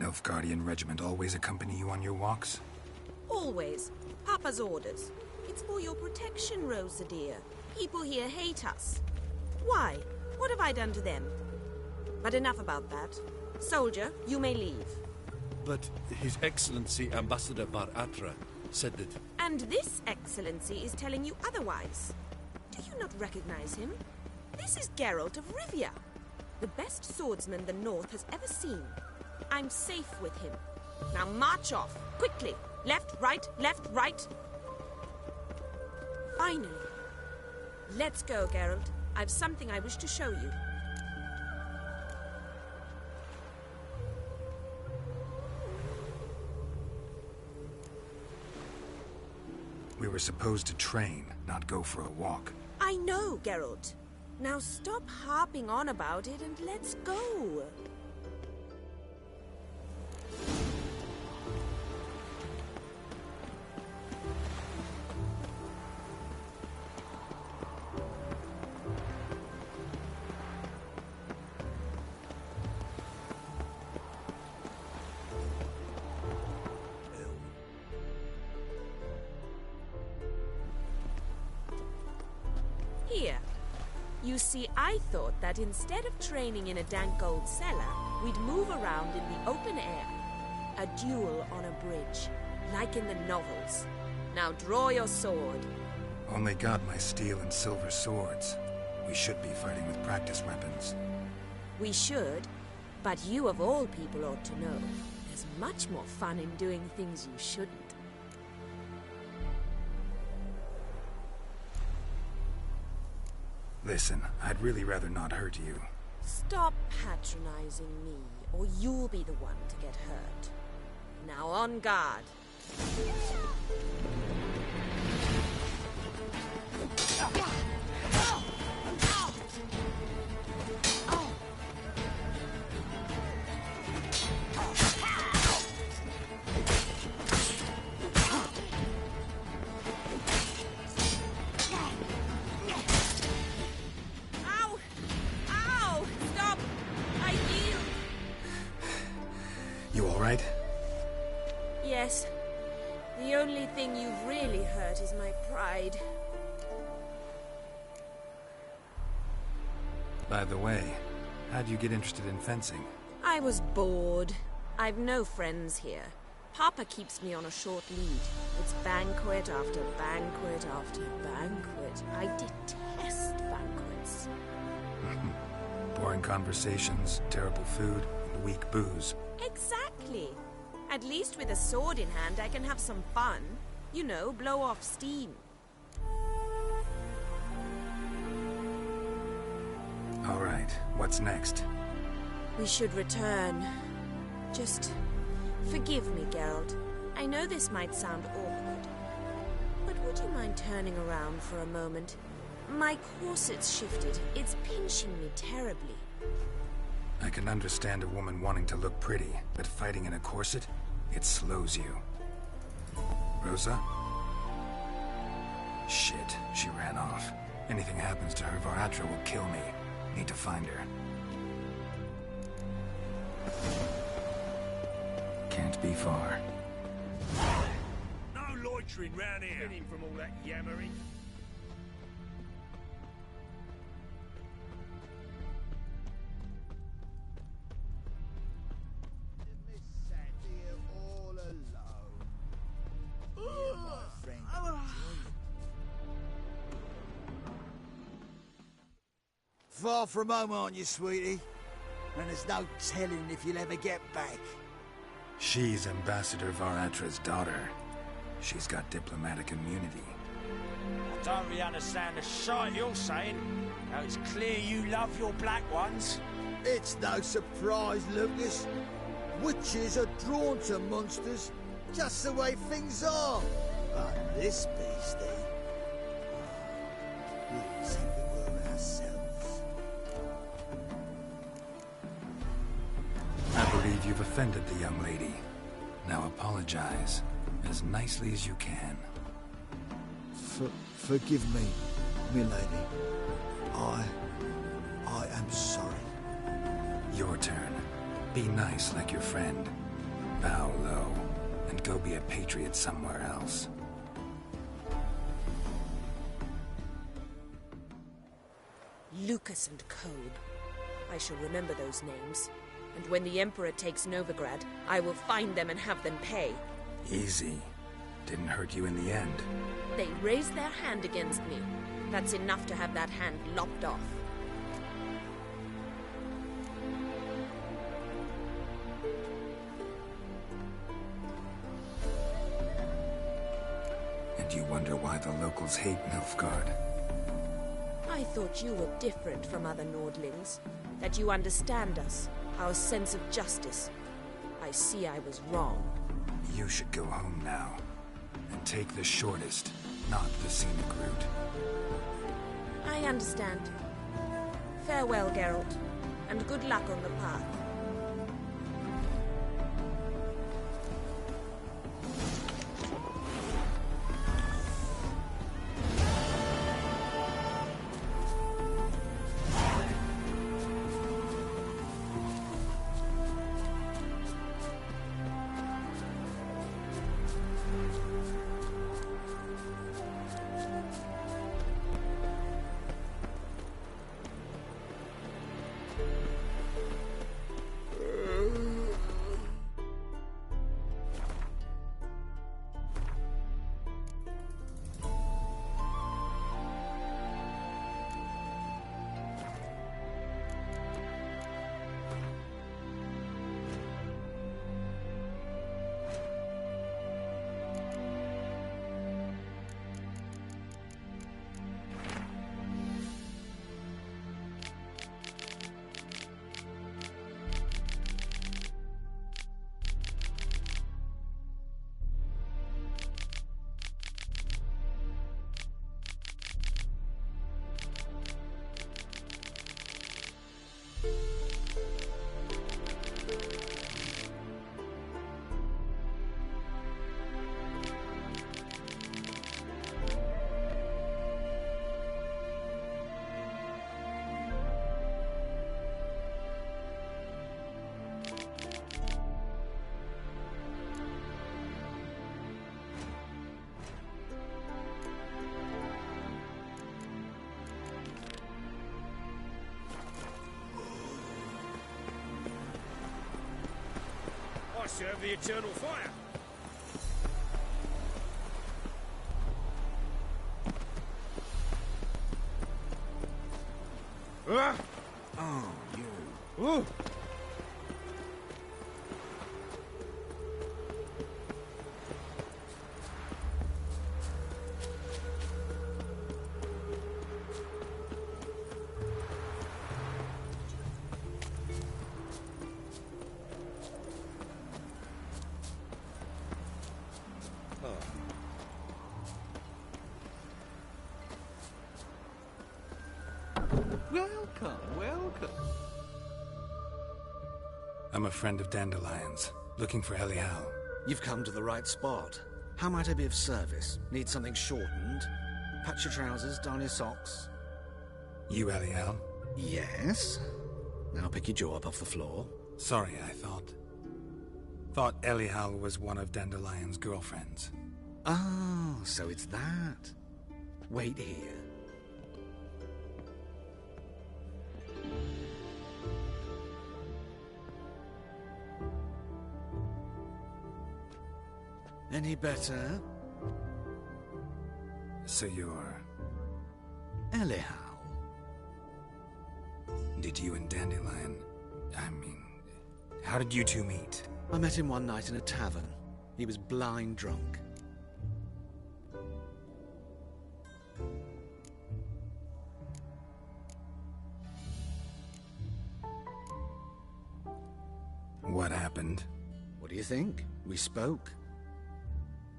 Nilfgaardian regiment always accompany you on your walks? Always. Papa's orders. It's for your protection, Rosa dear. People here hate us. Why? What have I done to them? But enough about that. Soldier, you may leave. But His Excellency Ambassador Var Atra said that... And this Excellency is telling you otherwise. Do you not recognize him? This is Geralt of Rivia, the best swordsman the North has ever seen. I'm safe with him. Now march off, quickly. Left, right, Finally. Let's go, Geralt. I've something I wish to show you. We were supposed to train, not go for a walk. I know, Geralt. Now stop harping on about it and let's go. Here. You see, I thought that instead of training in a dank old cellar, we'd move around in the open air. A duel on a bridge, like in the novels. Now draw your sword. Only got my steel and silver swords. We should be fighting with practice weapons. We should, but you of all people ought to know. There's much more fun in doing things you shouldn't. Listen, I'd really rather not hurt you. Stop patronizing me, or you'll be the one to get hurt. Now on guard. Yes. The only thing you've really hurt is my pride. By the way, how'd you get interested in fencing? I was bored. I've no friends here. Papa keeps me on a short lead. It's banquet after banquet after banquet. I detest banquets. Boring conversations, terrible food, and weak booze. Exactly. At least with a sword in hand, I can have some fun. You know, blow off steam. All right, what's next? We should return. Just forgive me, Geralt. I know this might sound awkward, but would you mind turning around for a moment? My corset's shifted. It's pinching me terribly. I can understand a woman wanting to look pretty, but fighting in a corset, it slows you. Rosa? Shit, she ran off. Anything happens to her, Var Atra will kill me. Need to find her. Can't be far. No loitering round here. Get in from all that yammering. Far from home, aren't you, sweetie? And there's no telling if you'll ever get back. She's Ambassador Var Atra's daughter. She's got diplomatic immunity. I don't really understand the shite you're saying. Now it's clear you love your black ones. It's no surprise, Lucas. Witches are drawn to monsters, just the way things are. But this beastie... we think we were ourselves. I believe you've offended the young lady. Now apologize, as nicely as you can. Forgive me, milady. I am sorry. Your turn. Be nice like your friend. Bow low, and go be a patriot somewhere else. Lucas and Code. I shall remember those names. And when the Emperor takes Novigrad, I will find them and have them pay. Easy. Didn't hurt you in the end. They raised their hand against me. That's enough to have that hand lopped off. And you wonder why the locals hate Nilfgaard. I thought you were different from other Nordlings. That you understand us, our sense of justice. I see I was wrong. You should go home now. And take the shortest, not the scenic route. I understand. Farewell, Geralt, and good luck on the path. Serve the eternal fire. Oh, you. Ooh. Welcome, welcome. I'm a friend of Dandelion's, looking for Elial. You've come to the right spot. How might I be of service? Need something shortened? Patch your trousers, darn your socks. You Elial? Yes? Now pick your jaw up off the floor. Sorry, I thought Elial was one of Dandelion's girlfriends. Oh, so it's that. Wait here. Any better? So you're... Elial. Did you and Dandelion... how did you two meet? I met him one night in a tavern. He was blind drunk. What happened? What do you think? We spoke.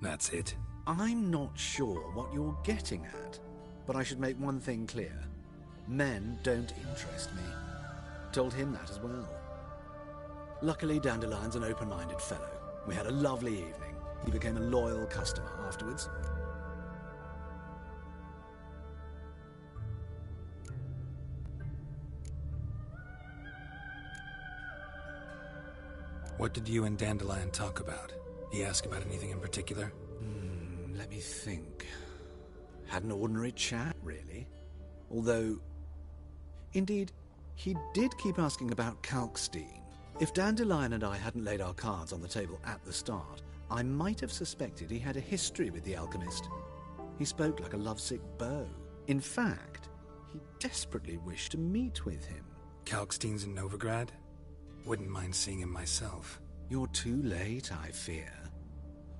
That's it? I'm not sure what you're getting at, but I should make one thing clear. Men don't interest me. Told him that as well. Luckily, Dandelion's an open-minded fellow. We had a lovely evening. He became a loyal customer afterwards. What did you and Dandelion talk about? He asked about anything in particular? Let me think. Had an ordinary chat, really. Although, indeed, he did keep asking about Kalkstein. If Dandelion and I hadn't laid our cards on the table at the start, I might have suspected he had a history with the alchemist. He spoke like a lovesick beau. In fact, he desperately wished to meet with him. Kalkstein's in Novigrad? Wouldn't mind seeing him myself. You're too late, I fear.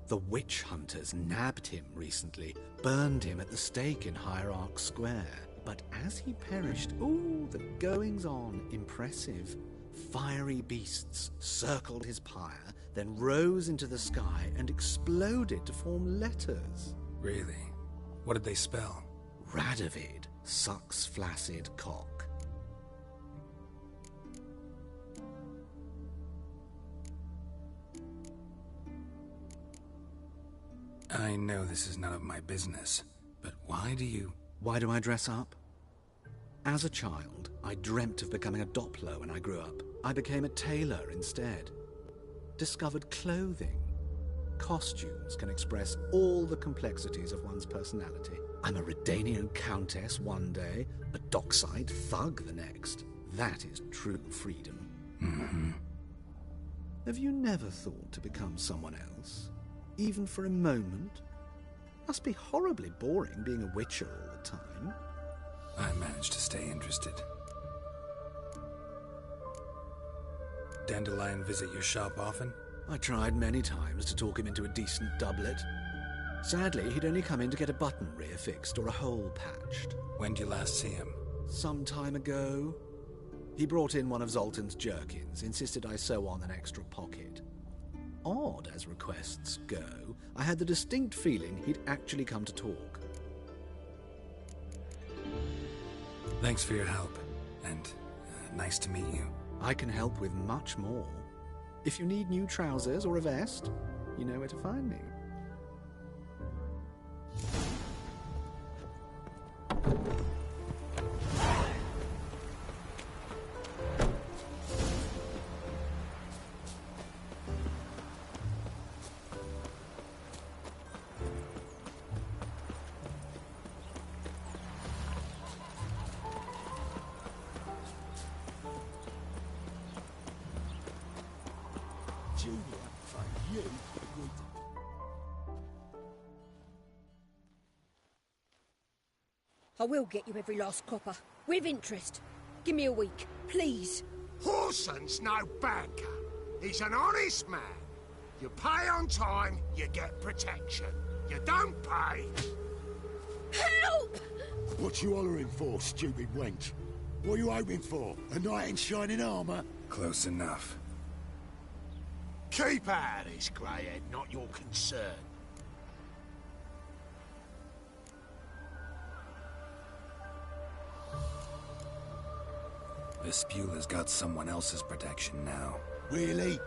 The witch hunters nabbed him recently, burned him at the stake in Hierarch Square. But as he perished, the goings-on, impressive. Fiery beasts circled his pyre, then rose into the sky and exploded to form letters. Really? What did they spell? Radovid sucks flaccid cock. I know this is none of my business, but why do I dress up? As a child, I dreamt of becoming a Doppler when I grew up. I became a tailor instead. Discovered clothing. Costumes can express all the complexities of one's personality. I'm a Redanian countess one day, a dockside thug the next. That is true freedom. Mm-hmm. Have you never thought to become someone else? Even for a moment? Must be horribly boring being a witcher all the time. I managed to stay interested. Dandelion visit your shop often? I tried many times to talk him into a decent doublet. Sadly, he'd only come in to get a button reaffixed or a hole patched. When did you last see him? Some time ago. He brought in one of Zoltan's jerkins, insisted I sew on an extra pocket. Odd as requests go, I had the distinct feeling he'd actually come to talk. Thanks for your help, and nice to meet you. I can help with much more. If you need new trousers or a vest, you know where to find me. I will get you every last copper, with interest. Give me a week, please. Horson's no banker. He's an honest man. You pay on time, you get protection. You don't pay... Help! What you hollering for, stupid wench? What are you hoping for? A knight in shining armour? Close enough. Keep out of this, greyhead, not your concern. Vespula's got someone else's protection now. Really?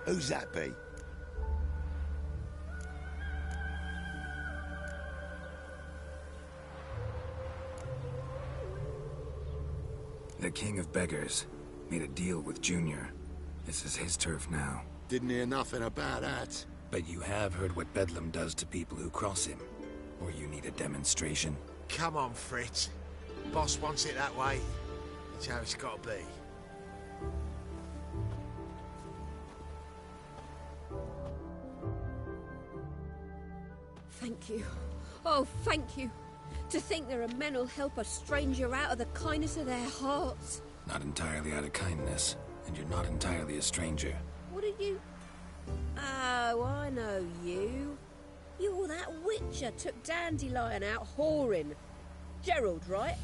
Who's that be? The King of Beggars made a deal with Junior. This is his turf now. Didn't hear nothing about that. But you have heard what Bedlam does to people who cross him. Or you need a demonstration? Come on, Fritz. Boss wants it that way. That's how it's got to be. Thank you. Oh, thank you. To think there are men who'll help a stranger out of the kindness of their hearts. Not entirely out of kindness, and you're not entirely a stranger. What did you... Oh, I know you. You're that witcher took Dandelion out whoring. Gerald, right?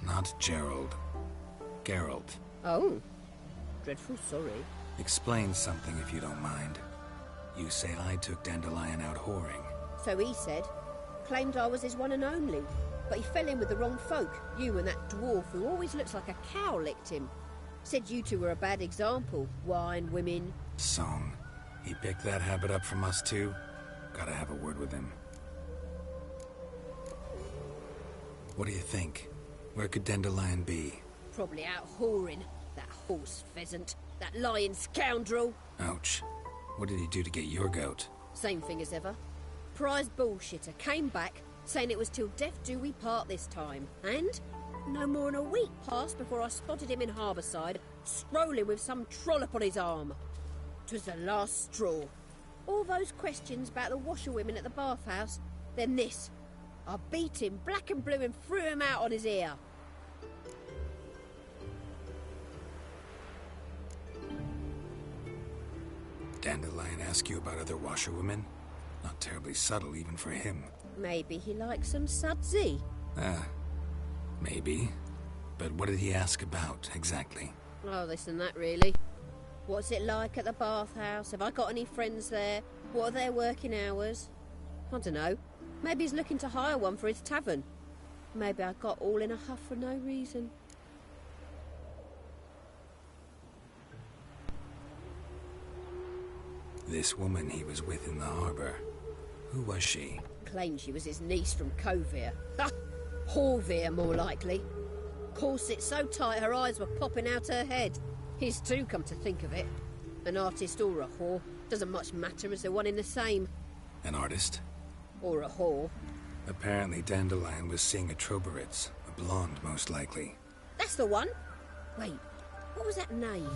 Not Gerald. Geralt. Oh. Dreadful sorry. Explain something if you don't mind. You say I took Dandelion out whoring. So he said. Claimed I was his one and only. But he fell in with the wrong folk. You and that dwarf who always looks like a cow licked him. Said you two were a bad example. Wine, women. Song. He picked that habit up from us too? Gotta have a word with him. What do you think? Where could Dandelion be? Probably out whoring. That horse pheasant. That lying scoundrel. Ouch. What did he do to get your goat? Same thing as ever. Prize bullshitter came back, saying it was till death do we part this time. And no more than a week passed before I spotted him in Harbourside, strolling with some trollop on his arm. 'Twas the last straw. All those questions about the washerwomen at the bathhouse, then this. I beat him black and blue and threw him out on his ear. Dandelion ask you about other washerwomen? Not terribly subtle even for him. Maybe he likes some sudsy. Maybe. But what did he ask about, exactly? Oh, this and that, really. What's it like at the bathhouse? Have I got any friends there? What are their working hours? I don't know. Maybe he's looking to hire one for his tavern. Maybe I got all in a huff for no reason. This woman he was with in the harbour. Who was she? Claimed she was his niece from Covere. Ha! Horvere, more likely. Corset so tight her eyes were popping out her head. His too, come to think of it. An artist or a whore. Doesn't much matter as they're one in the same. An artist? Or a whore. Apparently Dandelion was seeing a Troberitz. A blonde, most likely. That's the one. Wait, what was that name?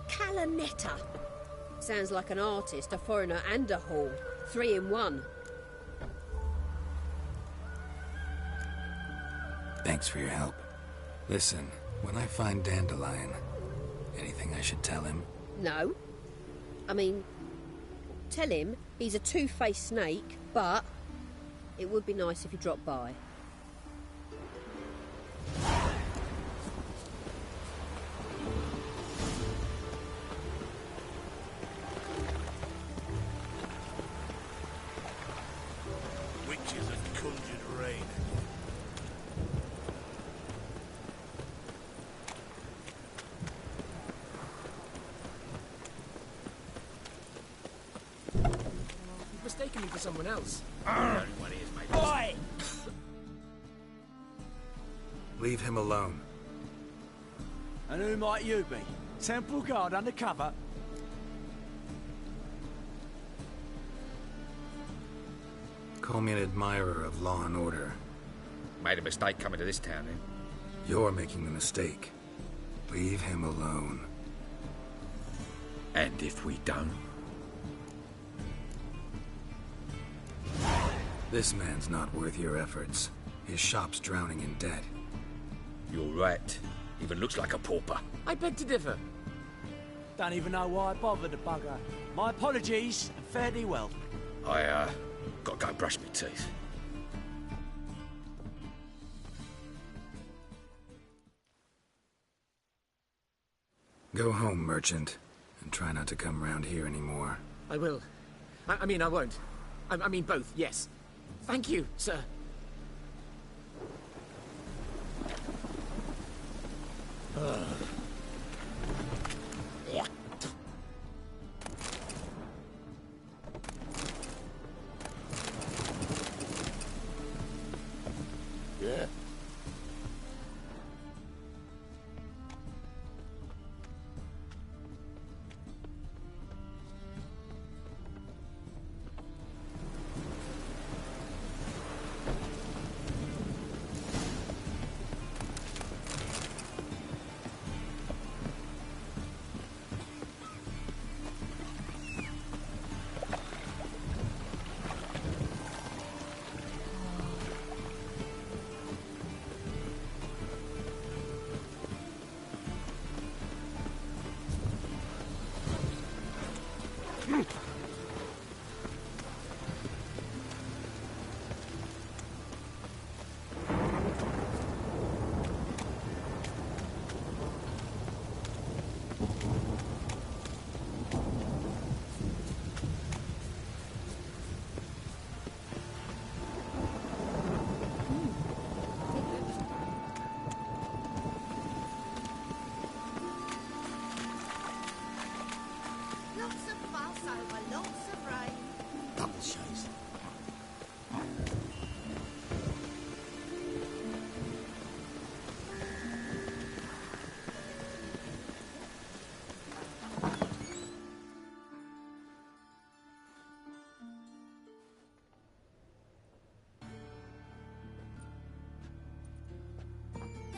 Calanetta. Sounds like an artist, a foreigner and a whore. 3 in 1. Thanks for your help. Listen, when I find Dandelion, anything I should tell him? No. I mean, tell him he's a two-faced snake, but it would be nice if he dropped by. Witches and conjured rain. You've mistaken me for someone else. Oi! Leave him alone. And who might you be? Temple guard undercover? Call me an admirer of law and order. Made a mistake coming to this town, eh? You're making the mistake. Leave him alone. And if we don't? This man's not worth your efforts. His shop's drowning in debt. You're right. Even looks like a pauper. I beg to differ. Don't even know why I bothered the bugger. My apologies, and fare thee well. I, gotta go brush my teeth. Go home, merchant, and try not to come round here anymore. I will. I mean, I won't. I mean both, yes. Thank you, sir. Yeah.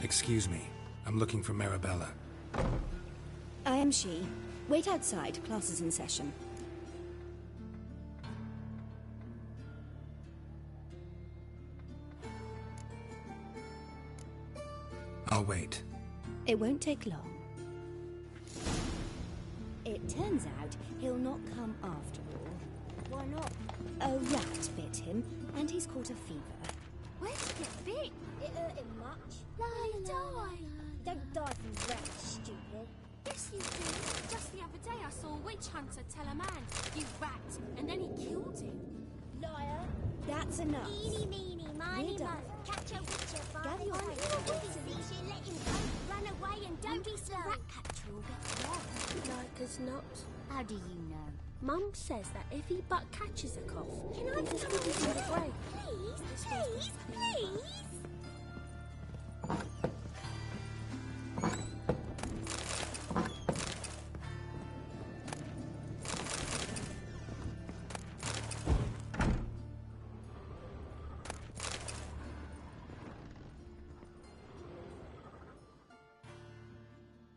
Excuse me. I'm looking for Marabella. I am she. Wait outside. Class is in session. I'll wait. It won't take long. It turns out he'll not come after all. Why not? A rat bit him, and he's caught a fever. Where did it get bit? It hurt him much. He died. Don't die from rats, stupid. Yes, you did. Just the other day I saw a witch hunter tell a man, "You rat," and then he killed him. Liar. That's enough. Eeny, meeny, miny, We're mo. done. Catch a witcher by Gather the your eye. things. You let him go. Run away and don't be slow. Rat catcher will get lost. Like as not. How do you know? Mum says that if he but catches a cough, Can I he just come gives him a break. Please, please, please.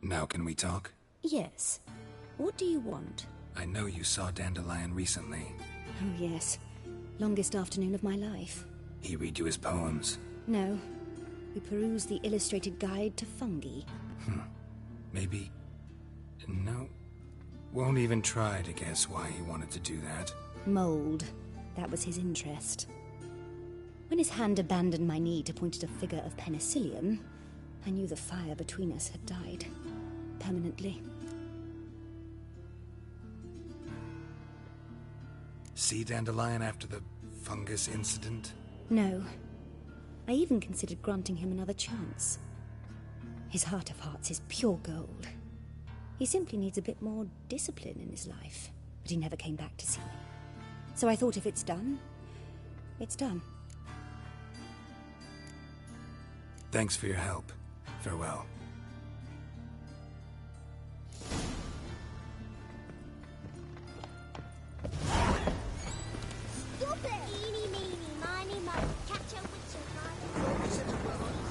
Now can we talk? Yes. What do you want? I know you saw Dandelion recently. Oh, yes. Longest afternoon of my life. He read you his poems. No. We perused the illustrated guide to fungi. Maybe... No. Won't even try to guess why he wanted to do that. Mold. That was his interest. When his hand abandoned my knee to point at a figure of penicillium, I knew the fire between us had died. Permanently. See Dandelion after the fungus incident? No. I even considered granting him another chance. His heart of hearts is pure gold. He simply needs a bit more discipline in his life. But he never came back to see me. So I thought if it's done, it's done. Thanks for your help. Farewell. Stop it! Eeny, meeny, miny, mo. Catch a witcher by the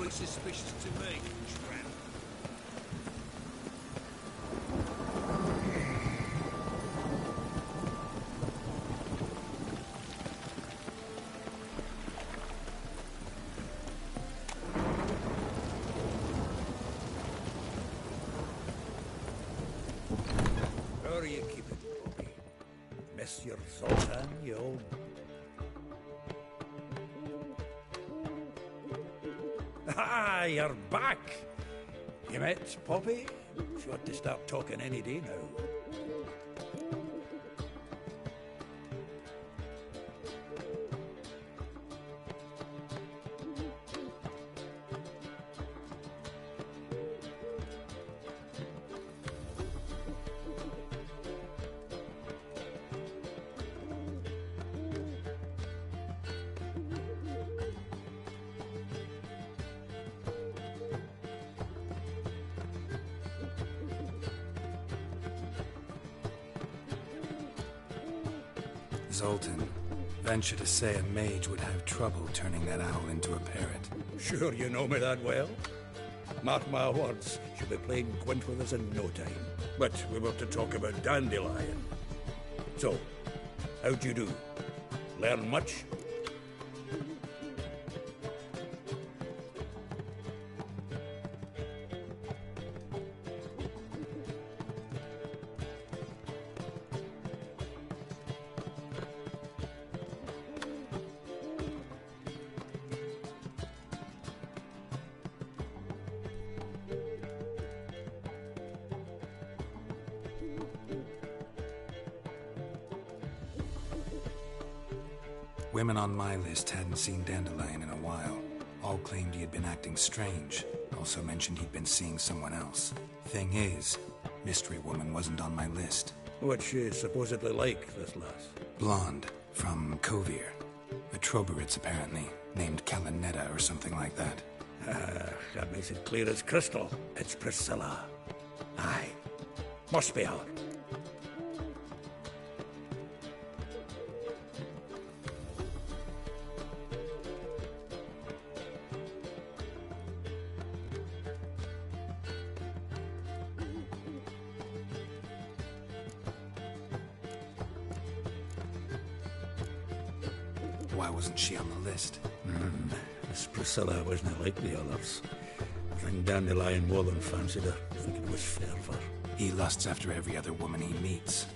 very suspicious to me, tramp. Where you keep it, Bobby? Monsieur Zoltan, you old... Ah, you're back! You met Poppy? She ought to start talking any day now. Zoltan, venture to say a mage would have trouble turning that owl into a parrot. Sure you know me that well. Mark my words, she'll be playing quint with us in no time. But we were to talk about Dandelion. So, how'd you do? Learn much? Women on my list hadn't seen Dandelion in a while. All claimed he had been acting strange. Also mentioned he'd been seeing someone else. Thing is, Mystery Woman wasn't on my list. What's she supposedly like, this lass? Blonde, from Kovir. A Troberitz, apparently, named Kalanetta or something like that. Ah, that makes it clear as crystal. It's Priscilla. Aye. Must be her. Why wasn't she on the list? Miss Priscilla wasn't like the others. I think Dandelion more than fancied her. I think it was fervour. He lusts after every other woman he meets.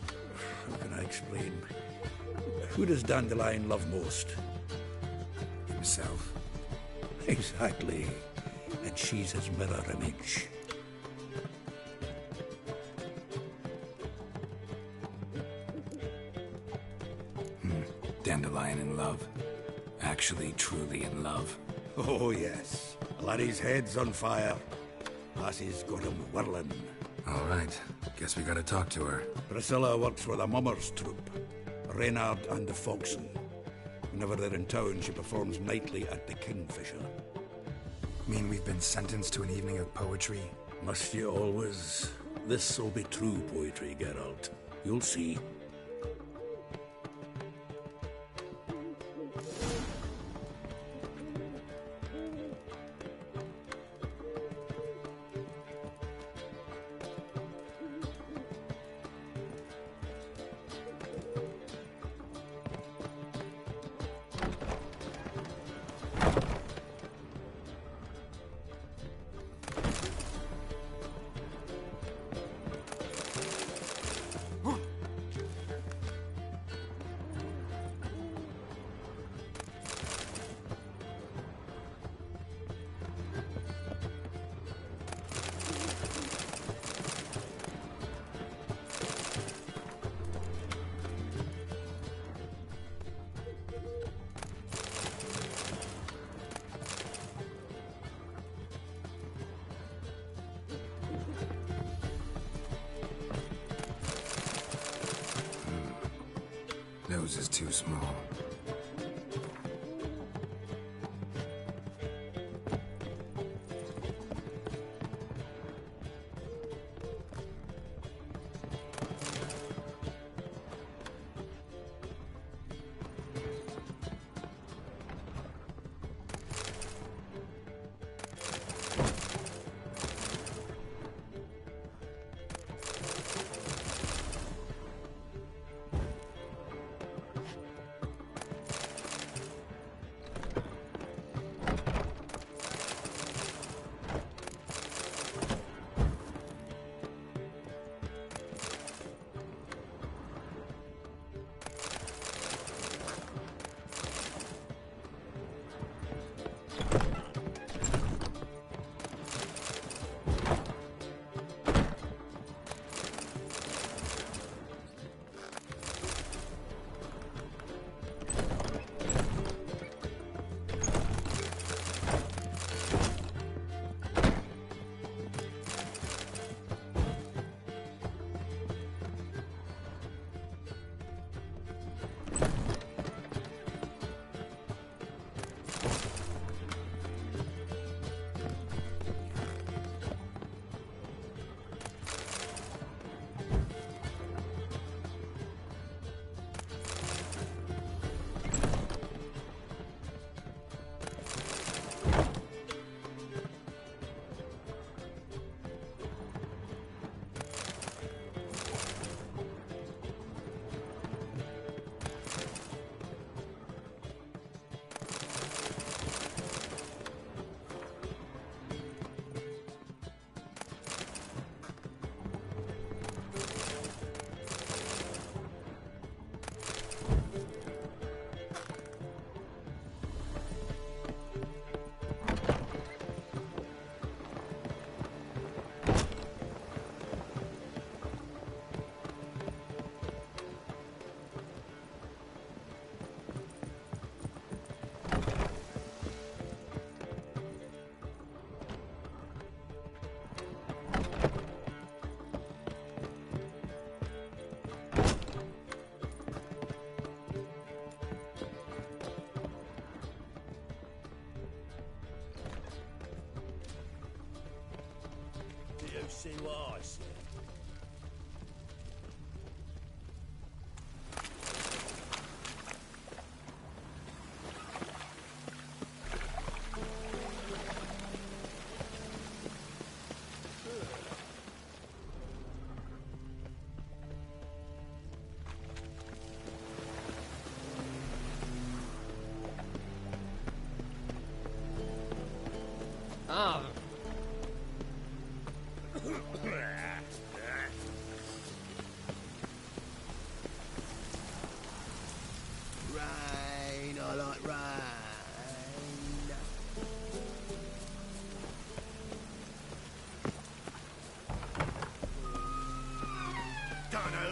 How can I explain? Who does Dandelion love most? Himself. Exactly. And she's his mirror image. Dandelion in love. Actually, truly in love. Oh, yes. Laddie's head's on fire. Lassie's got him whirling. All right. Guess we gotta talk to her. Priscilla works for the Mummers troupe. Reynard and the Foxen. Whenever they're in town, she performs nightly at the Kingfisher. Mean we've been sentenced to an evening of poetry? Must you always? This'll be true poetry, Geralt. You'll see. Nose is too small.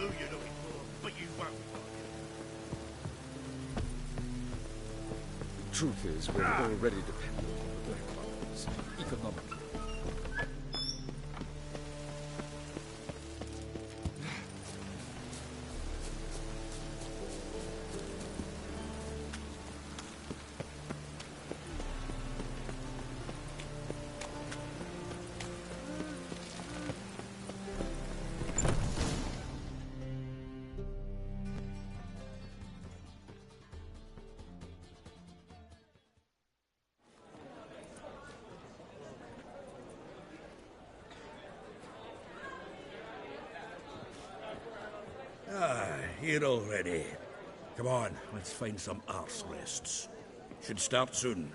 who you're looking for, but you won't find The truth is, we're already dependent on the Black Ones, economically. Here already. Come on, let's find some arse rests. Should start soon.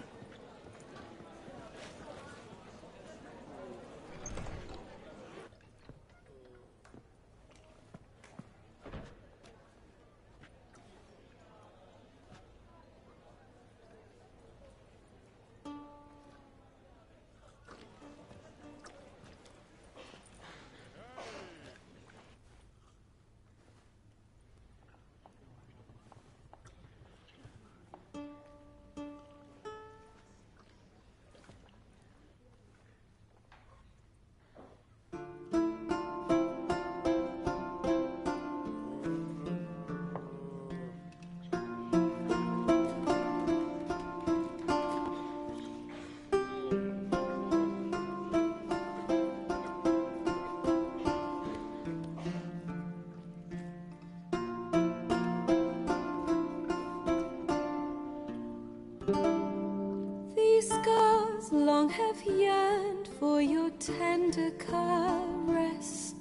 These scars long have yearned for your tender caress,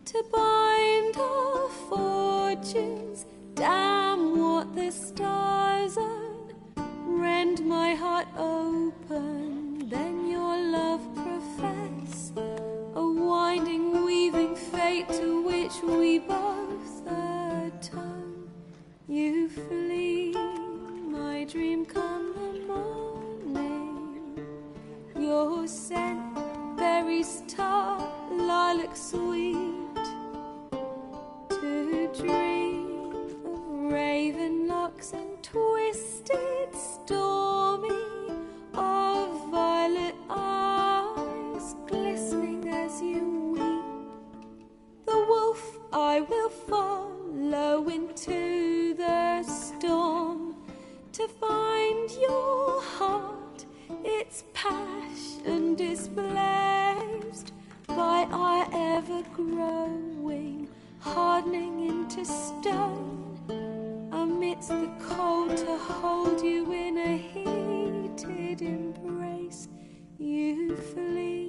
to bind our fortunes. Damn what the stars own. Rend my heart open, then your love profess, a winding, weaving fate to which we both atone. You flee, my dream come the morning. Your scent, berries tart, lilac sweet, to dream of raven locks and twisted, stormy, of violet eyes glistening as you weep. The wolf I will follow into the storm, to find your heart, its passion displaced by our ever-growing, hardening into stone. Amidst the cold, to hold you in a heated embrace. You flee,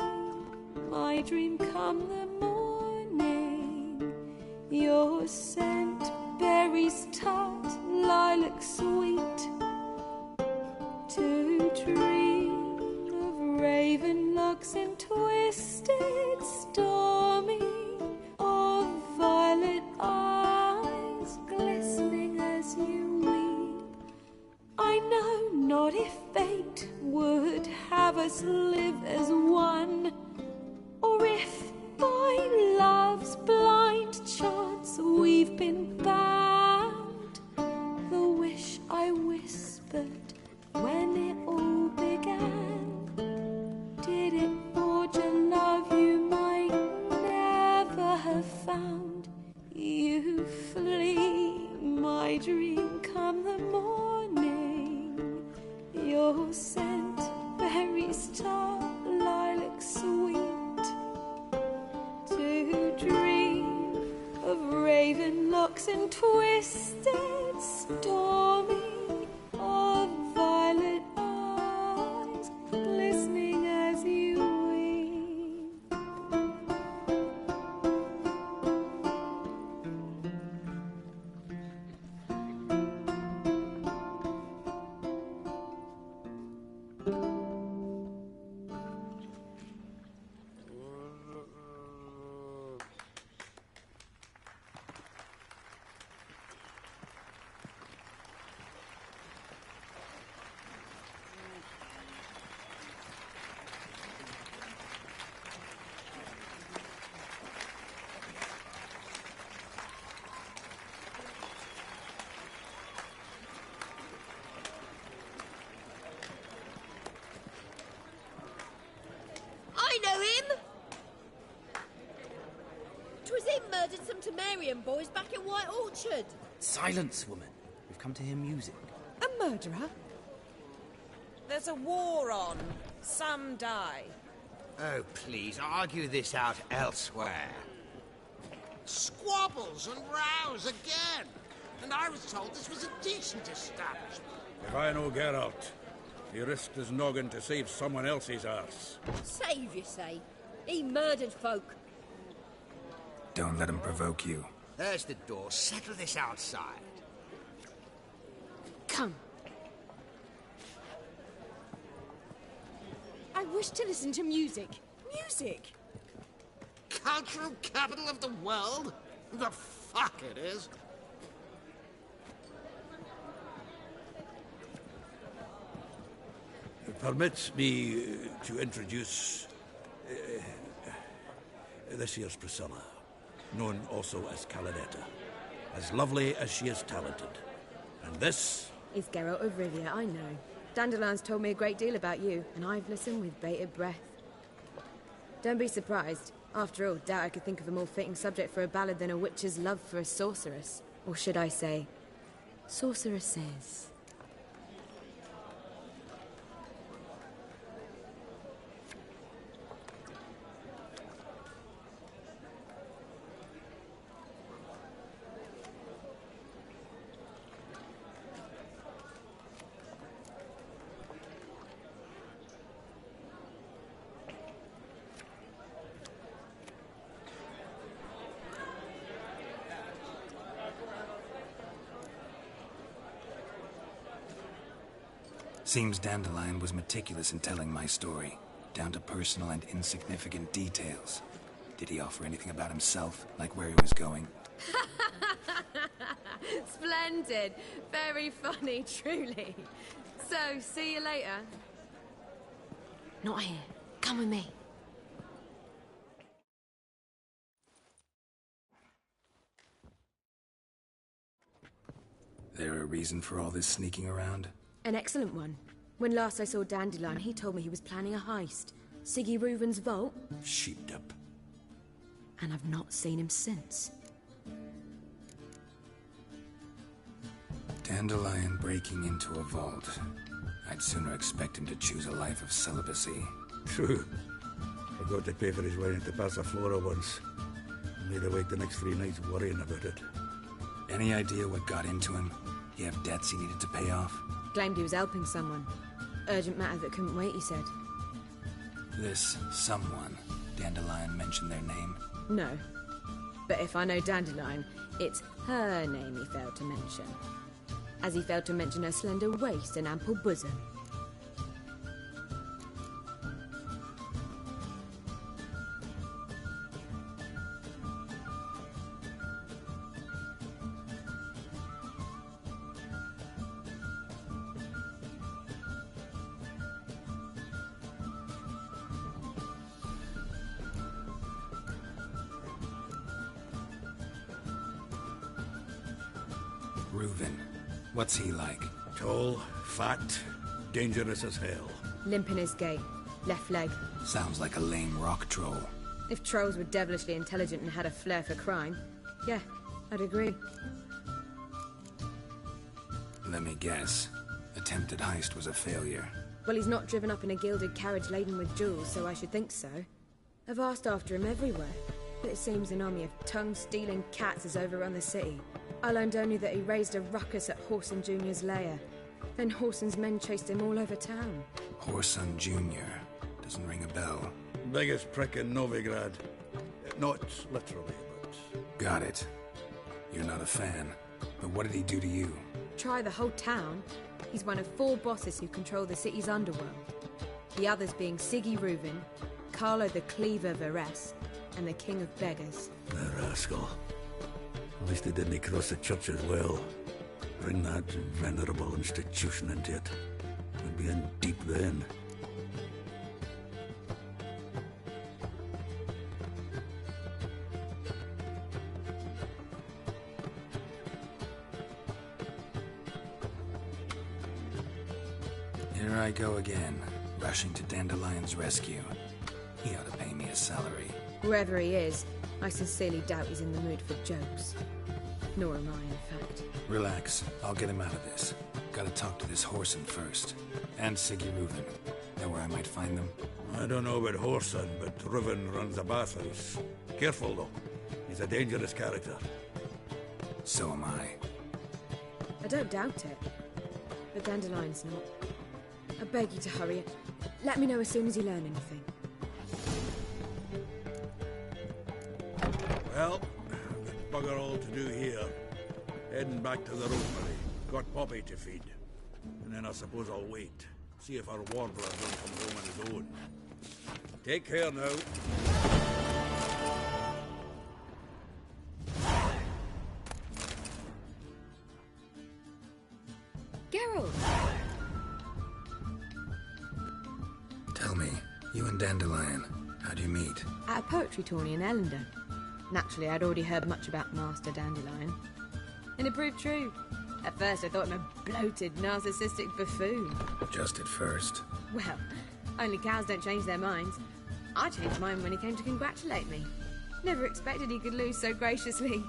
my dream come the morning. Your scent, berries tart, lilac sweet, to dream of raven locks and twisted, stormy, of violet eyes glistening as you weep. I know not if fate would have us live as one, or if by love's blind chance we've been bound. The wish I whispered when it all began, did it forge a love you might never have found? You flee, my dream come the morning. Your scent, berries tart, lilac sweet, to dream of raven locks and twisted, stormy, of violet eyes glistening as you weep. murdered some Temerian boys back in White Orchard. Silence, woman. We've come to hear music. A murderer? There's a war on. Some die. Oh, please, argue this out elsewhere. Squabbles and rows again. And I was told this was a decent establishment. If I know Geralt, he risked his noggin to save someone else's arse. Save, you say? He murdered folk. Don't let him provoke you. There's the door. Settle this outside. Come. I wish to listen to music. Music! Cultural capital of the world? The fuck it is. Permit me to introduce this here's Priscilla, known also as Caladetta, as lovely as she is talented. And this is Geralt of Rivia, I know. Dandelion's told me a great deal about you, and I've listened with bated breath. Don't be surprised. After all, doubt I could think of a more fitting subject for a ballad than a witch's love for a sorceress. Or should I say, sorceresses. Seems Dandelion was meticulous in telling my story, down to personal and insignificant details. Did he offer anything about himself, like where he was going? Splendid. Very funny, truly. So, see you later. Not here. Come with me. There a reason for all this sneaking around? An excellent one. When last I saw Dandelion, he told me he was planning a heist. Siggy Reuven's vault. sheeped up. And I've not seen him since. Dandelion breaking into a vault. I'd sooner expect him to choose a life of celibacy. True. Forgot to pay for his wine at the Passaflora once. Made awake the next 3 nights worrying about it. Any idea what got into him? He have debts he needed to pay off? Claimed he was helping someone. Urgent matter that couldn't wait, he said. This someone, Dandelion mentioned their name? No. But if I know Dandelion, it's her name he failed to mention. As he failed to mention her slender waist and ample bosom. Reuven. What's he like? Tall, fat, dangerous as hell. Limp in his gait. Left leg. Sounds like a lame rock troll. If trolls were devilishly intelligent and had a flair for crime, yeah, I'd agree. Let me guess. Attempted heist was a failure. Well, he's not driven up in a gilded carriage laden with jewels, so I should think so. I've asked after him everywhere, but it seems an army of tongue-stealing cats has overrun the city. I learned only that he raised a ruckus at Whoreson Jr.'s lair. Then Whoreson's men chased him all over town. Whoreson Jr. Doesn't ring a bell. Biggest prick in Novigrad. Not literally, but... Got it. You're not a fan. But what did he do to you? Try the whole town. He's one of 4 bosses who control the city's underworld. The others being Siggy Reuven, Carlo the Cleaver Varese, and the King of Beggars. The rascal. At least they didn't cross the church as well. Bring that venerable institution into it. We'd be in deep then. Here I go again, rushing to Dandelion's rescue. He ought to pay me a salary. Wherever he is, I sincerely doubt he's in the mood for jokes. Nor am I, in fact. Relax. I'll get him out of this. Gotta talk to this Whoreson first. And Siggy Reuven. Know where I might find them? I don't know about Whoreson, but Reuven runs a bathhouse. Careful, though. He's a dangerous character. So am I. I don't doubt it. But Dandelion's not. I beg you to hurry it. Let me know as soon as you learn anything. Well, bugger all to do here. Heading back to the rosemary. Got Poppy to feed. And then I suppose I'll wait. See if our warbler don't come home on his own. Take care now. Geralt! Tell me, you and Dandelion, how'd you meet? At a poetry tourney in Ellendon. Naturally, I'd already heard much about Master Dandelion. And it proved true. At first, I thought him a bloated, narcissistic buffoon. Just at first. Well, only cows don't change their minds. I changed mine when he came to congratulate me. Never expected he could lose so graciously.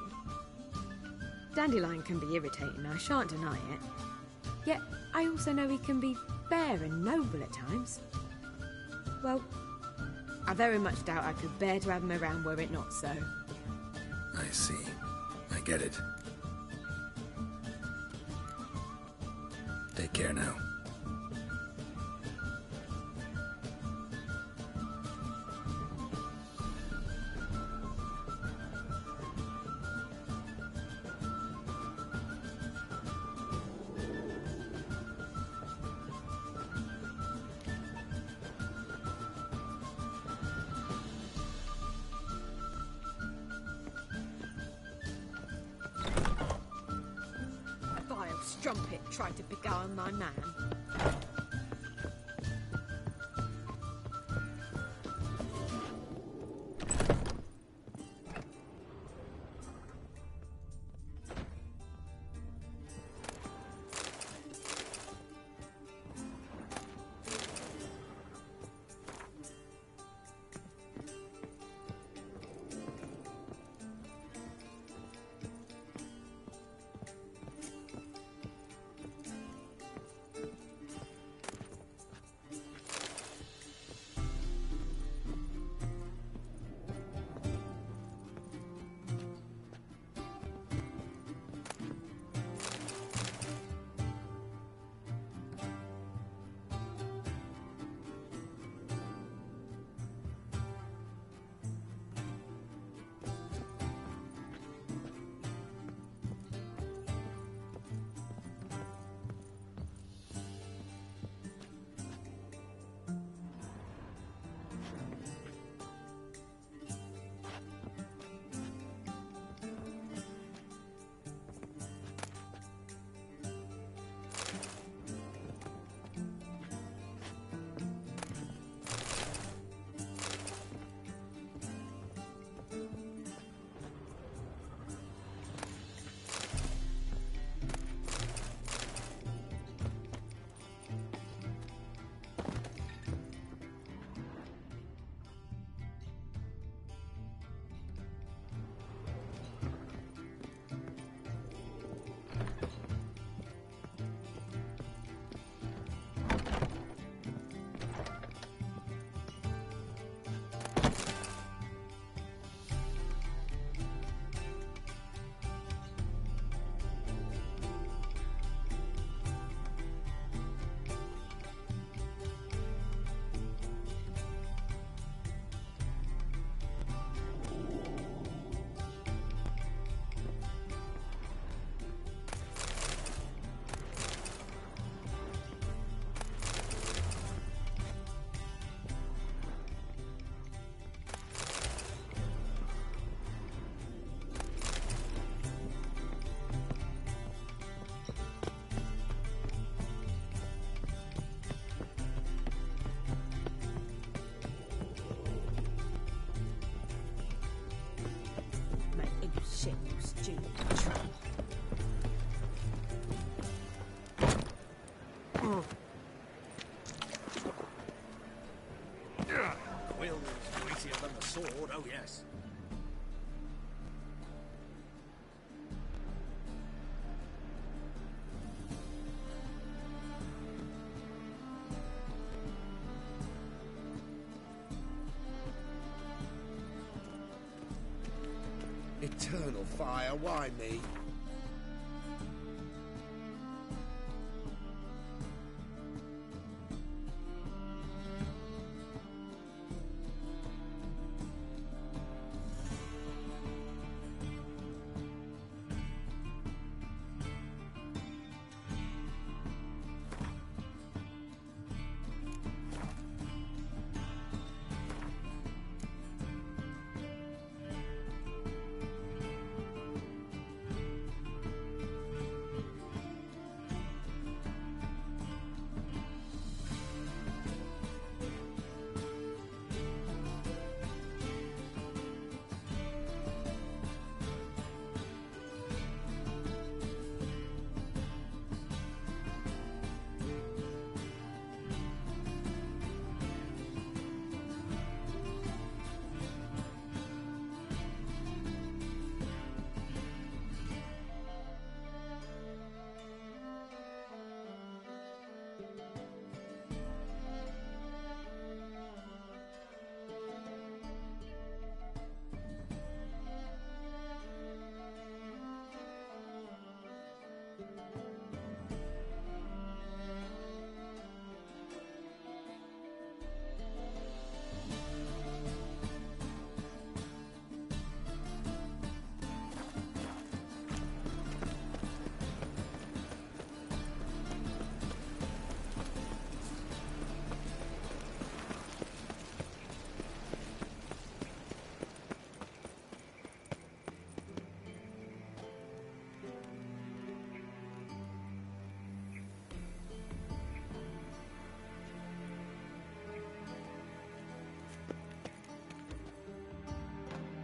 Dandelion can be irritating, I shan't deny it. Yet, I also know he can be fair and noble at times. Well, I very much doubt I could bear to have him around were it not so. I see. I get it. Take care now. Strumpet tried to beguile my man. Quill is weightier than the sword, oh yes. eternal fire, why me?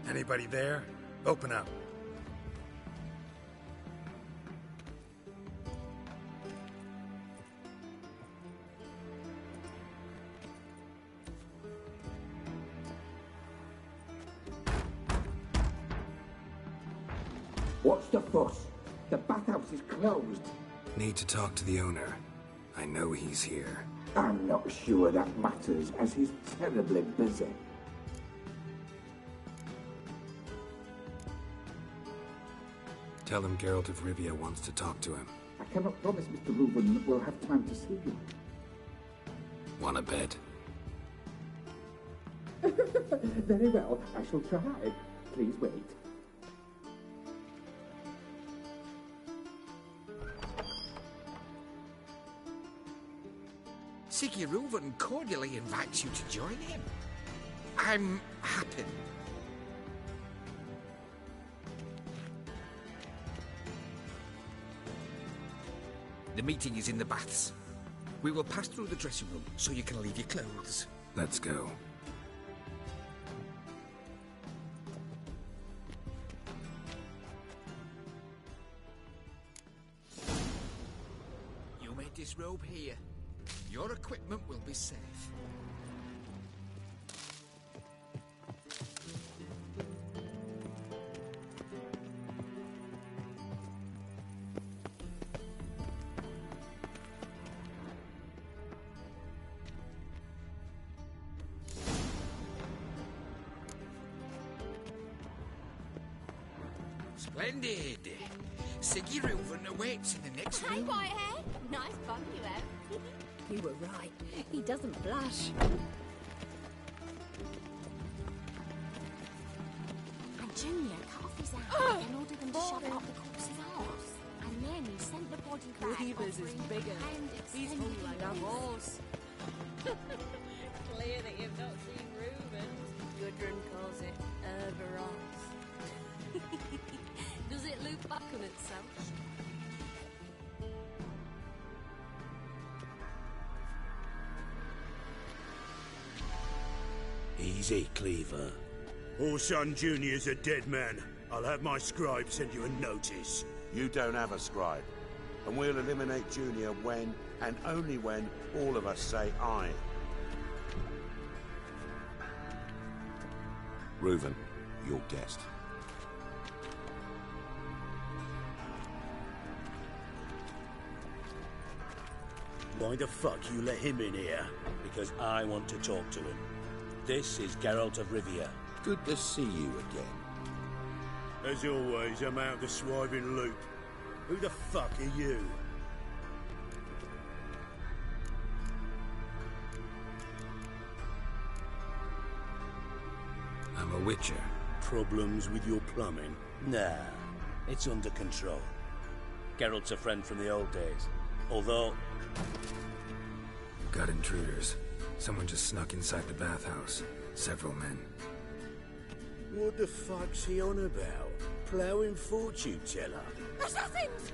Anybody there? Open up. What's the fuss? The bathhouse is closed. Need to talk to the owner. I know he's here. I'm not sure that matters, as he's terribly busy. Tell him Geralt of Rivia wants to talk to him. I cannot promise Mr. Reuben that we'll have time to see you. Want a bed? Very well, I shall try. Please wait. Siggy Reuben cordially invites you to join him. I'm happy. The meeting is in the baths. We will pass through the dressing room so you can leave your clothes. Let's go. You may disrobe here. Your equipment will be safe. Splendid. Siggy Reuben awaits in the next room. Hey, Whitehair. Nice bun you have. You were right. He doesn't blush. And Junior cut off his hand and ordered them to shove it up the corpse's arse. And then he sent the body back. Weaver's is bigger. He's hung like a horse. Clear that you've not seen Reuben. Gudrun calls it Herberos. Does it loop back on itself? Easy, Cleaver. Orson Jr.'s a dead man. I'll have my scribe send you a notice. You don't have a scribe. And we'll eliminate Junior when, and only when, all of us say aye. Reuven, your guest. Why the fuck you let him in here? Because I want to talk to him. This is Geralt of Rivia. Good to see you again. As always, I'm out the swiving loop. Who the fuck are you? I'm a witcher. Problems with your plumbing? Nah, it's under control. Geralt's a friend from the old days. Although... Got intruders. Someone just snuck inside the bathhouse. Several men. What the fuck's he on about? Ploughing fortune teller? Assassins!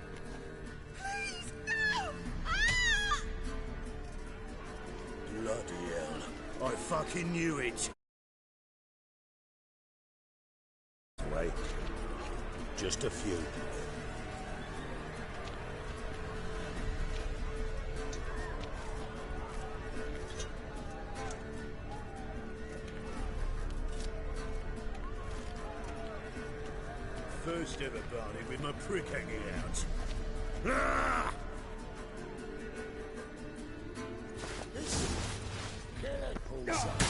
Please, no! Ah! Bloody hell. I fucking knew it. Wait. Just a few. First ever party with my prick hanging out. Ah! Listen, can I pull something?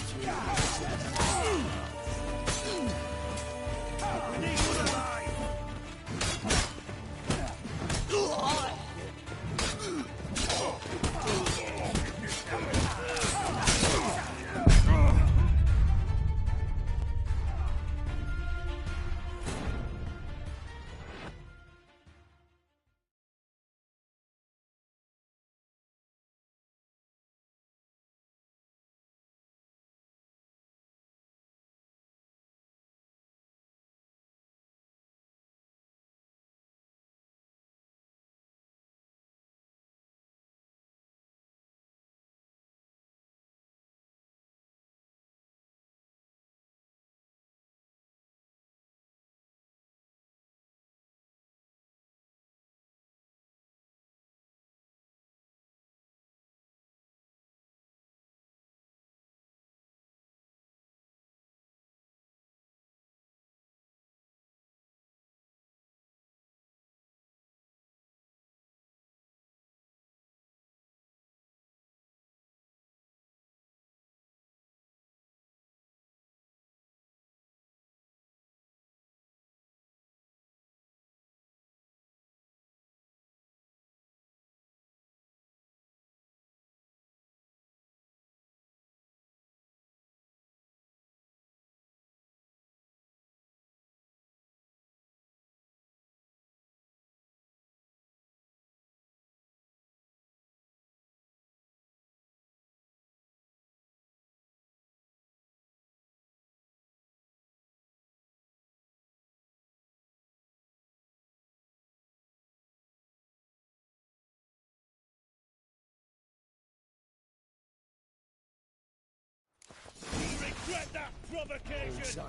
Regret that provocation!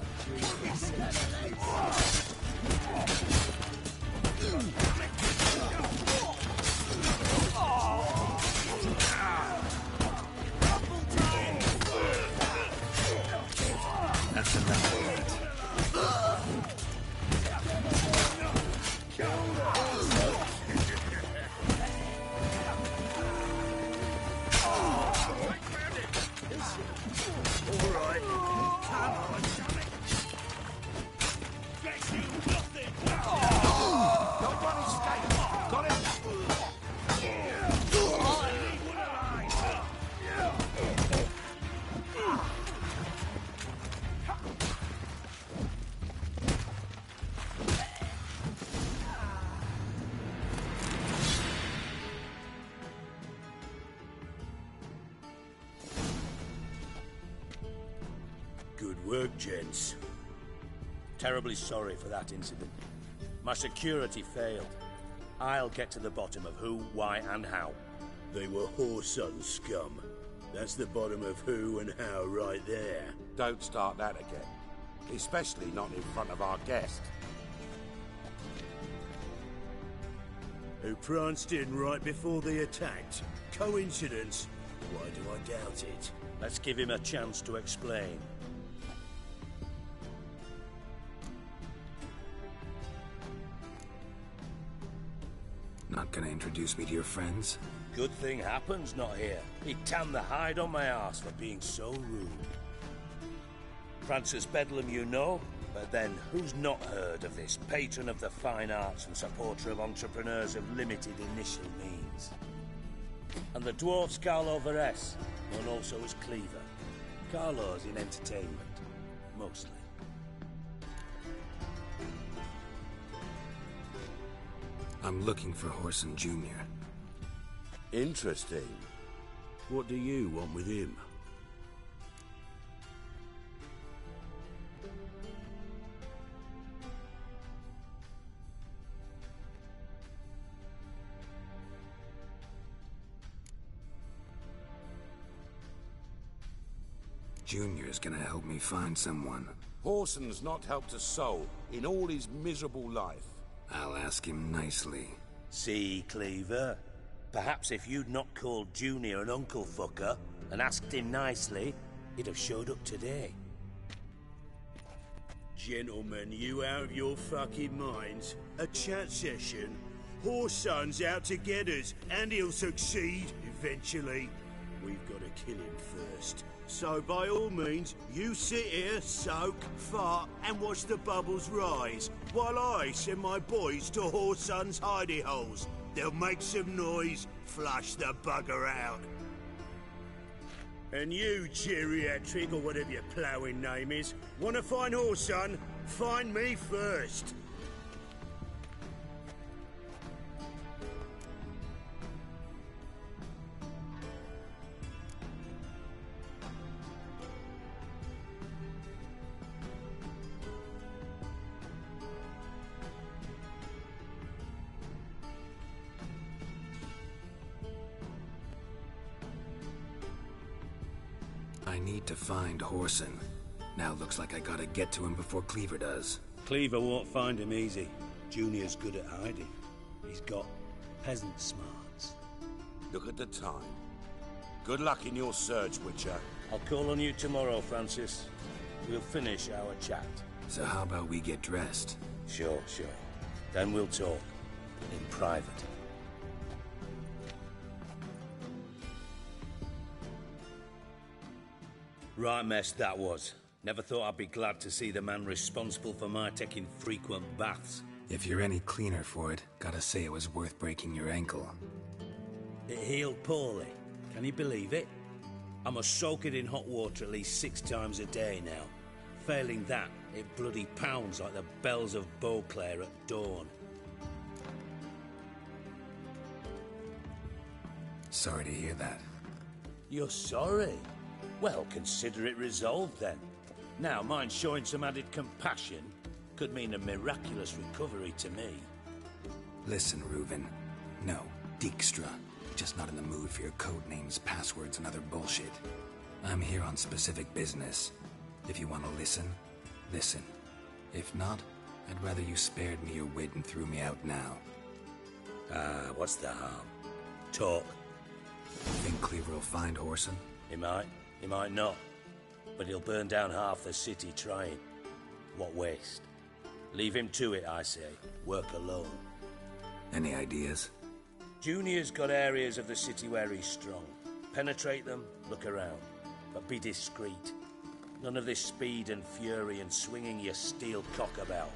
That's enough. Good work, gents. Terribly sorry for that incident. My security failed. I'll get to the bottom of who, why, and how. They were whoreson scum. That's the bottom of who and how right there. Don't start that again. Especially not in front of our guest. Who pranced in right before they attacked. Coincidence? Why do I doubt it? Let's give him a chance to explain. Not gonna introduce me to your friends? Good thing Happen's not here. He'd tan the hide on my arse for being so rude. Francis Bedlam you know, But then, who's not heard of this patron of the fine arts and supporter of entrepreneurs of limited initial means? And the dwarf's Carlo Veres, known also as Cleaver. Carlo's in entertainment, mostly. I'm looking for Horson Jr. Interesting. What do you want with him? Junior's gonna help me find someone. Horson's not helped a soul in all his miserable life. I'll ask him nicely. See, Cleaver? Perhaps if you'd not called Junior an uncle fucker and asked him nicely, he'd have showed up today. Gentlemen, you out of your fucking minds? A chat session? Horson's out to get us, and he'll succeed eventually. We've got to kill him first. So by all means, you sit here, soak, fart, and watch the bubbles rise, while I send my boys to Horson's hidey holes. They'll make some noise, flush the bugger out. And you, geriatric, or whatever your ploughing name is, want to find Horson? Find me first. I need to find Horson. Now looks like I gotta get to him before Cleaver does. Cleaver won't find him easy. Junior's good at hiding. He's got peasant smarts. Look at the time. Good luck in your search, Witcher. I'll call on you tomorrow, Francis. We'll finish our chat. So how about we get dressed? Sure. Then we'll talk. In private. Right mess that was. Never thought I'd be glad to see the man responsible for my taking frequent baths. If you're any cleaner for it, gotta say it was worth breaking your ankle. It healed poorly. Can you believe it? I must soak it in hot water at least 6 times a day now. Failing that, it bloody pounds like the bells of Beauclair at dawn. Sorry to hear that. You're sorry? Well, consider it resolved then. Now, mind showing some added compassion could mean a miraculous recovery to me. Listen, Reuven. No, Dijkstra. Just not in the mood for your code names, passwords, and other bullshit. I'm here on specific business. If you want to listen, listen. If not, I'd rather you spared me your wit and threw me out now. What's the harm? Talk. Think Cleaver will find Horson? He might not. But he'll burn down half the city trying. What waste? Leave him to it, I say. Work alone. Any ideas? Junior's got areas of the city where he's strong. Penetrate them, look around. But be discreet. None of this speed and fury and swinging your steel cock about.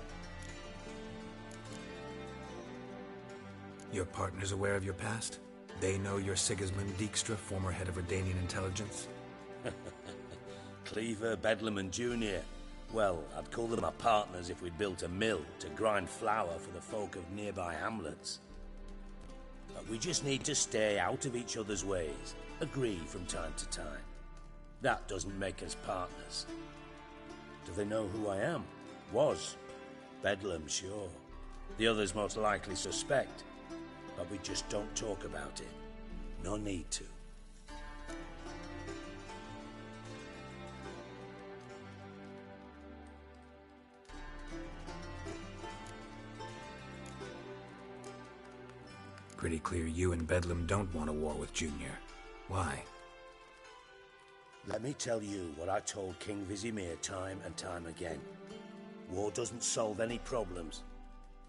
Your partner's aware of your past? They know you're Sigismund Dijkstra, former head of Redanian intelligence? Cleaver, Bedlam and Junior. Well, I'd call them our partners if we'd built a mill to grind flour for the folk of nearby hamlets. But we just need to stay out of each other's ways, agree from time to time. That doesn't make us partners. Do they know who I am? Was. Bedlam, sure. The others most likely suspect. But we just don't talk about it. No need to. Pretty clear you and Bedlam don't want a war with Junior. Why? Let me tell you what I told King Vizimir time and time again. War doesn't solve any problems.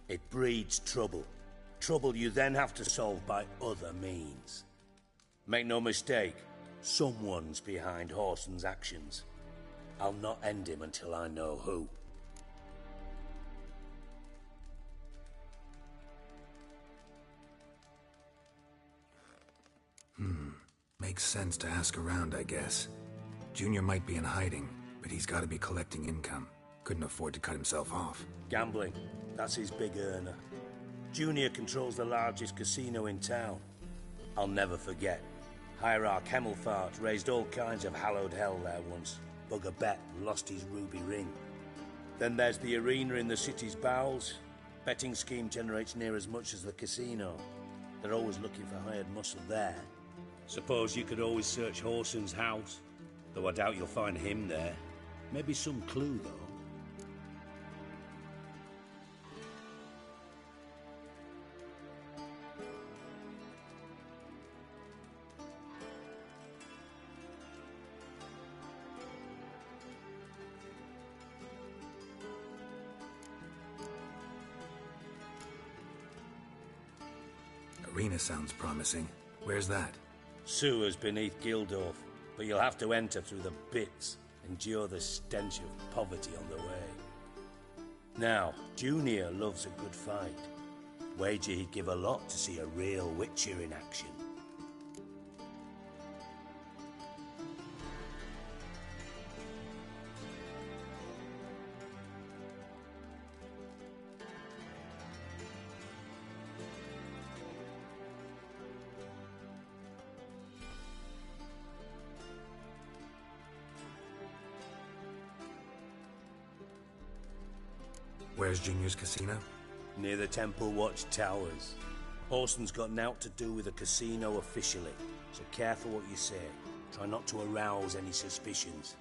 It breeds trouble. Trouble you then have to solve by other means. Make no mistake, someone's behind Horson's actions. I'll not end him until I know who. Makes sense to ask around, I guess. Junior might be in hiding, but he's got to be collecting income. Couldn't afford to cut himself off. Gambling. That's his big earner. Junior controls the largest casino in town. I'll never forget. Hierarch Hemmelfart raised all kinds of hallowed hell there once. Bugger bet lost his ruby ring. Then there's the arena in the city's bowels. Betting scheme generates near as much as the casino. They're always looking for hired muscle there. Suppose you could always search Horson's house. Though I doubt you'll find him there. Maybe some clue, though. Arena sounds promising. Where's that? Sewers beneath Gildorf, but you'll have to enter through the bits, endure the stench of poverty on the way. Now, Junior loves a good fight. Wager he'd give a lot to see a real Witcher in action. Where's Junior's casino? Near the Temple Watch Towers. Horson's got naught to do with the casino officially, so careful what you say. Try not to arouse any suspicions.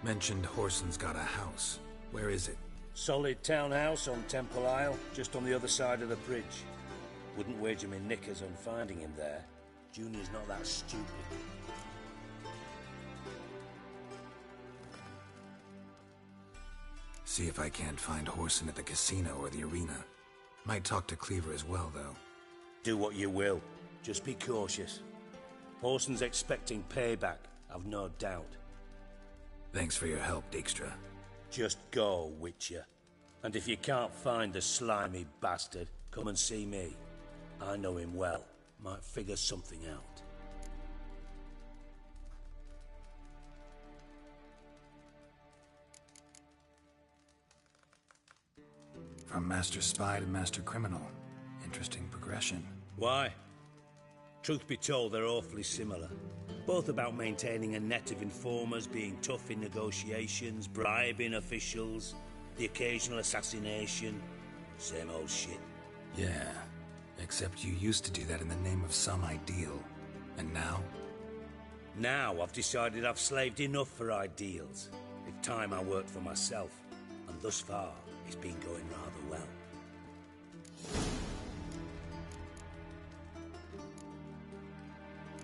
Mentioned Horson's got a house. Where is it? Solid townhouse on Temple Isle, just on the other side of the bridge. Wouldn't wager me knickers on finding him there. Junior's not that stupid. See if I can't find Horson at the casino or the arena. Might talk to Cleaver as well, though. Do what you will. Just be cautious. Horson's expecting payback, I've no doubt. Thanks for your help, Dijkstra. Just go, Witcher. And if you can't find the slimy bastard, come and see me. I know him well. Might figure something out. From Master Spy to Master Criminal. Interesting progression. Why? Truth be told, they're awfully similar. Both about maintaining a net of informers, being tough in negotiations, bribing officials, the occasional assassination. Same old shit. Yeah, except you used to do that in the name of some ideal. And now? Now I've decided I've slaved enough for ideals. It's time I worked for myself. And thus far, it's been going rather well.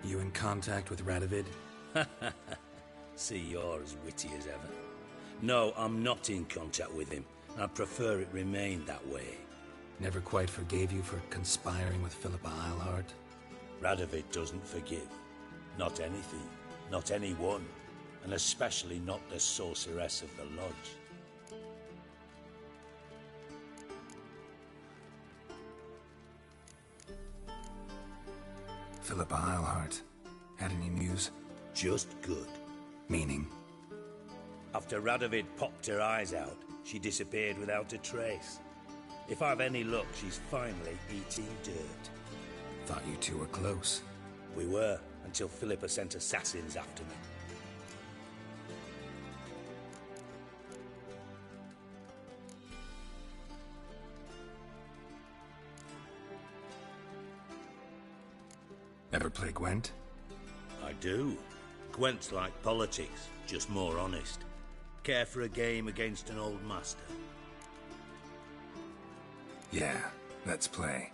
You in contact with Radovid? See, you're as witty as ever. No, I'm not in contact with him. I'd prefer it remained that way. Never quite forgave you for conspiring with Philippa Eilhart? Radovid doesn't forgive. Not anything. Not anyone. And especially not the sorceress of the Lodge. Philippa Eilhart. Had any news? Just good. Meaning? After Radovid popped her eyes out, she disappeared without a trace. If I've any luck, she's finally eating dirt. Thought you two were close. We were, until Philippa sent assassins after me. Ever play Gwent? I do. Gwent's like politics, just more honest. Care for a game against an old master? Yeah, let's play.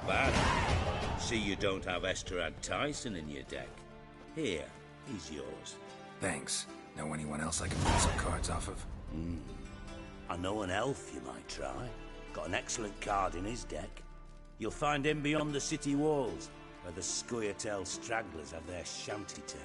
bad. See you don't have Esterad Tyson in your deck. Here, he's yours. Thanks. Know anyone else I can pull some cards off of? I know an elf you might try. Got an excellent card in his deck. You'll find him beyond the city walls, where the Scoia'tael stragglers have their shanty town.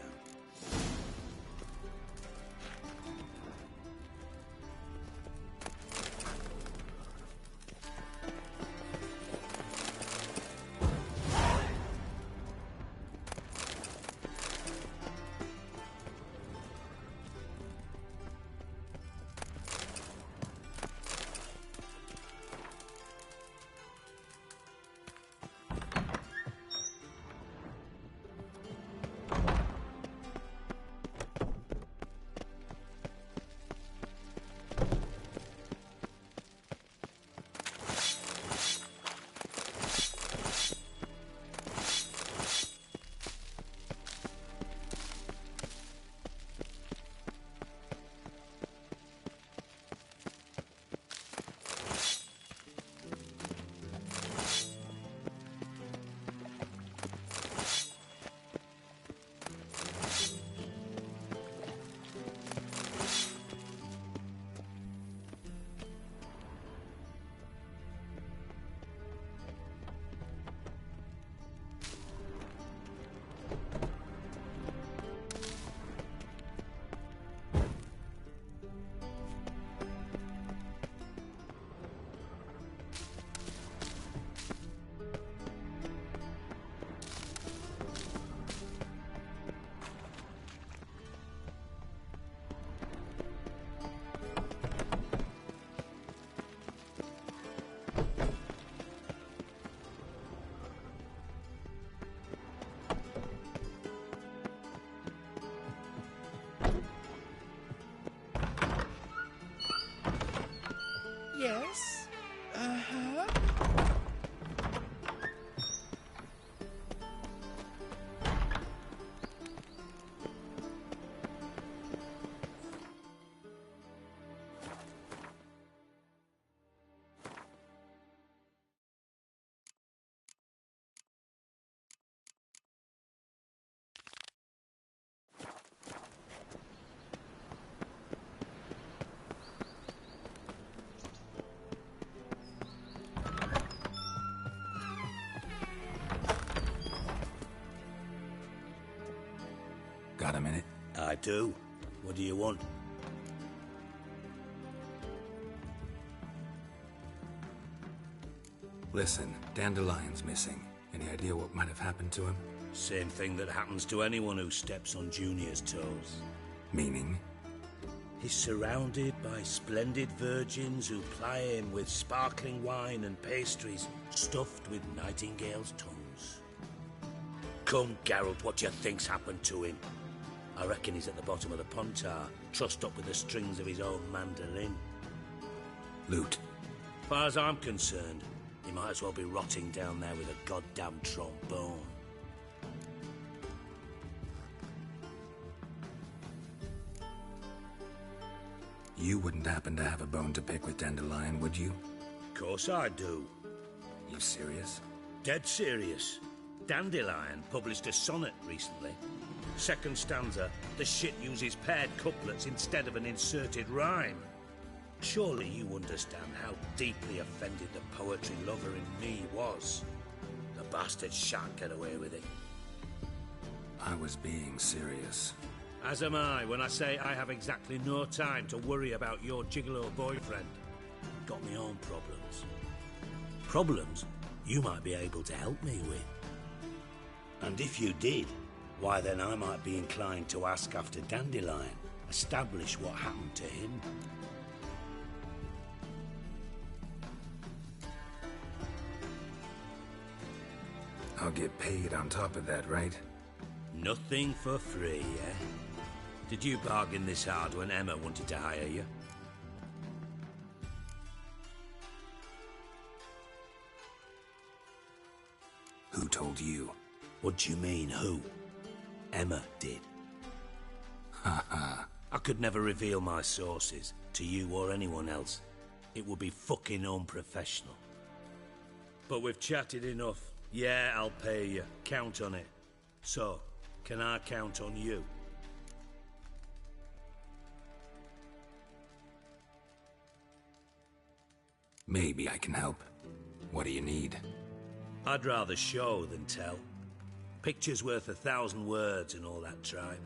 Yes? Uh-huh. Got a minute? I do. What do you want? Listen, Dandelion's missing. Any idea what might have happened to him? Same thing that happens to anyone who steps on Junior's toes. Meaning? He's surrounded by splendid virgins who ply him with sparkling wine and pastries stuffed with nightingales' tongues. Come, Geralt, what do you think's happened to him? I reckon he's at the bottom of the Pontar, trussed up with the strings of his own mandolin. Loot. As far as I'm concerned, he might as well be rotting down there with a goddamn trombone. You wouldn't happen to have a bone to pick with Dandelion, would you? Of course I do. You serious? Dead serious. Dandelion published a sonnet recently. Second stanza, the shit uses paired couplets instead of an inserted rhyme. Surely you understand how deeply offended the poetry lover in me was. The bastard shan't get away with it. I was being serious. As am I when I say I have exactly no time to worry about your gigolo boyfriend. Got me own problems. Problems you might be able to help me with. And if you did, why then I might be inclined to ask after Dandelion, establish what happened to him. I'll get paid on top of that, right? Nothing for free, eh? Did you bargain this hard when Emma wanted to hire you? Who told you? What do you mean, who? Emma did. Ha ha. I could never reveal my sources to you or anyone else. It would be fucking unprofessional. But we've chatted enough. Yeah, I'll pay you. Count on it. So, can I count on you? Maybe I can help. What do you need? I'd rather show than tell. Picture's worth 1,000 words and all that tribe.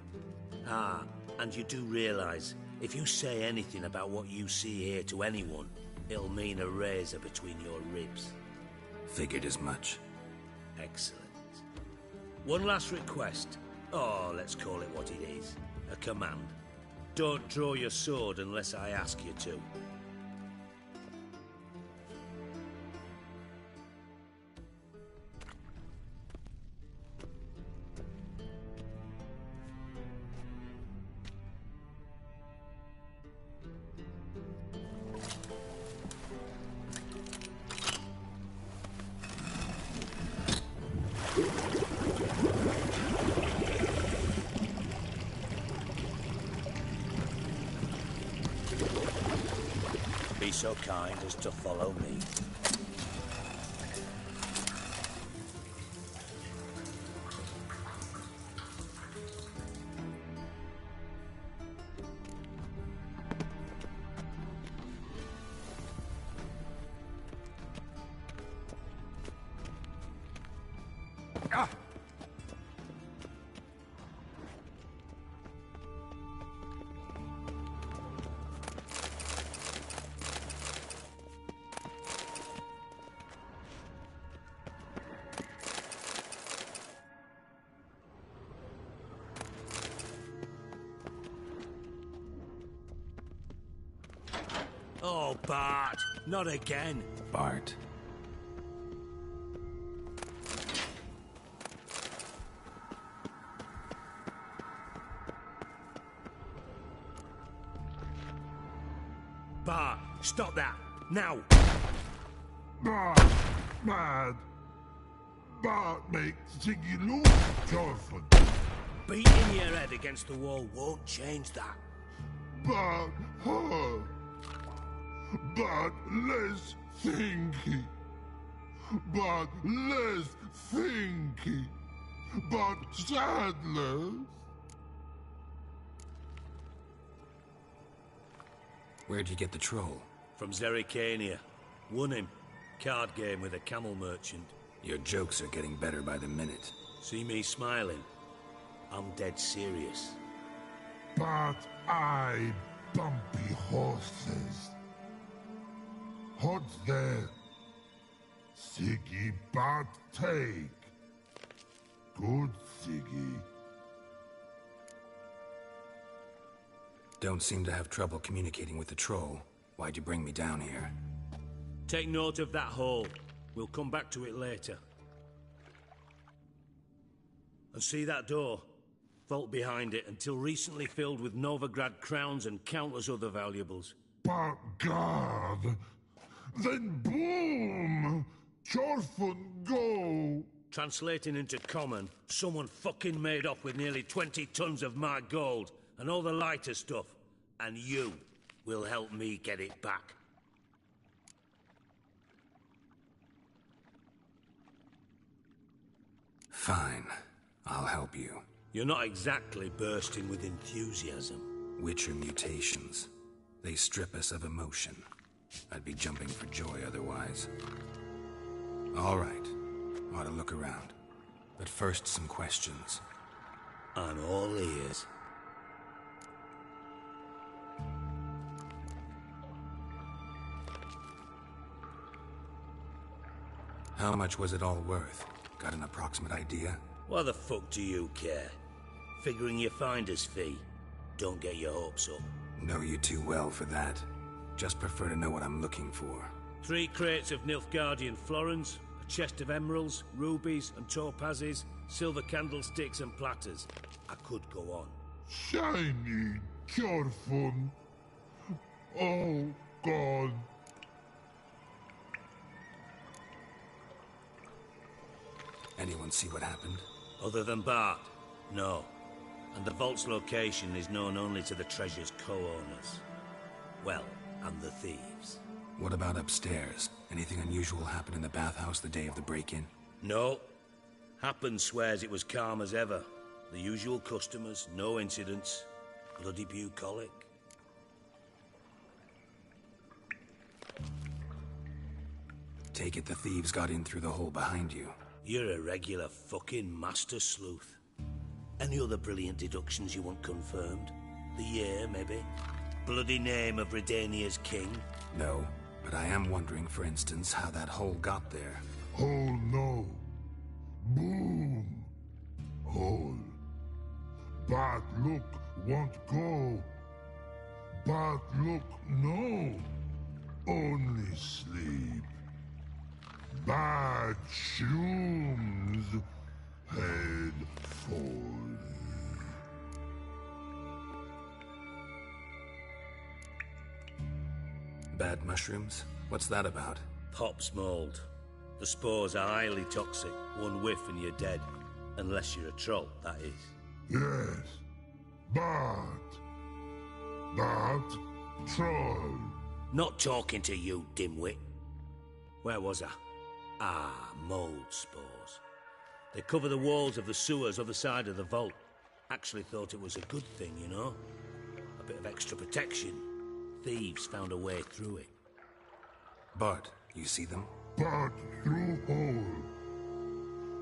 Ah, and you do realise, if you say anything about what you see here to anyone, it'll mean a razor between your ribs. Figured as much. Excellent. One last request. Oh, let's call it what it is. A command. Don't draw your sword unless I ask you to. Be so kind as to follow me. Oh, Bart! Not again! Bart. Bart, stop that! Now! Bart, mad. Bart makes Ziggy look Jorford. Beating your head against the wall won't change that. Bart hurt. But less thinky. But less thinky. But sadless. Where'd you get the troll? From Zerrikania. Won him. Card game with a camel merchant. Your jokes are getting better by the minute. See me smiling? I'm dead serious. But I bumpy horses. What's there? Siggy but take. Good Siggy. Don't seem to have trouble communicating with the troll. Why'd you bring me down here? Take note of that hole. We'll come back to it later. And see that door? Vault behind it, until recently filled with Novigrad crowns and countless other valuables. But God! Then boom! Chorfun go! Translating into common, someone fucking made off with nearly 20 tons of my gold, and all the lighter stuff. And you will help me get it back. Fine. I'll help you. You're not exactly bursting with enthusiasm. Witcher mutations. They strip us of emotion. I'd be jumping for joy otherwise. All right. Ought to look around. But first, some questions. I'm all ears. How much was it all worth? Got an approximate idea? Why the fuck do you care? Figuring your finder's fee. Don't get your hopes up. Know you too well for that. Just prefer to know what I'm looking for. 3 crates of Nilfgaardian florins, a chest of emeralds, rubies and topazes, silver candlesticks and platters. I could go on. Shiny Chorfun. Oh, God. Anyone see what happened? Other than Bart? No. And the vault's location is known only to the treasure's co-owners. Well, and the thieves. What about upstairs? Anything unusual happen in the bathhouse the day of the break-in? No. Happen swears it was calm as ever. The usual customers, no incidents. Bloody bucolic. Take it the thieves got in through the hole behind you. You're a regular fucking master sleuth. Any other brilliant deductions you want confirmed? The year, maybe? Bloody name of Redania's king? No, but I am wondering, for instance, how that hole got there. Hole no. Boom. Hole. Bad look won't go. Bad look no. Only sleep. Bad shrooms. Head falls. Bad mushrooms? What's that about? Pop's mold. The spores are highly toxic. One whiff and you're dead. Unless you're a troll, that is. Yes. Bad. Bad troll. Not talking to you, dimwit. Where was I? Ah, mold spores. They cover the walls of the sewers other side of the vault. Actually thought it was a good thing, you know? A bit of extra protection. Thieves found a way through it. Bart, you see them? Bart through hole.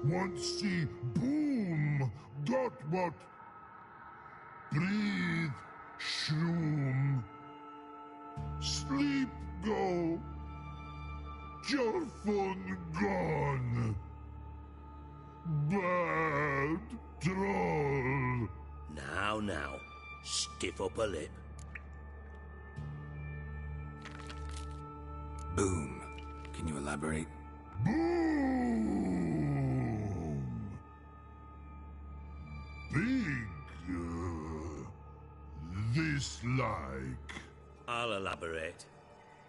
Want see boom. Got what? Breathe. Shroom. Sleep go. Your phone gone. Bad troll. Now. Stiff up a lip. Boom. Can you elaborate? Boom. Big. This like. I'll elaborate.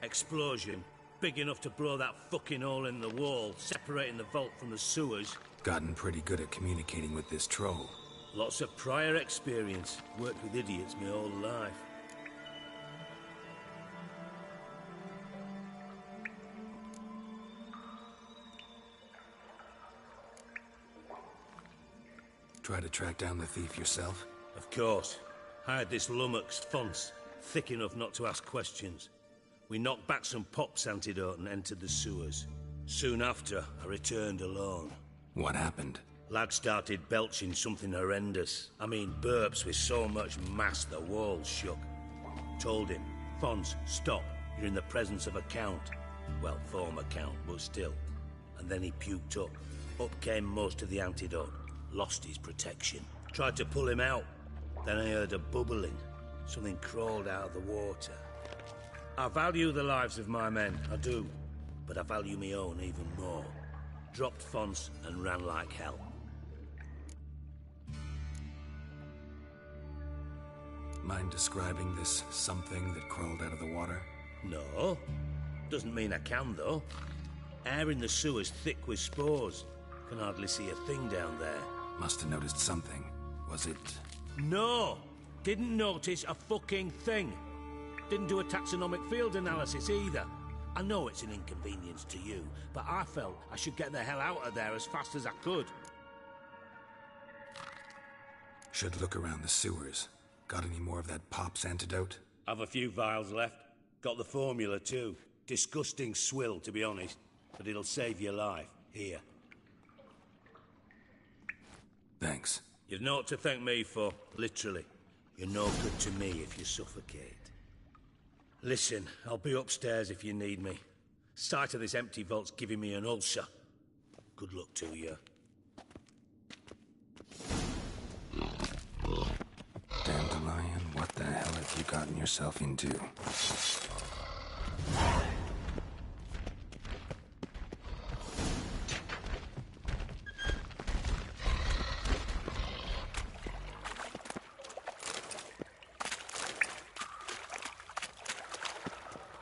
Explosion. Big enough to blow that fucking hole in the wall, separating the vault from the sewers. Gotten pretty good at communicating with this troll. Lots of prior experience. Worked with idiots my whole life. Try to track down the thief yourself? Of course. Hired this lummox, Fonce, thick enough not to ask questions. We knocked back some Pop's antidote and entered the sewers. Soon after, I returned alone. What happened? Lad started belching something horrendous. I mean, burps with so much mass the walls shook. Told him, Fonce, stop. You're in the presence of a count. Well, former count, but still. And then he puked up. Up came most of the antidote. Lost his protection. Tried to pull him out. Then I heard a bubbling. Something crawled out of the water. I value the lives of my men, I do. But I value my own even more. Dropped Fonce and ran like hell. Mind describing this something that crawled out of the water? No. Doesn't mean I can, though. Air in the sewer's thick with spores. Can hardly see a thing down there. Must have noticed something. Was it... No! Didn't notice a fucking thing. Didn't do a taxonomic field analysis either. I know it's an inconvenience to you, but I felt I should get the hell out of there as fast as I could. Should look around the sewers. Got any more of that Pop's antidote? I've a few vials left. Got the formula too. Disgusting swill, to be honest. But it'll save your life. Here. Thanks. You've naught to thank me for, literally. You're no good to me if you suffocate. Listen, I'll be upstairs if you need me. Sight of this empty vault's giving me an ulcer. Good luck to you. Dandelion, what the hell have you gotten yourself into?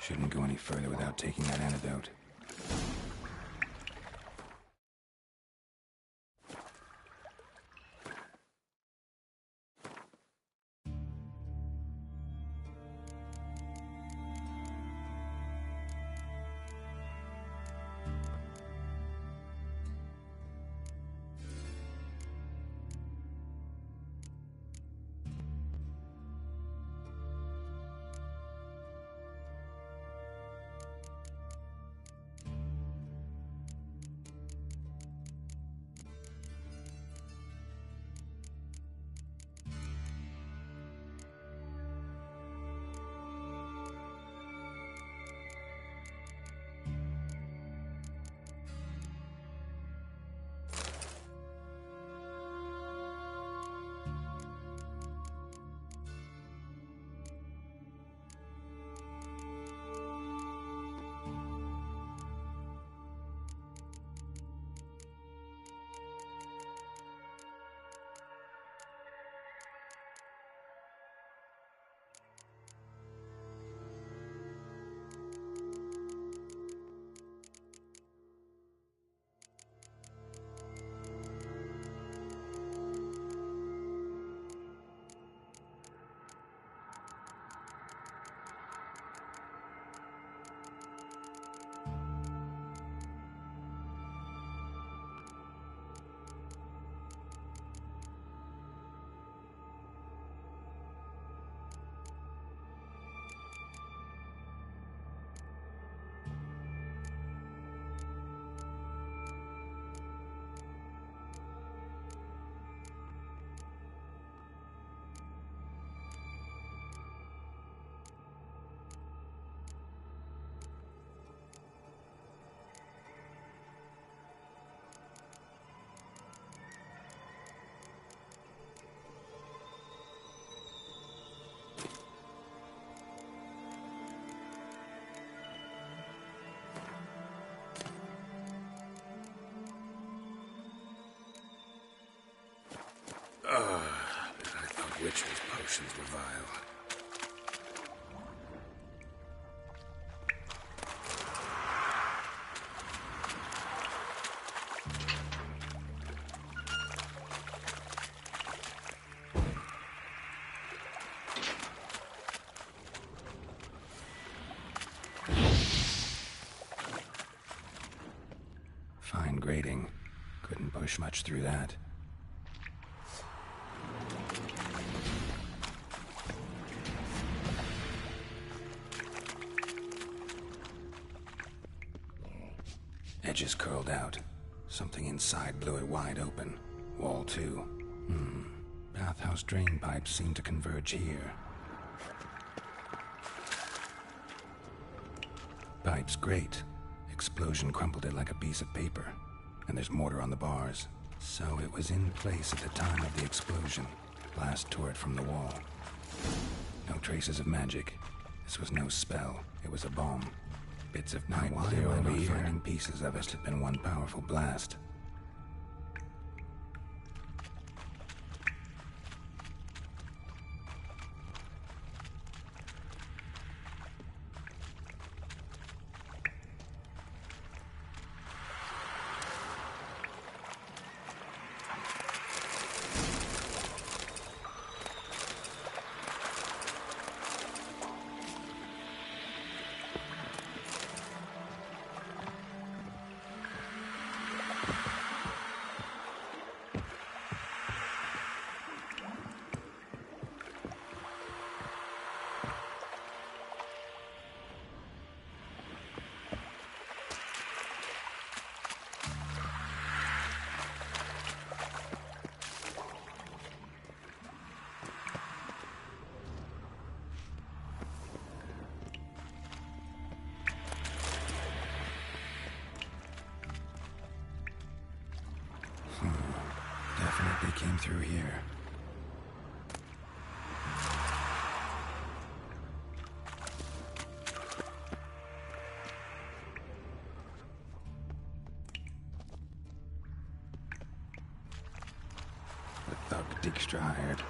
Shouldn't go any further without taking that antidote. I thought Witcher's potions were vile. Fine grating. Couldn't push much through that. Edges curled out. Something inside blew it wide open. Wall too. Bathhouse drain pipes seem to converge here. Pipes great. Explosion crumpled it like a piece of paper. And there's mortar on the bars. So it was in place at the time of the explosion. Blast tore it from the wall. No traces of magic. This was no spell. It was a bomb. Bits of pipe clear over here. Finding pieces of it had been one powerful blast. Definitely came through here. The thug Dijkstra hired.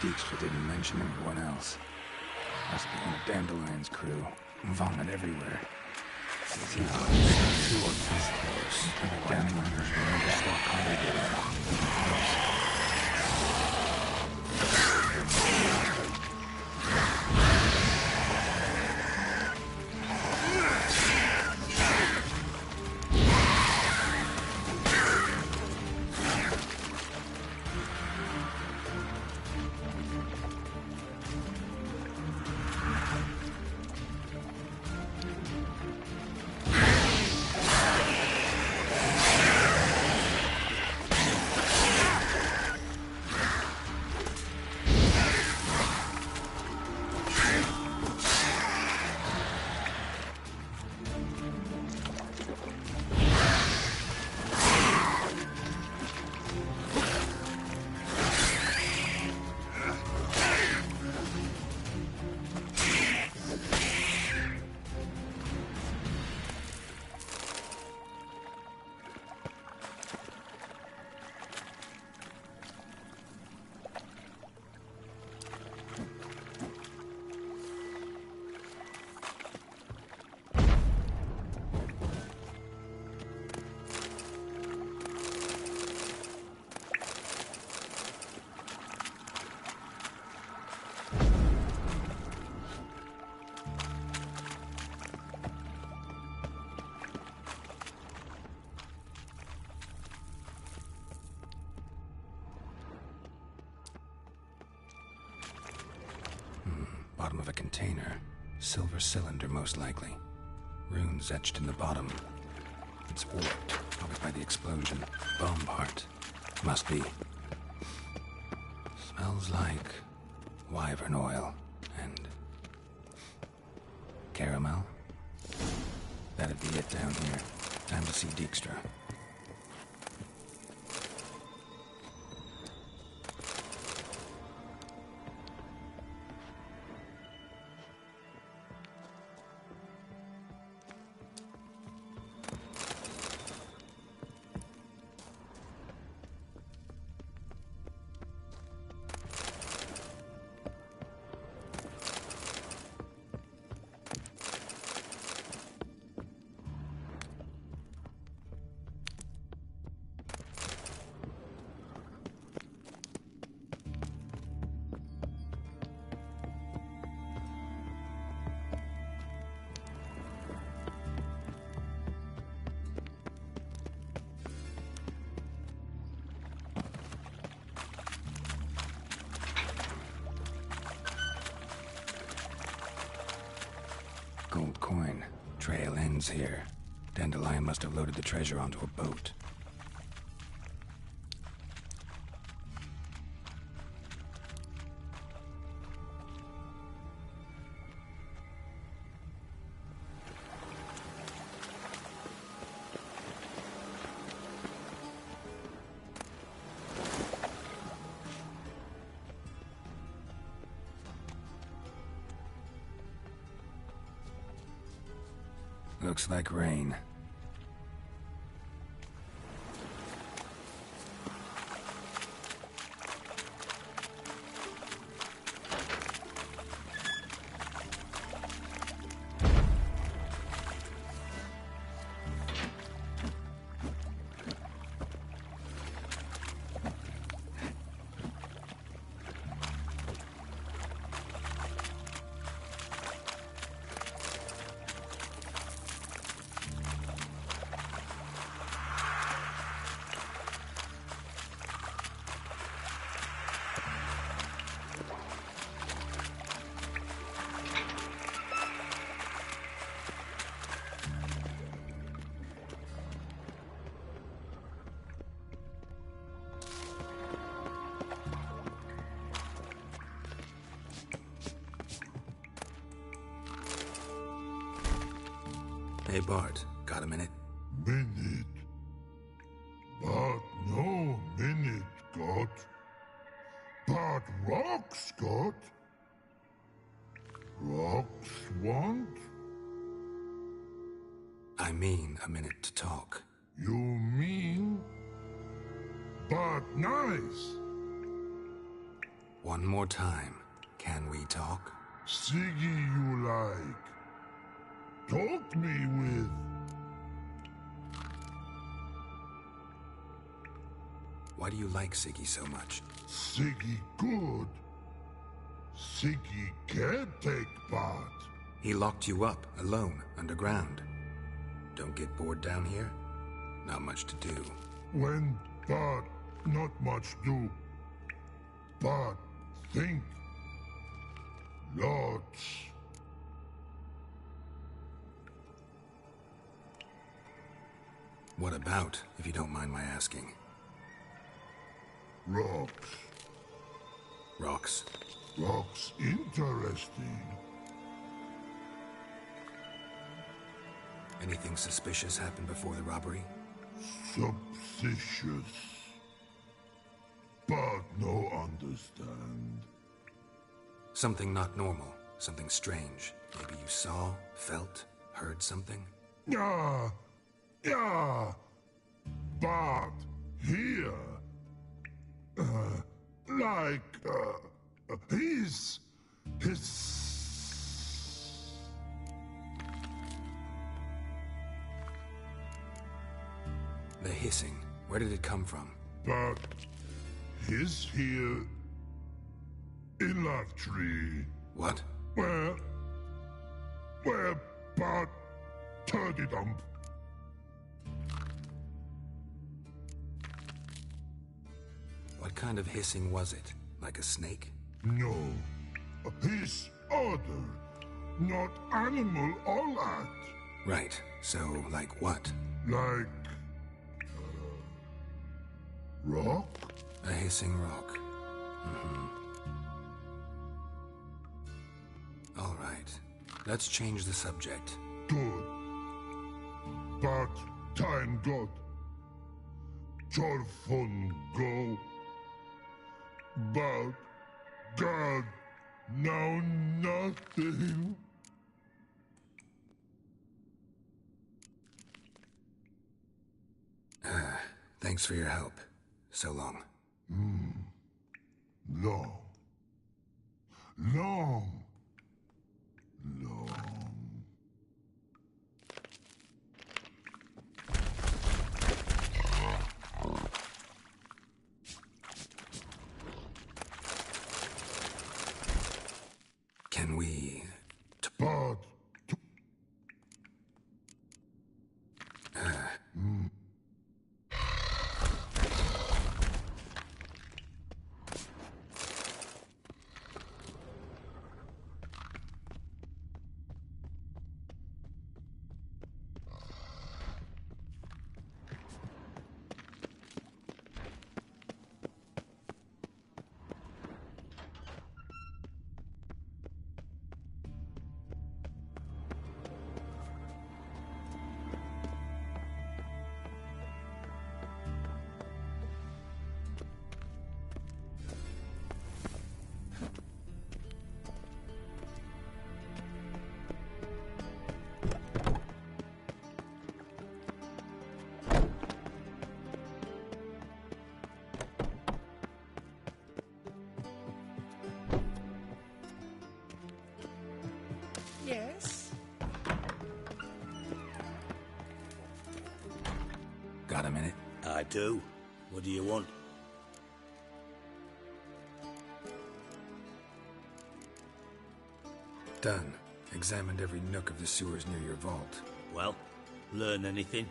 Dijkstra didn't mention everyone else. Must be on the Dandelion's crew. Vomit everywhere. See how two of his horse and the Dandelioners were still congregating. Bottom of a container. Silver cylinder, most likely. Runes etched in the bottom. It's warped, probably by the explosion. Bomb part. Must be. Smells like wyvern oil and caramel. That'd be it down here. Time to see Dijkstra. Gold coin. Trail ends here. Dandelion must have loaded the treasure onto a boat. Looks like rain. Hey, Bart, got a minute? Minute. But no minute got. But rocks got. Rocks want? I mean a minute to talk. You mean? But nice. One more time. Can we talk? Siggy you like. Talk me with. Why do you like Siggy so much? Siggy good. Siggy can't take part. He locked you up, alone, underground. Don't get bored down here? Not much to do. When but not much do. But think. Lots. What about, if you don't mind my asking? Rocks. Rocks? Rocks interesting. Anything suspicious happened before the robbery? Suspicious. But no understand. Something not normal. Something strange. Maybe you saw, felt, heard something? Yeah. Yeah. But here. His. The hissing. Where did it come from? But his here in that tree. What? Where but turdy dump. What kind of hissing was it? Like a snake? No. His other. Not animal all that. Right. So, like what? Like... rock? A hissing rock. Mm-hmm. All right. Let's change the subject. Good. But time got. Torfun go. But God, now nothing. Thanks for your help. So long. Long. Long. Can we... But... Yes? Got a minute? I do. What do you want? Done. Examined every nook of the sewers near your vault. Well, learn anything?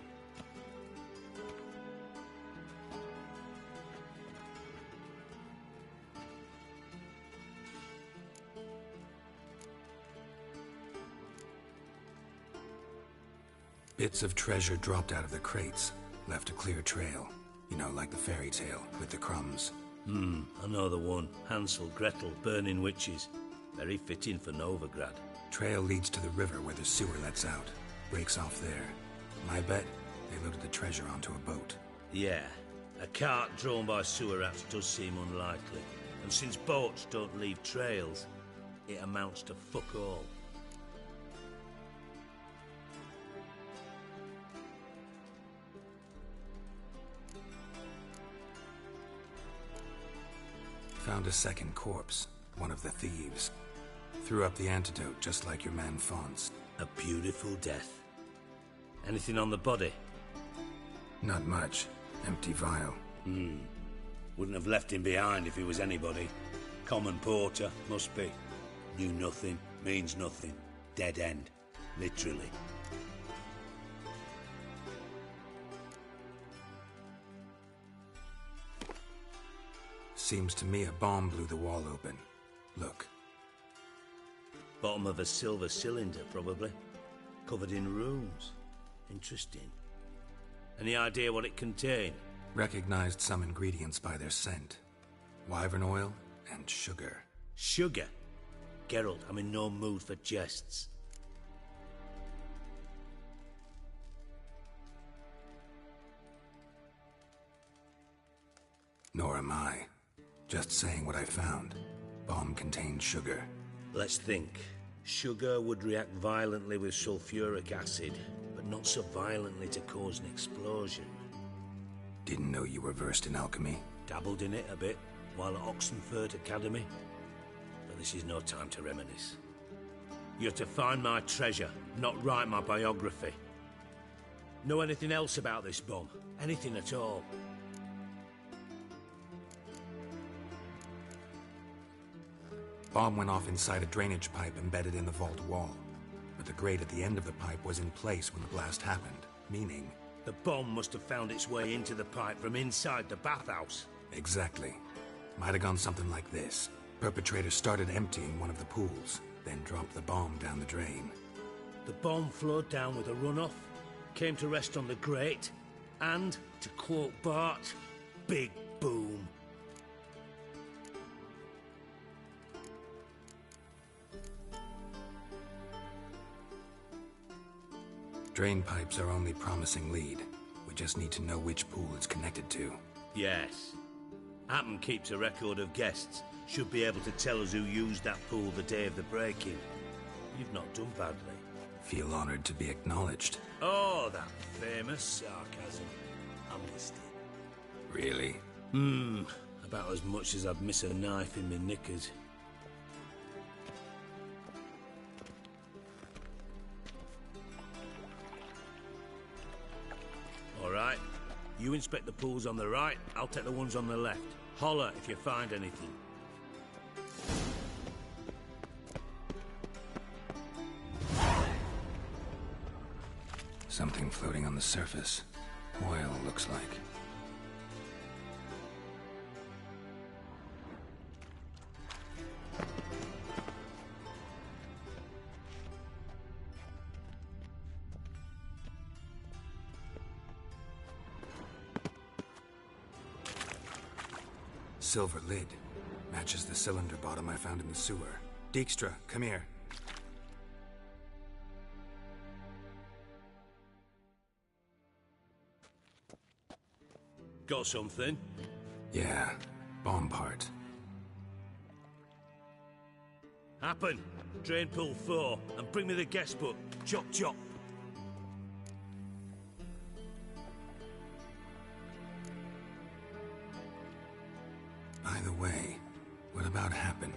Bits of treasure dropped out of the crates. Left a clear trail. You know, like the fairy tale, with the crumbs. I know the one. Hansel, Gretel, burning witches. Very fitting for Novigrad. Trail leads to the river where the sewer lets out. Breaks off there. My bet, they loaded the treasure onto a boat. Yeah. A cart drawn by sewer rats does seem unlikely. And since boats don't leave trails, it amounts to fuck all. Found a second corpse, one of the thieves. Threw up the antidote just like your man Fonz. A beautiful death. Anything on the body? Not much. Empty vial. Wouldn't have left him behind if he was anybody. Common porter, must be. Knew nothing, means nothing. Dead end. Literally. Seems to me a bomb blew the wall open. Look. Bottom of a silver cylinder, probably. Covered in runes. Interesting. Any idea what it contained? Recognized some ingredients by their scent. Wyvern oil and sugar. Sugar? Geralt, I'm in no mood for jests. Nor am I. Just saying what I found. Bomb contained sugar. Let's think. Sugar would react violently with sulfuric acid, but not so violently to cause an explosion. Didn't know you were versed in alchemy. Dabbled in it a bit, while at Oxenford Academy. But this is no time to reminisce. You're to find my treasure, not write my biography. Know anything else about this bomb? Anything at all? Bomb went off inside a drainage pipe embedded in the vault wall. But the grate at the end of the pipe was in place when the blast happened, meaning... The bomb must have found its way into the pipe from inside the bathhouse. Exactly. Might have gone something like this. Perpetrator started emptying one of the pools, then dropped the bomb down the drain. The bomb flowed down with a runoff, came to rest on the grate, and, to quote Bart, big boom. Drain pipes are only promising lead. We just need to know which pool it's connected to. Yes. Happen keeps a record of guests. Should be able to tell us who used that pool the day of the break-in. You've not done badly. Feel honored to be acknowledged. Oh, that famous sarcasm. I missed it. Really? About as much as I'd miss a knife in my knickers. All right. You inspect the pools on the right, I'll take the ones on the left. Holler if you find anything. Something floating on the surface. Oil, looks like. Silver lid. Matches the cylinder bottom I found in the sewer. Dijkstra, come here. Got something? Yeah, bomb part. Happen. Drain pool 4, and bring me the guest book. Chop chop. By the way, what about Happen?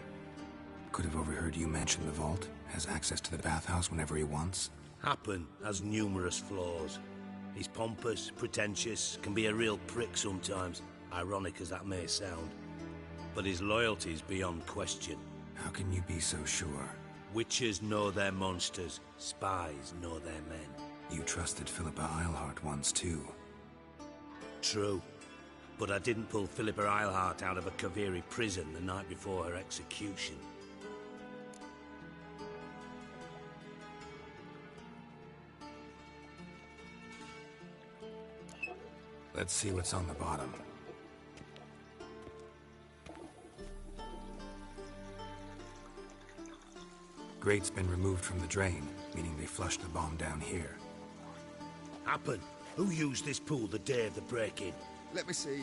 Could have overheard you mention the vault. Has access to the bathhouse whenever he wants. Happen has numerous flaws. He's pompous, pretentious, can be a real prick sometimes, ironic as that may sound. But his loyalty's beyond question. How can you be so sure? Witchers know their monsters, spies know their men. You trusted Philippa Eilhart once too. True. But I didn't pull Philippa Eilhart out of a Kaviri prison the night before her execution. Let's see what's on the bottom. Grate's been removed from the drain, meaning they flushed the bomb down here. Happen. Who used this pool the day of the break-in? Let me see.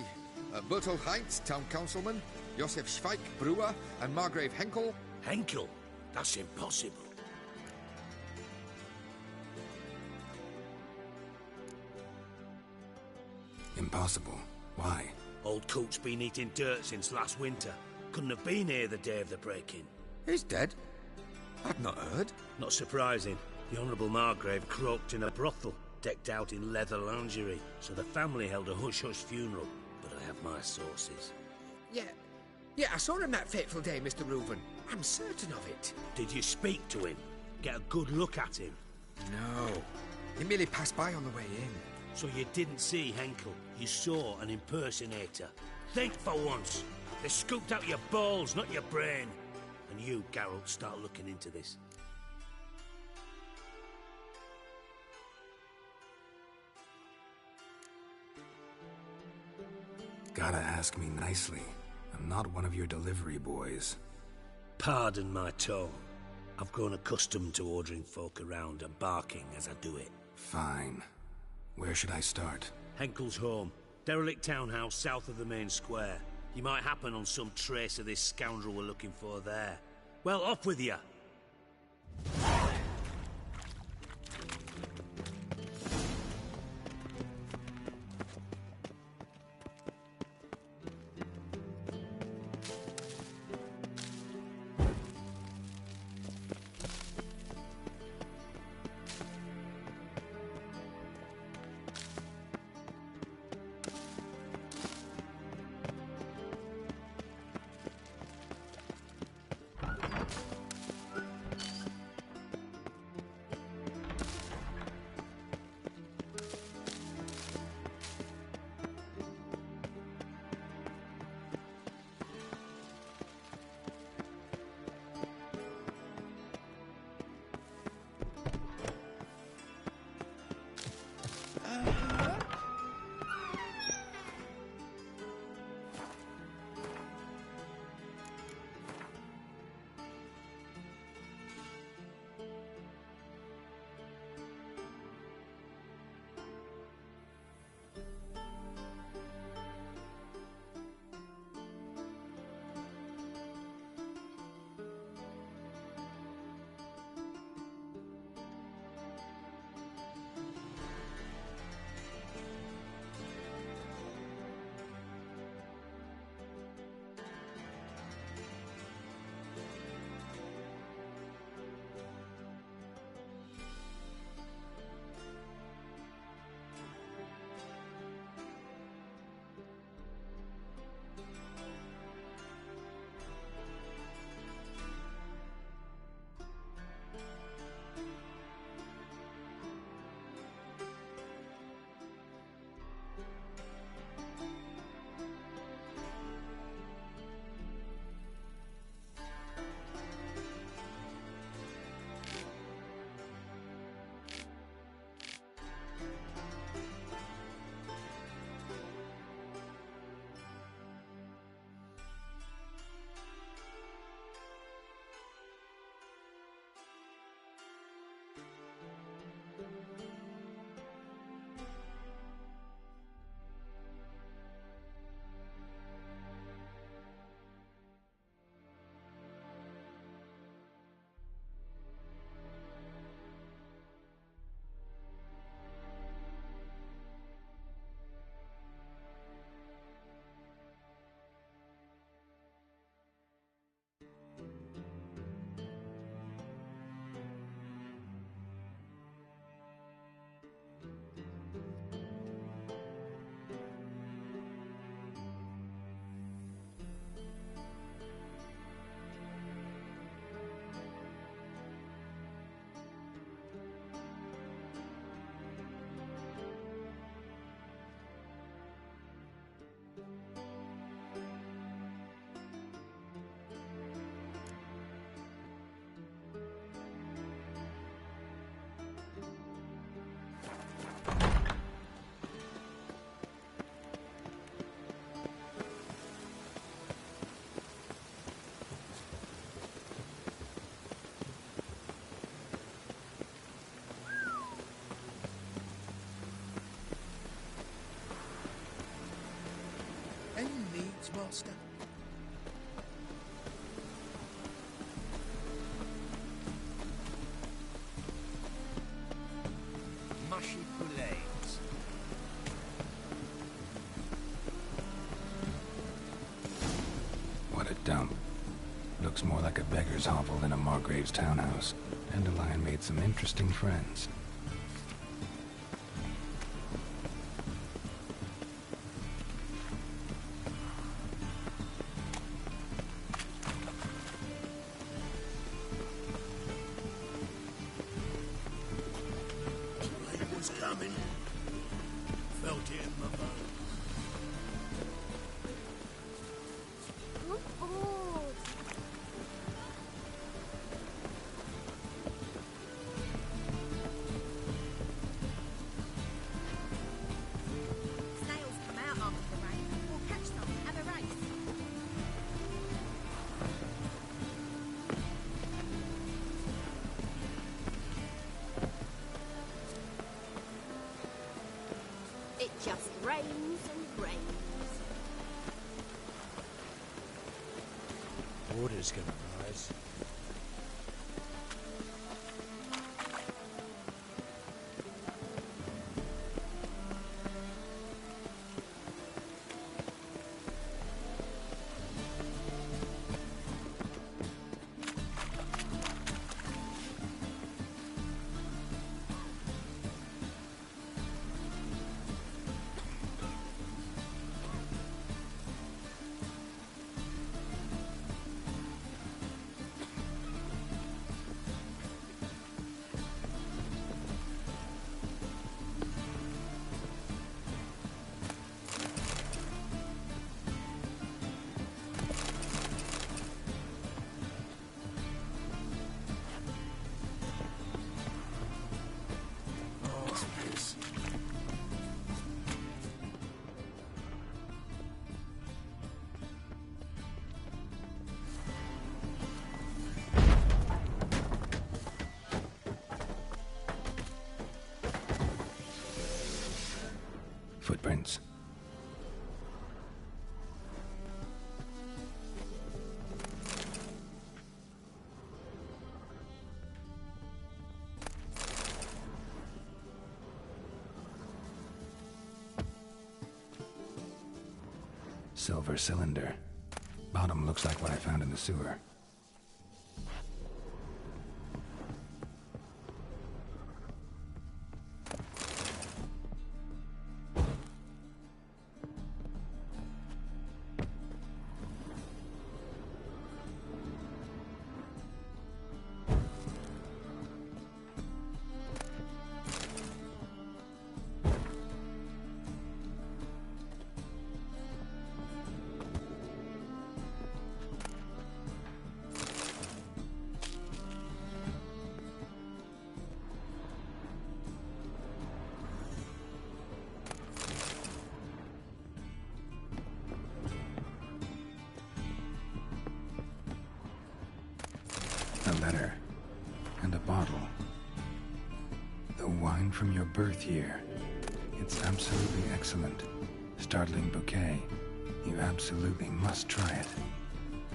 Bertolt Heinz, town councilman, Josef Schweik, brewer, and Margrave Henkel. Henkel? That's impossible. Impossible. Why? Old Coot's been eating dirt since last winter. Couldn't have been here the day of the break-in. He's dead? I've not heard. Not surprising. The Honourable Margrave croaked in a brothel, decked out in leather lingerie, so the family held a hush-hush funeral. But I have my sources. Yeah, I saw him that fateful day, Mr. Reuven. I'm certain of it. Did you speak to him? Get a good look at him? No. He merely passed by on the way in. So you didn't see Henkel. You saw an impersonator. Think for once. They scooped out your balls, not your brain. And you, Geralt, start looking into this. Gotta ask me nicely. I'm not one of your delivery boys. Pardon my tone. I've grown accustomed to ordering folk around and barking as I do it. Fine. Where should I start? Henkel's home. Derelict townhouse south of the main square. You might happen on some trace of this scoundrel we're looking for there. Well, off with you! words, Master. Mushy pullets. What a dump. Looks more like a beggar's hovel than a Margrave's townhouse. Dandelion made some interesting friends. Rain was coming. Felt it in my bones. Good board. Snails come out after the rain. We'll catch some, have a race. It just rains and rains. Water's gonna rise. Footprints. Silver cylinder. Bottom looks like what I found in the sewer. A letter. And a bottle. The wine from your birth year. It's absolutely excellent. Startling bouquet. You absolutely must try it.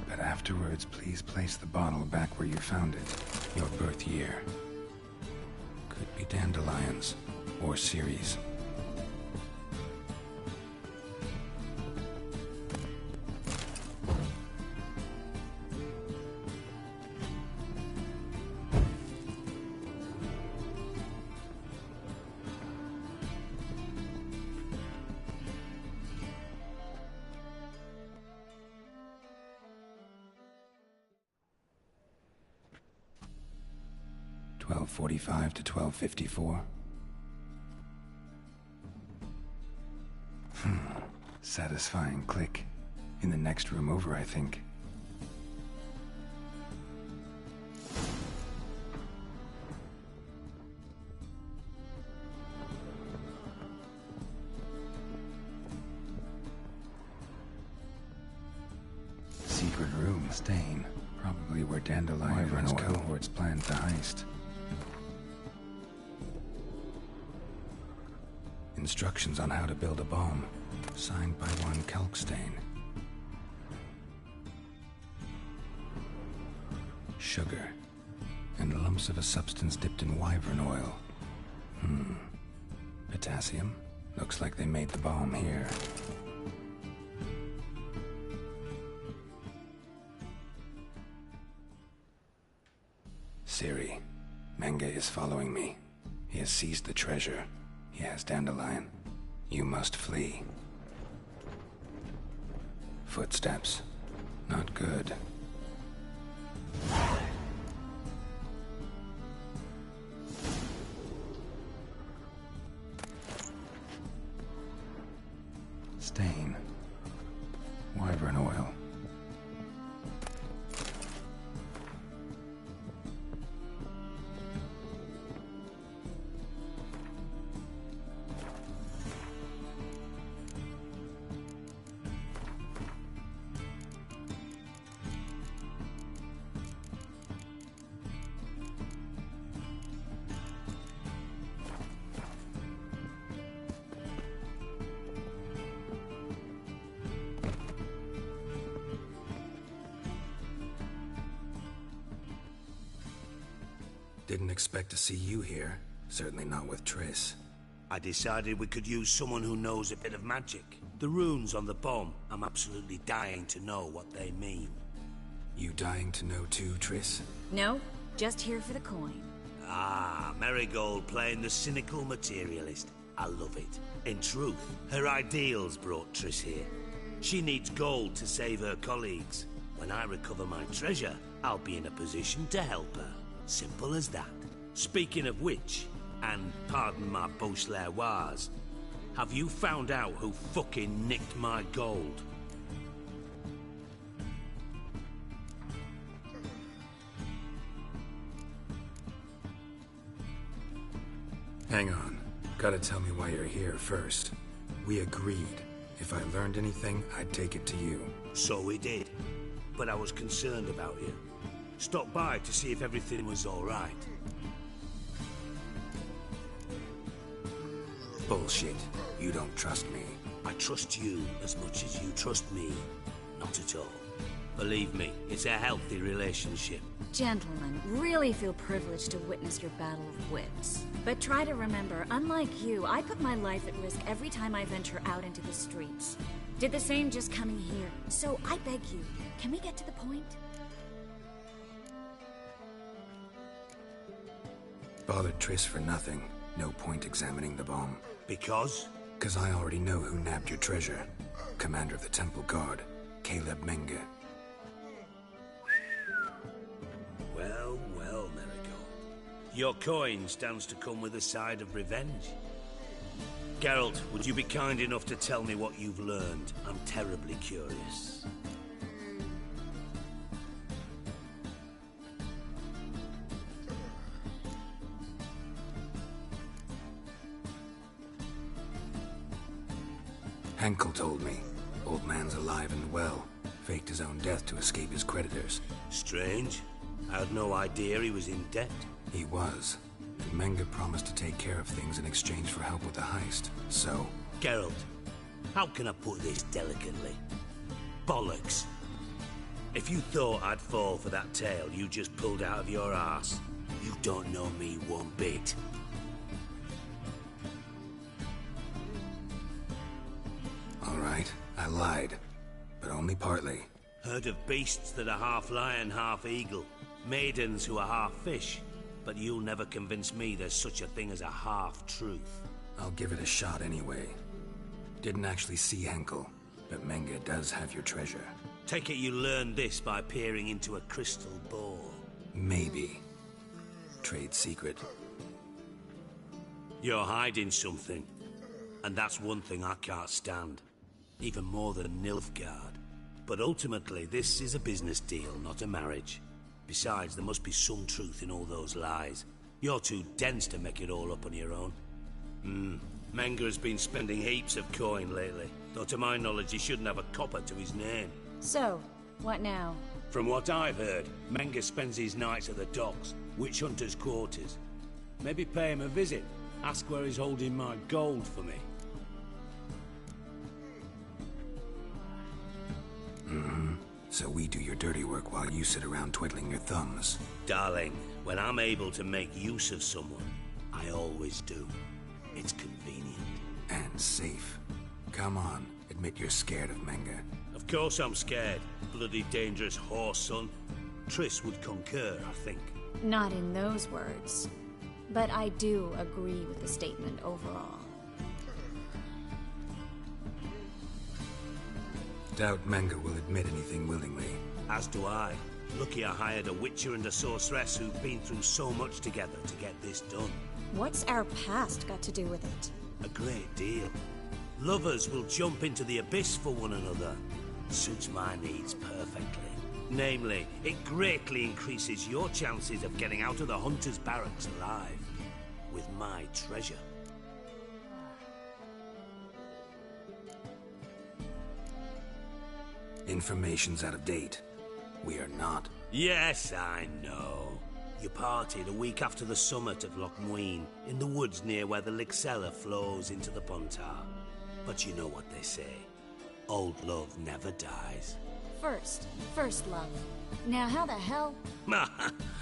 But afterwards, please place the bottle back where you found it. Your birth year. Could be dandelions. Or Ceres. .45 to 12:54. Satisfying click. In the next room over, I think. Secret room. Stain. Probably where Dandelion and his cohorts planned the heist. Instructions on how to build a bomb. Signed by one Kelkstain. Sugar. And lumps of a substance dipped in wyvern oil. Potassium? Looks like they made the bomb here. Ciri, Menge is following me. He has seized the treasure. He has Dandelion. You must flee. Footsteps. Not good. Stain. Wyvern oil. Didn't expect to see you here. Certainly not with Triss. I decided we could use someone who knows a bit of magic. The runes on the bomb, I'm absolutely dying to know what they mean. You dying to know too, Triss? No, just here for the coin. Ah, Marigold playing the cynical materialist. I love it. In truth, her ideals brought Triss here. She needs gold to save her colleagues. When I recover my treasure, I'll be in a position to help her. Simple as that. Speaking of which, and pardon my bois, have you found out who fucking nicked my gold? Hang on. Gotta tell me why you're here first. We agreed. If I learned anything, I'd take it to you. So we did. But I was concerned about you. Stopped by to see if everything was all right. Bullshit. You don't trust me. I trust you as much as you trust me. Not at all. Believe me, it's a healthy relationship. Gentlemen, really feel privileged to witness your battle of wits. But try to remember, unlike you, I put my life at risk every time I venture out into the streets. Did the same just coming here. So I beg you, can we get to the point? Bothered Triss for nothing. No point examining the bomb. Because? 'Cause I already know who nabbed your treasure. Commander of the Temple Guard, Caleb Menge. Well, well, Marigold. Your coin stands to come with a side of revenge. Geralt, would you be kind enough to tell me what you've learned? I'm terribly curious. Henkel told me. Old man's alive and well. Faked his own death to escape his creditors. Strange. I had no idea he was in debt. He was. And Menge promised to take care of things in exchange for help with the heist. So... Geralt, how can I put this delicately? Bollocks. If you thought I'd fall for that tale you just pulled out of your arse, you don't know me one bit. All right, I lied. But only partly. Heard of beasts that are half lion, half eagle. Maidens who are half fish. But you'll never convince me there's such a thing as a half-truth. I'll give it a shot anyway. Didn't actually see Henkel, but Menge does have your treasure. Take it you learned this by peering into a crystal ball. Maybe. Trade secret. You're hiding something. And that's one thing I can't stand. Even more than Nilfgaard. But ultimately, this is a business deal, not a marriage. Besides, there must be some truth in all those lies. You're too dense to make it all up on your own. Menge has been spending heaps of coin lately. Though to my knowledge, he shouldn't have a copper to his name. So, what now? From what I've heard, Menge spends his nights at the docks, witch hunters' quarters. Maybe pay him a visit. Ask where he's holding my gold for me. So we do your dirty work while you sit around twiddling your thumbs. Darling, when I'm able to make use of someone, I always do. It's convenient. And safe. Come on, admit you're scared of Menga. Of course I'm scared. Bloody dangerous horse, son. Triss would concur, I think. Not in those words. But I do agree with the statement overall. Doubt Menga will admit anything willingly. As do I. Lucky I hired a witcher and a sorceress who've been through so much together to get this done. What's our past got to do with it? A great deal. Lovers will jump into the abyss for one another. Suits my needs perfectly. Namely, it greatly increases your chances of getting out of the hunter's barracks alive. With my treasure. Information's out of date. We are not. Yes, I know. You partied a week after the summit of Loch Muin, in the woods near where the Lixella flows into the Pontar. But you know what they say. Old love never dies. First love. Now how the hell?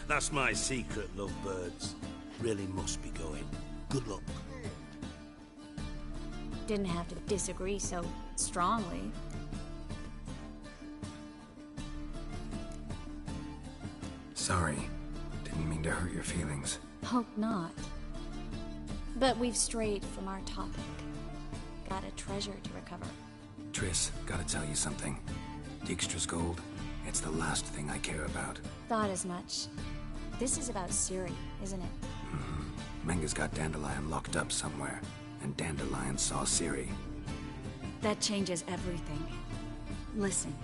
That's my secret, lovebirds. Really must be going. Good luck. Didn't have to disagree so strongly. Sorry. Didn't mean to hurt your feelings. Hope not. But we've strayed from our topic. Got a treasure to recover. Triss, gotta tell you something. Dijkstra's gold, it's the last thing I care about. Thought as much. This is about Ciri, isn't it? Menga's got Dandelion locked up somewhere, and Dandelion saw Ciri. That changes everything. Listen,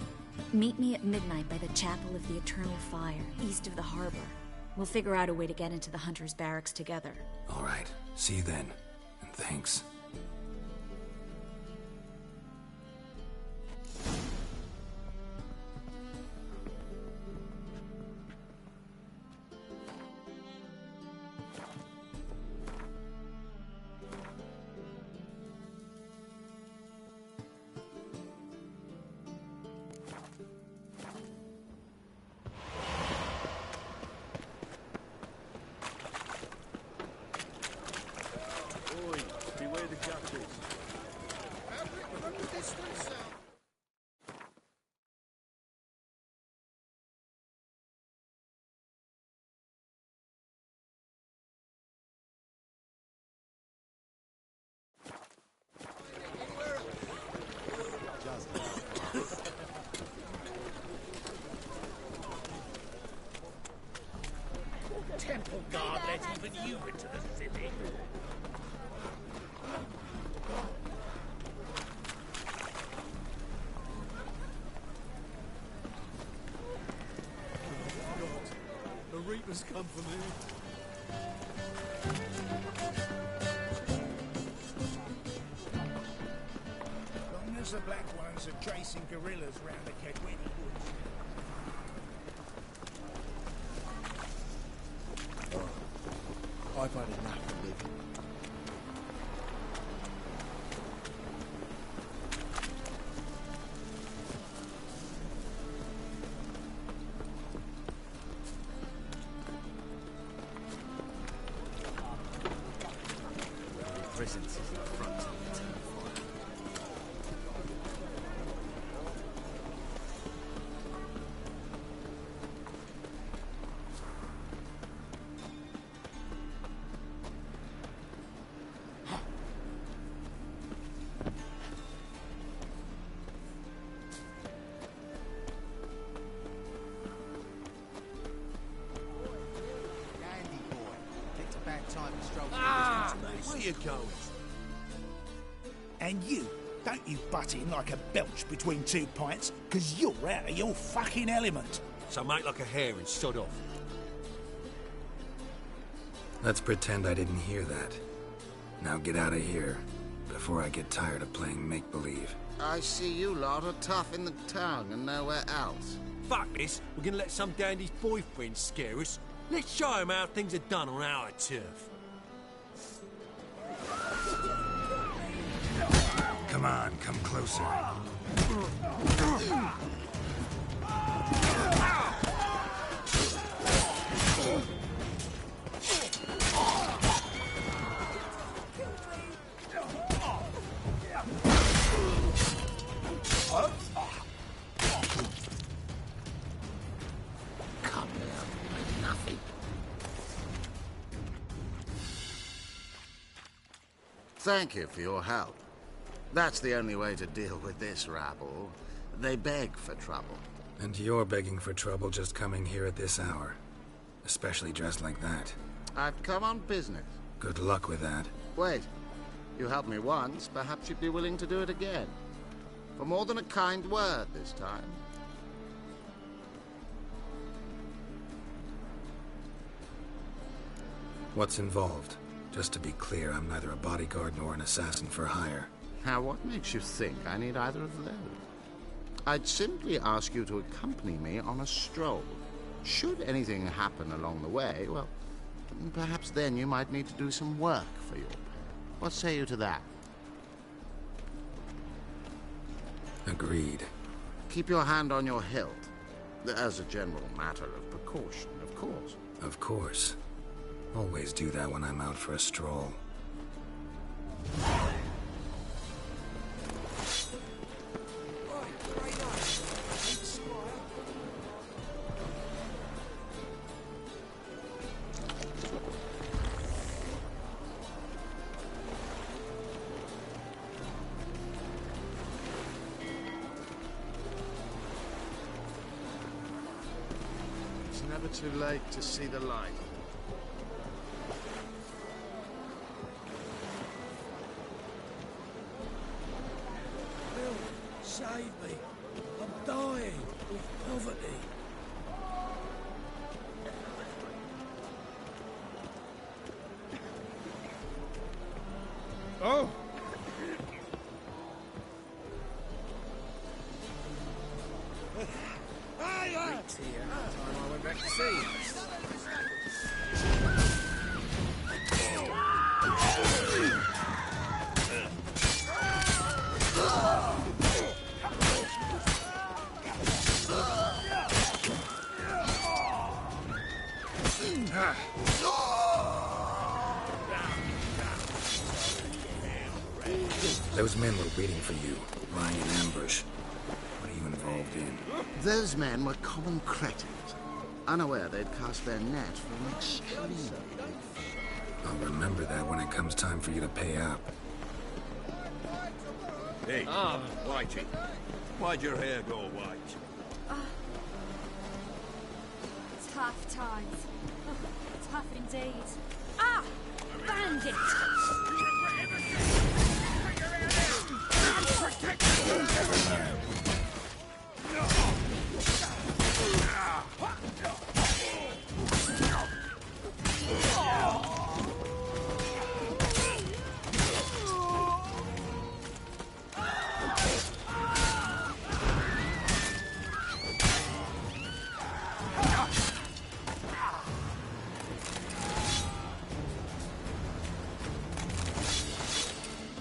meet me at midnight by the Chapel of the Eternal Fire, east of the harbor. We'll figure out a way to get into the Hunter's Barracks together. All right, see you then, and thanks. Temple guard let even you into the city. The Reapers come for me. Long as the Black Ones are chasing guerrillas round the Kedweni woods. I've had enough of living. Presence is the front of the team. Where you going? And you, don't you butt in like a belch between 2 pints, because you're out of your fucking element. So make like a hare and sod off. Let's pretend I didn't hear that. Now get out of here, before I get tired of playing make-believe. I see you lot are tough in the tongue and nowhere else. Fuck this, we're gonna let some dandy's boyfriend scare us. Let's show him how things are done on our turf. Come on, come closer. Thank you for your help. That's the only way to deal with this rabble. They beg for trouble. And you're begging for trouble just coming here at this hour. Especially dressed like that. I've come on business. Good luck with that. Wait. You helped me once, perhaps you'd be willing to do it again. For more than a kind word this time. What's involved? Just to be clear, I'm neither a bodyguard nor an assassin for hire. Now, what makes you think I need either of those? I'd simply ask you to accompany me on a stroll. Should anything happen along the way, well, perhaps then you might need to do some work for your pay. What say you to that? Agreed. Keep your hand on your hilt. As a general matter of precaution, of course. Of course. Always do that when I'm out for a stroll. It's never too late to see the light. Save me. I'm dying of poverty. Oh! Great here. Time I went back to sea. Those men were waiting for you, lying in ambush. What are you involved in? Those men were common cretins, unaware they'd cast their net for an extremely big fish. I'll remember that when it comes time for you to pay up. Hey, Whitey. Why'd your hair go white? Tough times. Tough indeed. Ah! Bandit!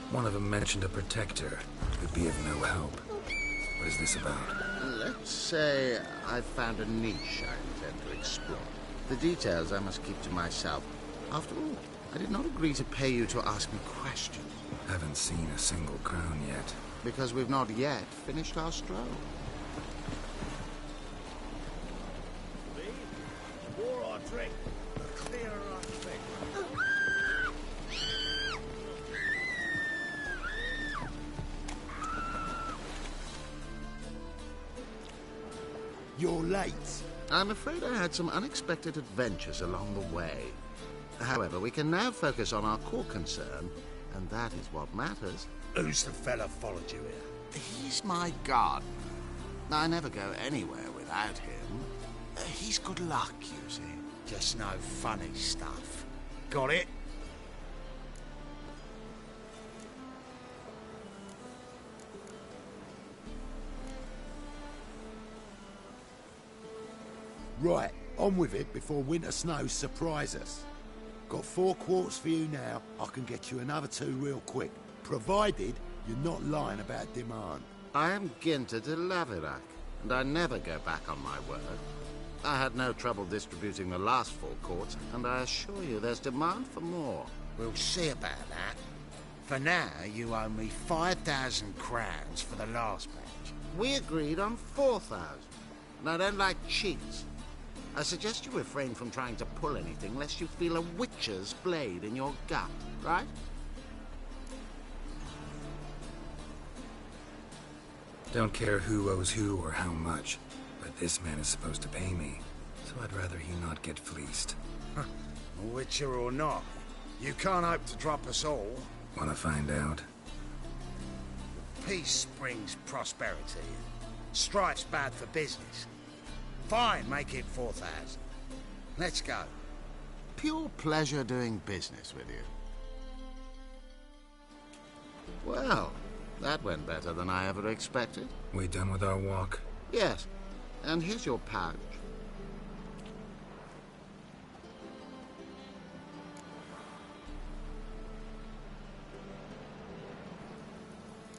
One of them mentioned a protector who'd be of no help. What is this about? Let's say I've found a niche I intend to explore. The details I must keep to myself. After all, I did not agree to pay you to ask me questions. Haven't seen a single crown yet. Because we've not yet finished our stroll. War or drink, clear our thing. You're late. I'm afraid I had some unexpected adventures along the way. However, we can now focus on our core concern, and that is what matters. Who's the fella followed you here? He's my gardener. I never go anywhere without him. He's good luck, you see. Just no funny stuff. Got it? Right, on with it before winter snows surprise us. Got 4 quarts for you now. I can get you another 2 real quick, provided you're not lying about demand. I am Ginter de Laverack, and I never go back on my word. I had no trouble distributing the last 4 quarts, and I assure you there's demand for more. We'll see about that. For now, you owe me 5,000 crowns for the last batch. We agreed on 4,000, and I don't like cheats. I suggest you refrain from trying to pull anything lest you feel a witcher's blade in your gut, right? Don't care who owes who or how much, but this man is supposed to pay me, so I'd rather he not get fleeced. Witcher or not, you can't hope to drop us all. Wanna find out? Peace brings prosperity. Strife's bad for business. Fine, make it 4,000. Let's go. Pure pleasure doing business with you. Well, that went better than I ever expected. We done with our walk? Yes, and here's your pouch.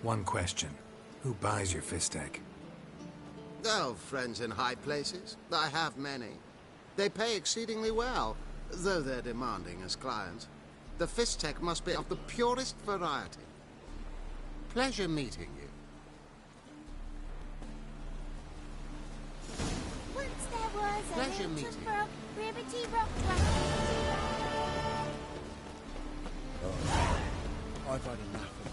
One question. Who buys your fistek? Oh, friends in high places. I have many. They pay exceedingly well, though they're demanding as clients. The fistek must be of the purest variety. Pleasure meeting you. Once there was a Pleasure little meeting. frog, ribbity rock, I've had enough of it.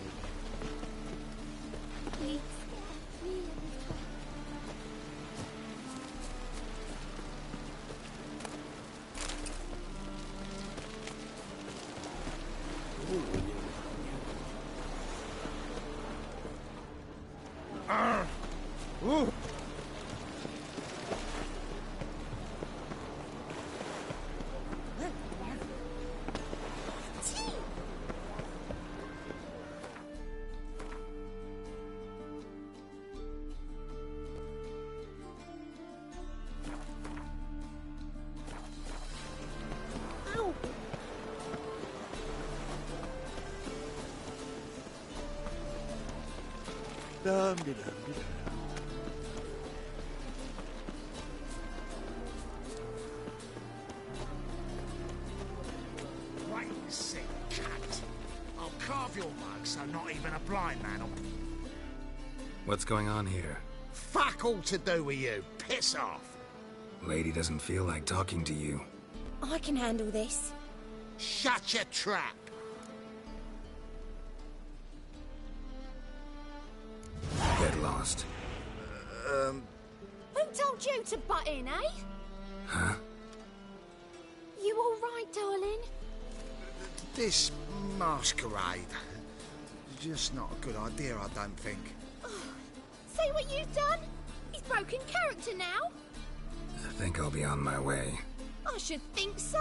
Please, me Ooh. Dum-de-dum-de-dum. Wait a second, cat. I'll carve your mug so not even a blind man will... What's going on here? Fuck all to do with you. Piss off. Lady doesn't feel like talking to you. I can handle this. Shut your trap. Get lost. Who told you to butt in, eh? Huh? You all right, darling? This masquerade. Just not a good idea, I don't think. See what you've done? He's broken character now. I think I'll be on my way. I should think so.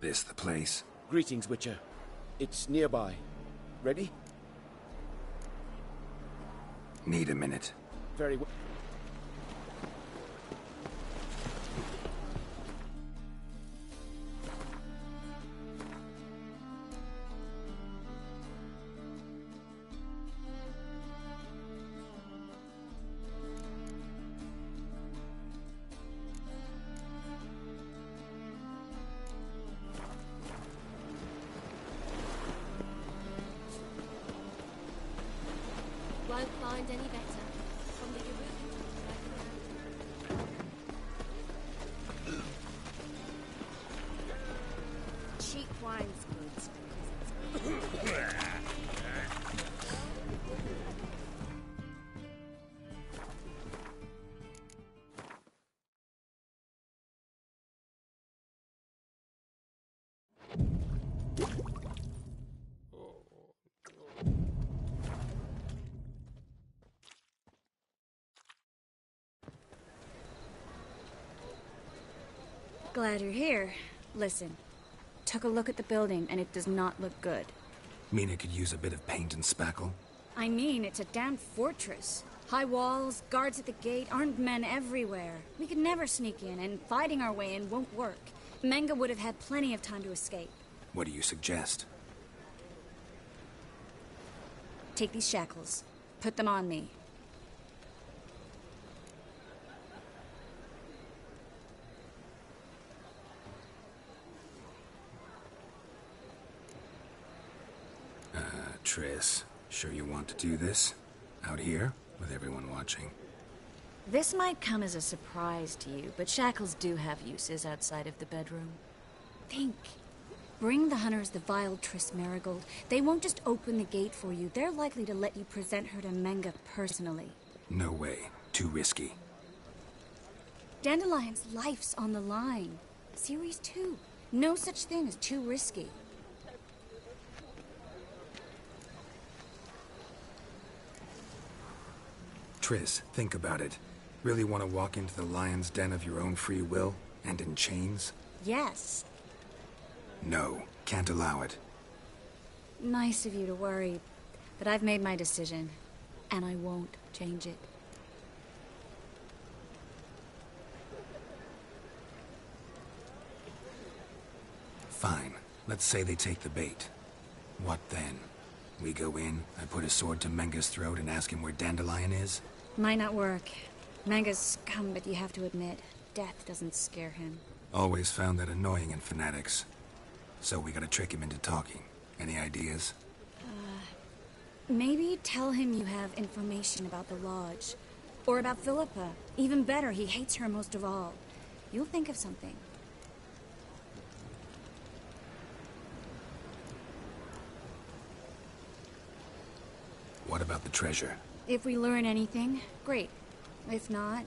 This the place? Greetings, Witcher. It's nearby. Ready? Need a minute. Very well. Won't find any better. From the Cheap wine's good. Glad you're here. Listen, took a look at the building and it does not look good. Mean it could use a bit of paint and spackle? I mean, it's a damn fortress. High walls, guards at the gate, armed men everywhere. We could never sneak in, and fighting our way in won't work. Menga would have had plenty of time to escape. What do you suggest? Take these shackles. Put them on me. Triss, sure you want to do this? Out here, with everyone watching? This might come as a surprise to you, but shackles do have uses outside of the bedroom. Think. Bring the hunters the vile Triss Marigold. They won't just open the gate for you. They're likely to let you present her to Menga personally. No way. Too risky. Dandelion's life's on the line. Series 2. No such thing as too risky. Triss, think about it. Really want to walk into the lion's den of your own free will, and in chains? Yes. No, can't allow it. Nice of you to worry, but I've made my decision, and I won't change it. Fine. Let's say they take the bait. What then? We go in, I put a sword to Menga's throat and ask him where Dandelion is? Might not work. Menga's scum, but you have to admit, death doesn't scare him. Always found that annoying in fanatics. So we gotta trick him into talking. Any ideas? Maybe tell him you have information about the Lodge. Or about Philippa. Even better, he hates her most of all. You'll think of something. What about the treasure? If we learn anything, great. If not...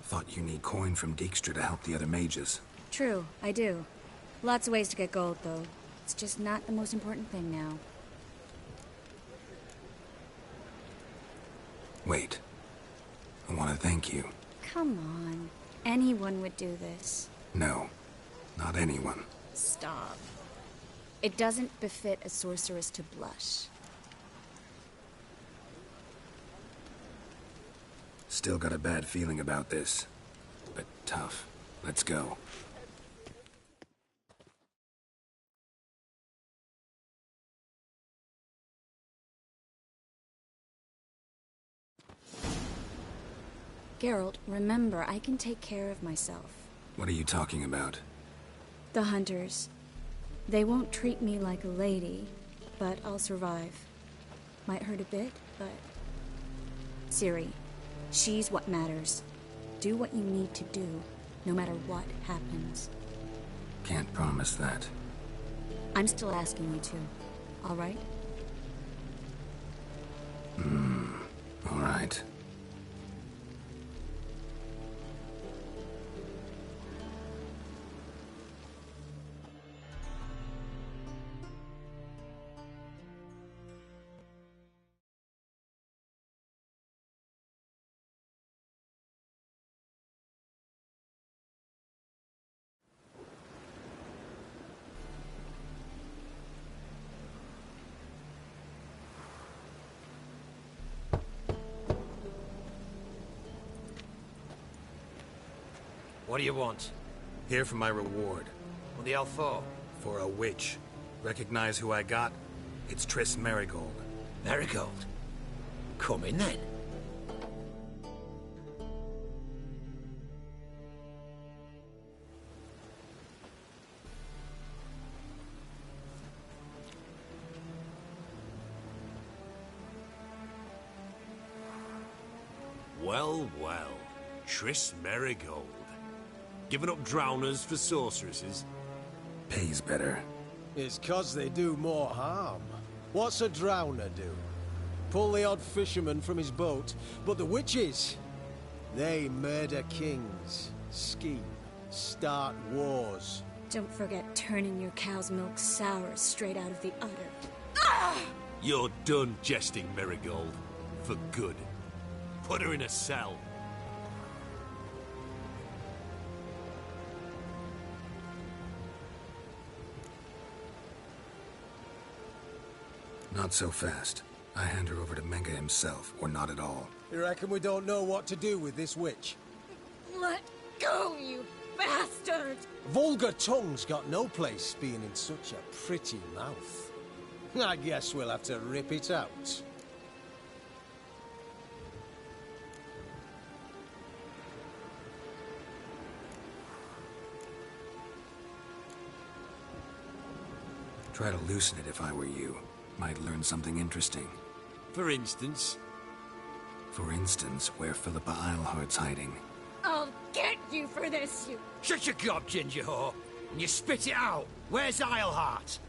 Thought you need coin from Dijkstra to help the other mages. True, I do. Lots of ways to get gold, though. It's just not the most important thing now. Wait. I want to thank you. Come on. Anyone would do this. No. Not anyone. Stop. It doesn't befit a sorceress to blush. Still got a bad feeling about this. But tough. Let's go. Geralt, remember, I can take care of myself. What are you talking about? The hunters. They won't treat me like a lady, but I'll survive. Might hurt a bit, but... Ciri, she's what matters. Do what you need to do, no matter what happens. Can't promise that. I'm still asking you to, all right? All right. What do you want? Here for my reward. What the hell for? For a witch. Recognize who I got? It's Triss Marigold. Marigold? Come in then. Well, well. Triss Marigold. Giving up drowners for sorceresses? Pays better. It's 'cause they do more harm. What's a drowner do? Pull the odd fisherman from his boat, but the witches, they murder kings, scheme, start wars. Don't forget turning your cow's milk sour straight out of the udder. You're done jesting, Marigold. For good. Put her in a cell. Not so fast. I hand her over to Menge himself, or not at all. You reckon we don't know what to do with this witch? Let go, you bastard! Vulgar tongue's got no place being in such a pretty mouth. I guess we'll have to rip it out. Try to loosen it if I were you. Might learn something interesting. For instance? For instance, where Philippa Eilhart's hiding. I'll get you for this, you... Shut your gob, ginger whore, and you spit it out. Where's Eilhart?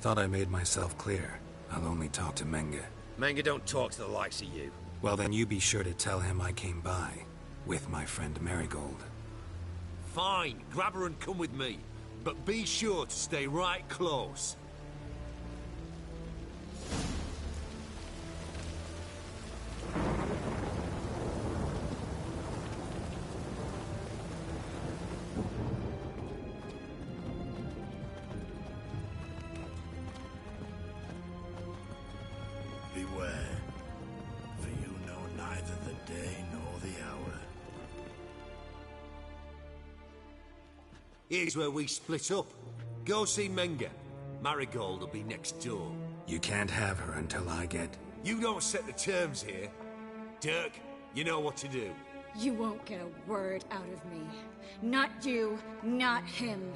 Thought I made myself clear. I'll only talk to Menge. Menge don't talk to the likes of you. Well, then you be sure to tell him I came by. With my friend Marigold. Fine, grab her and come with me. But be sure to stay right close. Beware, for you know neither the day nor the hour. Here's where we split up. Go see Menge. Marigold will be next door. You can't have her until I get... You don't set the terms here. Dirk, you know what to do. You won't get a word out of me. Not you, not him.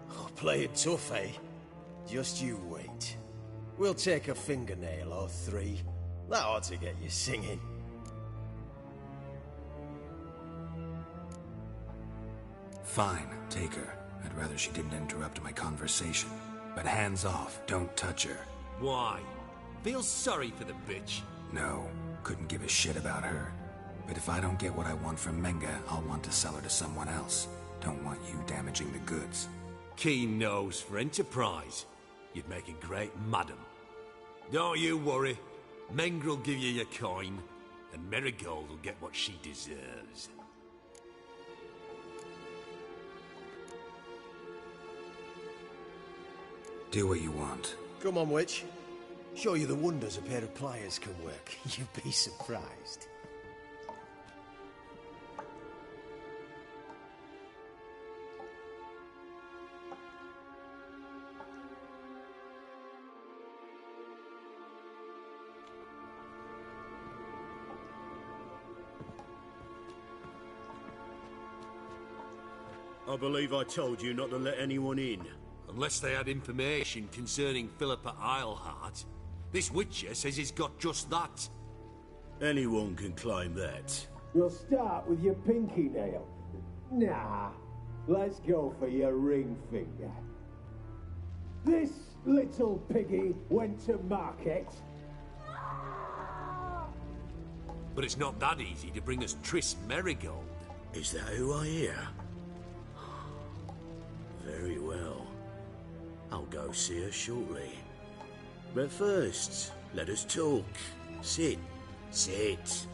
Oh, play it tough, eh? Just you wait. We'll take a fingernail or three. That ought to get you singing. Fine, take her. I'd rather she didn't interrupt my conversation. But hands off, don't touch her. Why? Feel sorry for the bitch? No, couldn't give a shit about her. But if I don't get what I want from Menge, I'll want to sell her to someone else. Don't want you damaging the goods. Keen nose for enterprise. You'd make a great madam. Don't you worry. Menge will give you your coin, and Marigold will get what she deserves. Do what you want. Come on, witch. Show you the wonders a pair of pliers can work. You'd be surprised. I believe I told you not to let anyone in. Unless they had information concerning Philippa Eilhart. This Witcher says he's got just that. Anyone can claim that. We'll start with your pinky nail. Nah, let's go for your ring finger. This little piggy went to market. But it's not that easy to bring us Triss Marigold. Is that who I hear? Very well. I'll go see her shortly. But first, let us talk. Sit. Sit.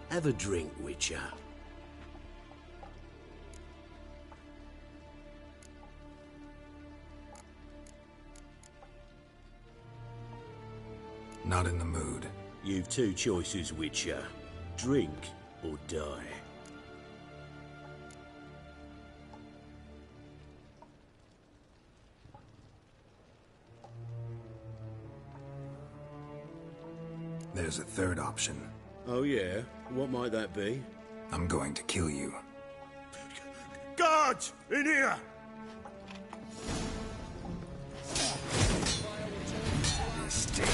Have a drink, Witcher. Not in the mood. You've two choices, Witcher. Drink or die. There's a third option. Oh yeah? What might that be? I'm going to kill you. Guards! In here! Mistake.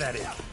That is.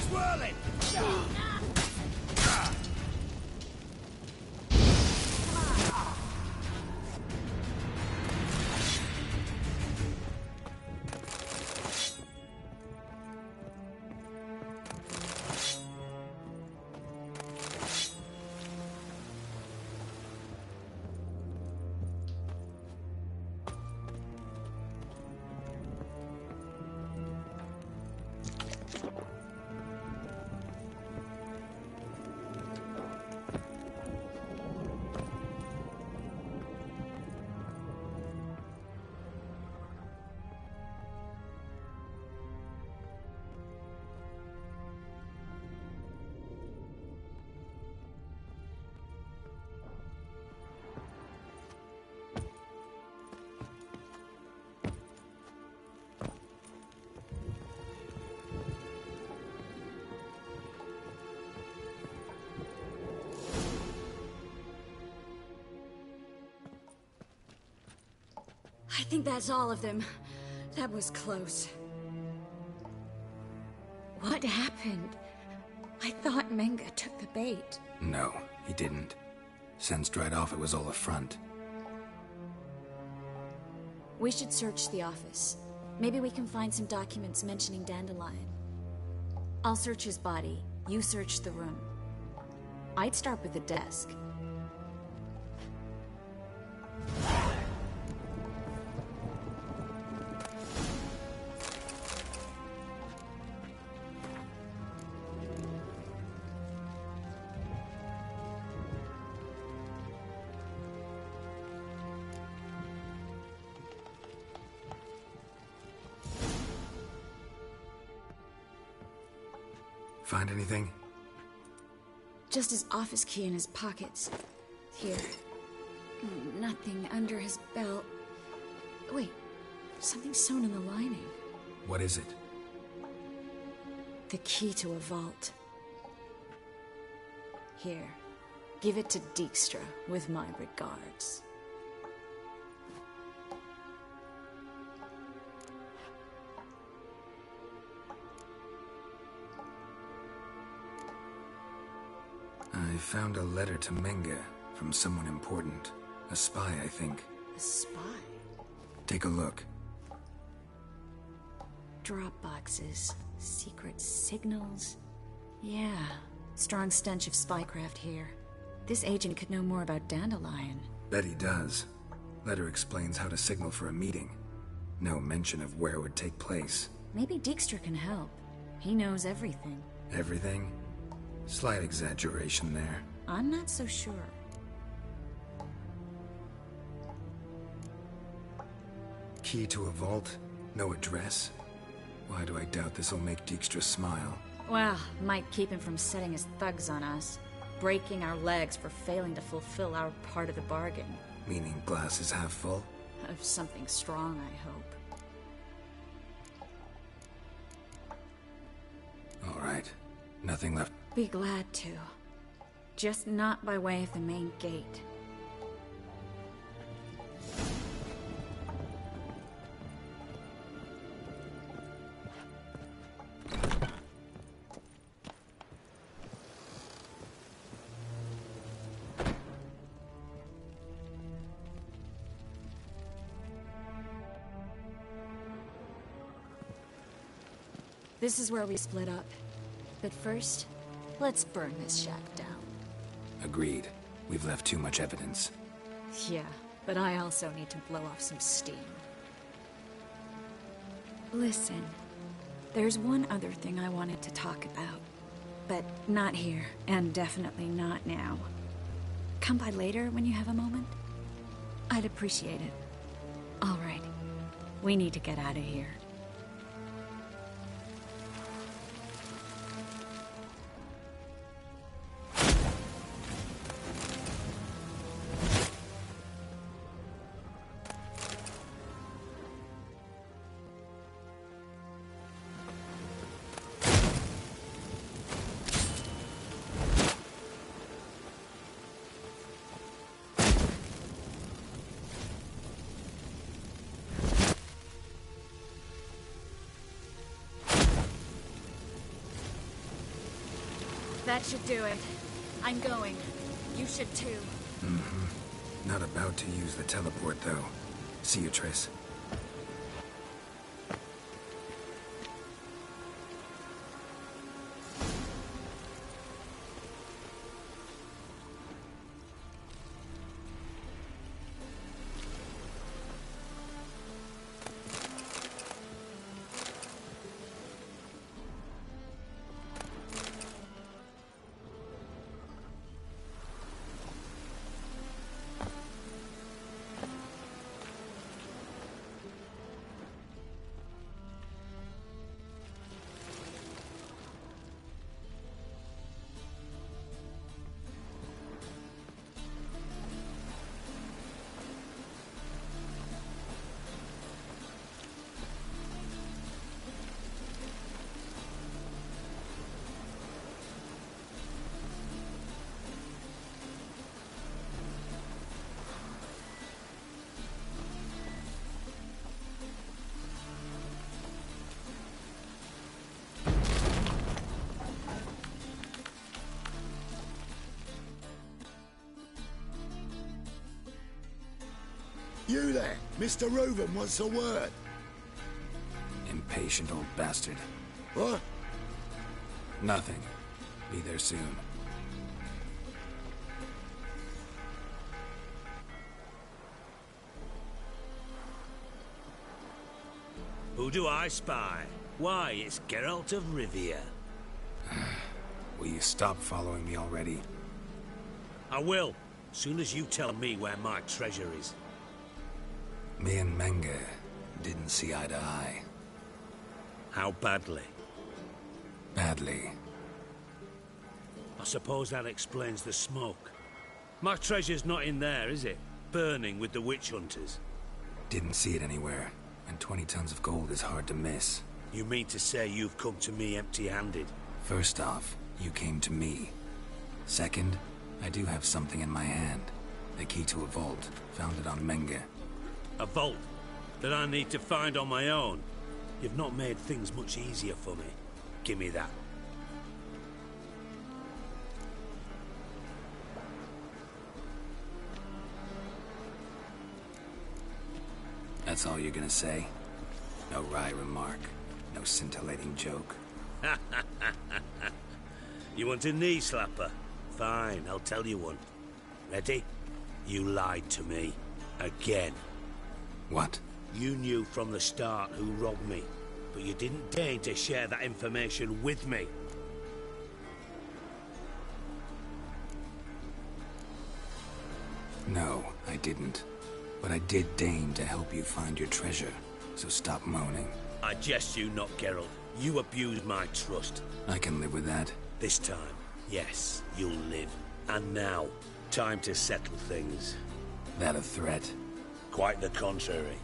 swirling! I think that's all of them. That was close. What happened? I thought Menga took the bait. No, he didn't. Sensed right off it was all a front. We should search the office. Maybe we can find some documents mentioning Dandelion. I'll search his body. You search the room. I'd start with the desk. Find anything? Just his office key in his pockets. Here. Nothing under his belt. Wait, something sewn in the lining. What is it? The key to a vault. Here. Give it to Dijkstra with my regards. I found a letter to Menga from someone important. A spy, I think. A spy? Take a look. Drop boxes, secret signals. Yeah, strong stench of spycraft here. This agent could know more about Dandelion. Bet he does. Letter explains how to signal for a meeting. No mention of where it would take place. Maybe Dijkstra can help. He knows everything. Everything? Slight exaggeration there. I'm not so sure. Key to a vault? No address? Why do I doubt this'll make Dijkstra smile? Well, might keep him from setting his thugs on us. Breaking our legs for failing to fulfill our part of the bargain. Meaning glass is half full? Of something strong, I hope. All right. Nothing left. Be glad to. Just not by way of the main gate. This is where we split up. But first, let's burn this shack down. Agreed. We've left too much evidence. Yeah, but I also need to blow off some steam. Listen, there's one other thing I wanted to talk about. But not here, and definitely not now. Come by later when you have a moment? I'd appreciate it. All right. We need to get out of here. That should do it. I'm going. You should too. Mm-hmm. Not about to use the teleport, though. See you, Triss. You there, Mr. Reuven wants a word. Impatient old bastard. What? Nothing. Be there soon. Who do I spy? Why, it's Geralt of Rivia. Will you stop following me already? I will, soon as you tell me where my treasure is. Me and Menge didn't see eye to eye. How badly? Badly. I suppose that explains the smoke. My treasure's not in there, is it? Burning with the witch hunters. Didn't see it anywhere, and 20 tons of gold is hard to miss. You mean to say you've come to me empty-handed? First off, you came to me. Second, I do have something in my hand. The key to a vault, found it on Menge. A vault that I need to find on my own. You've not made things much easier for me. Give me that. That's all you're gonna say? No wry remark, no scintillating joke. You want a knee slapper? Fine, I'll tell you one. Ready? You lied to me. Again. What? You knew from the start who robbed me, but you didn't deign to share that information with me. No, I didn't. But I did deign to help you find your treasure, so stop moaning. I jest you not, Geralt. You abused my trust. I can live with that. This time, yes, you'll live. And now, time to settle things. That a threat? Quite the contrary.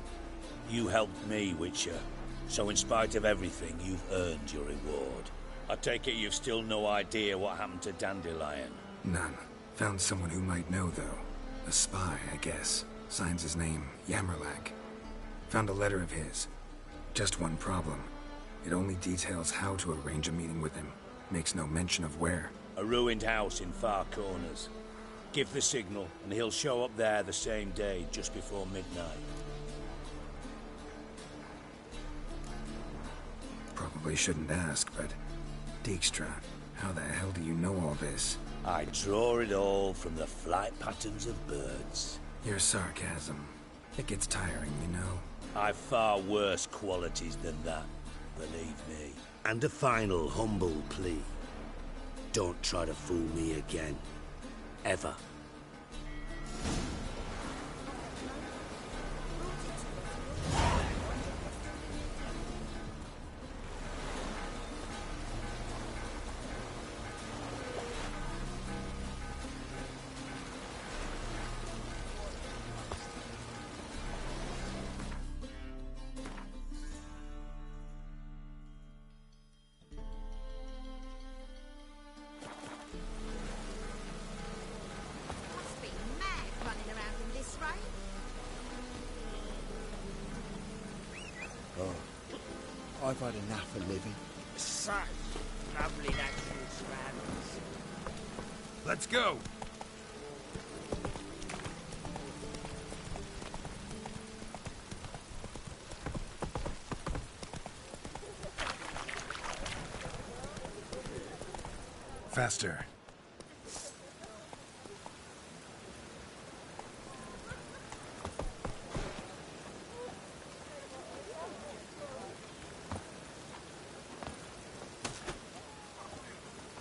You helped me, Witcher. So in spite of everything, you've earned your reward. I take it you've still no idea what happened to Dandelion? None. Found someone who might know, though. A spy, I guess. Signs his name, Yammerlack. Found a letter of his. Just one problem. It only details how to arrange a meeting with him. Makes no mention of where. A ruined house in Far Corners. Give the signal, and he'll show up there the same day, just before midnight. Probably shouldn't ask, but... Dijkstra, how the hell do you know all this? I draw it all from the flight patterns of birds. Your sarcasm. It gets tiring, you know. I've far worse qualities than that, believe me. And a final humble plea. Don't try to fool me again. Ever. I've had enough of living. Such lovely natural surroundings. Let's go. Faster.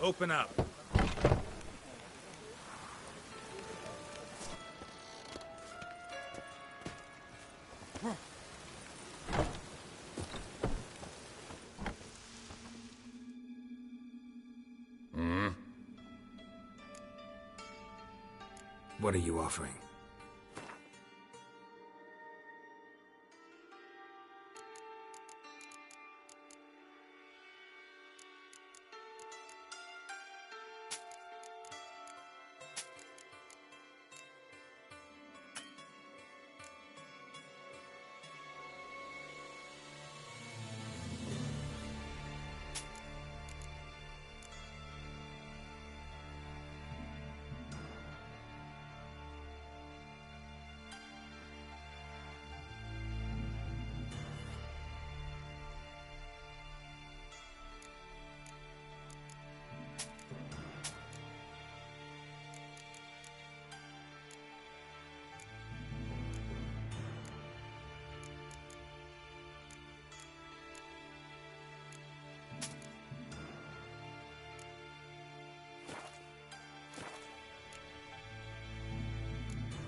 Open up. What are you offering?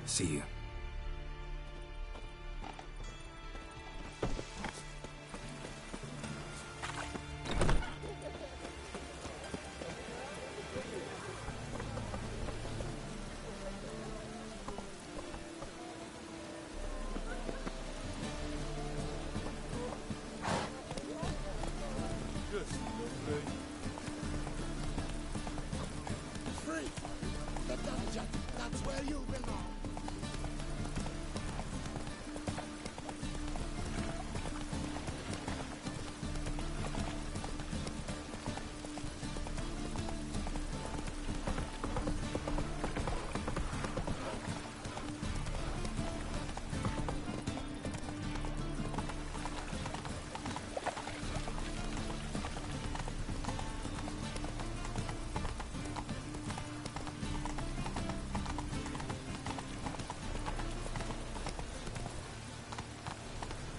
See you. Free! The dungeon! That's where you belong!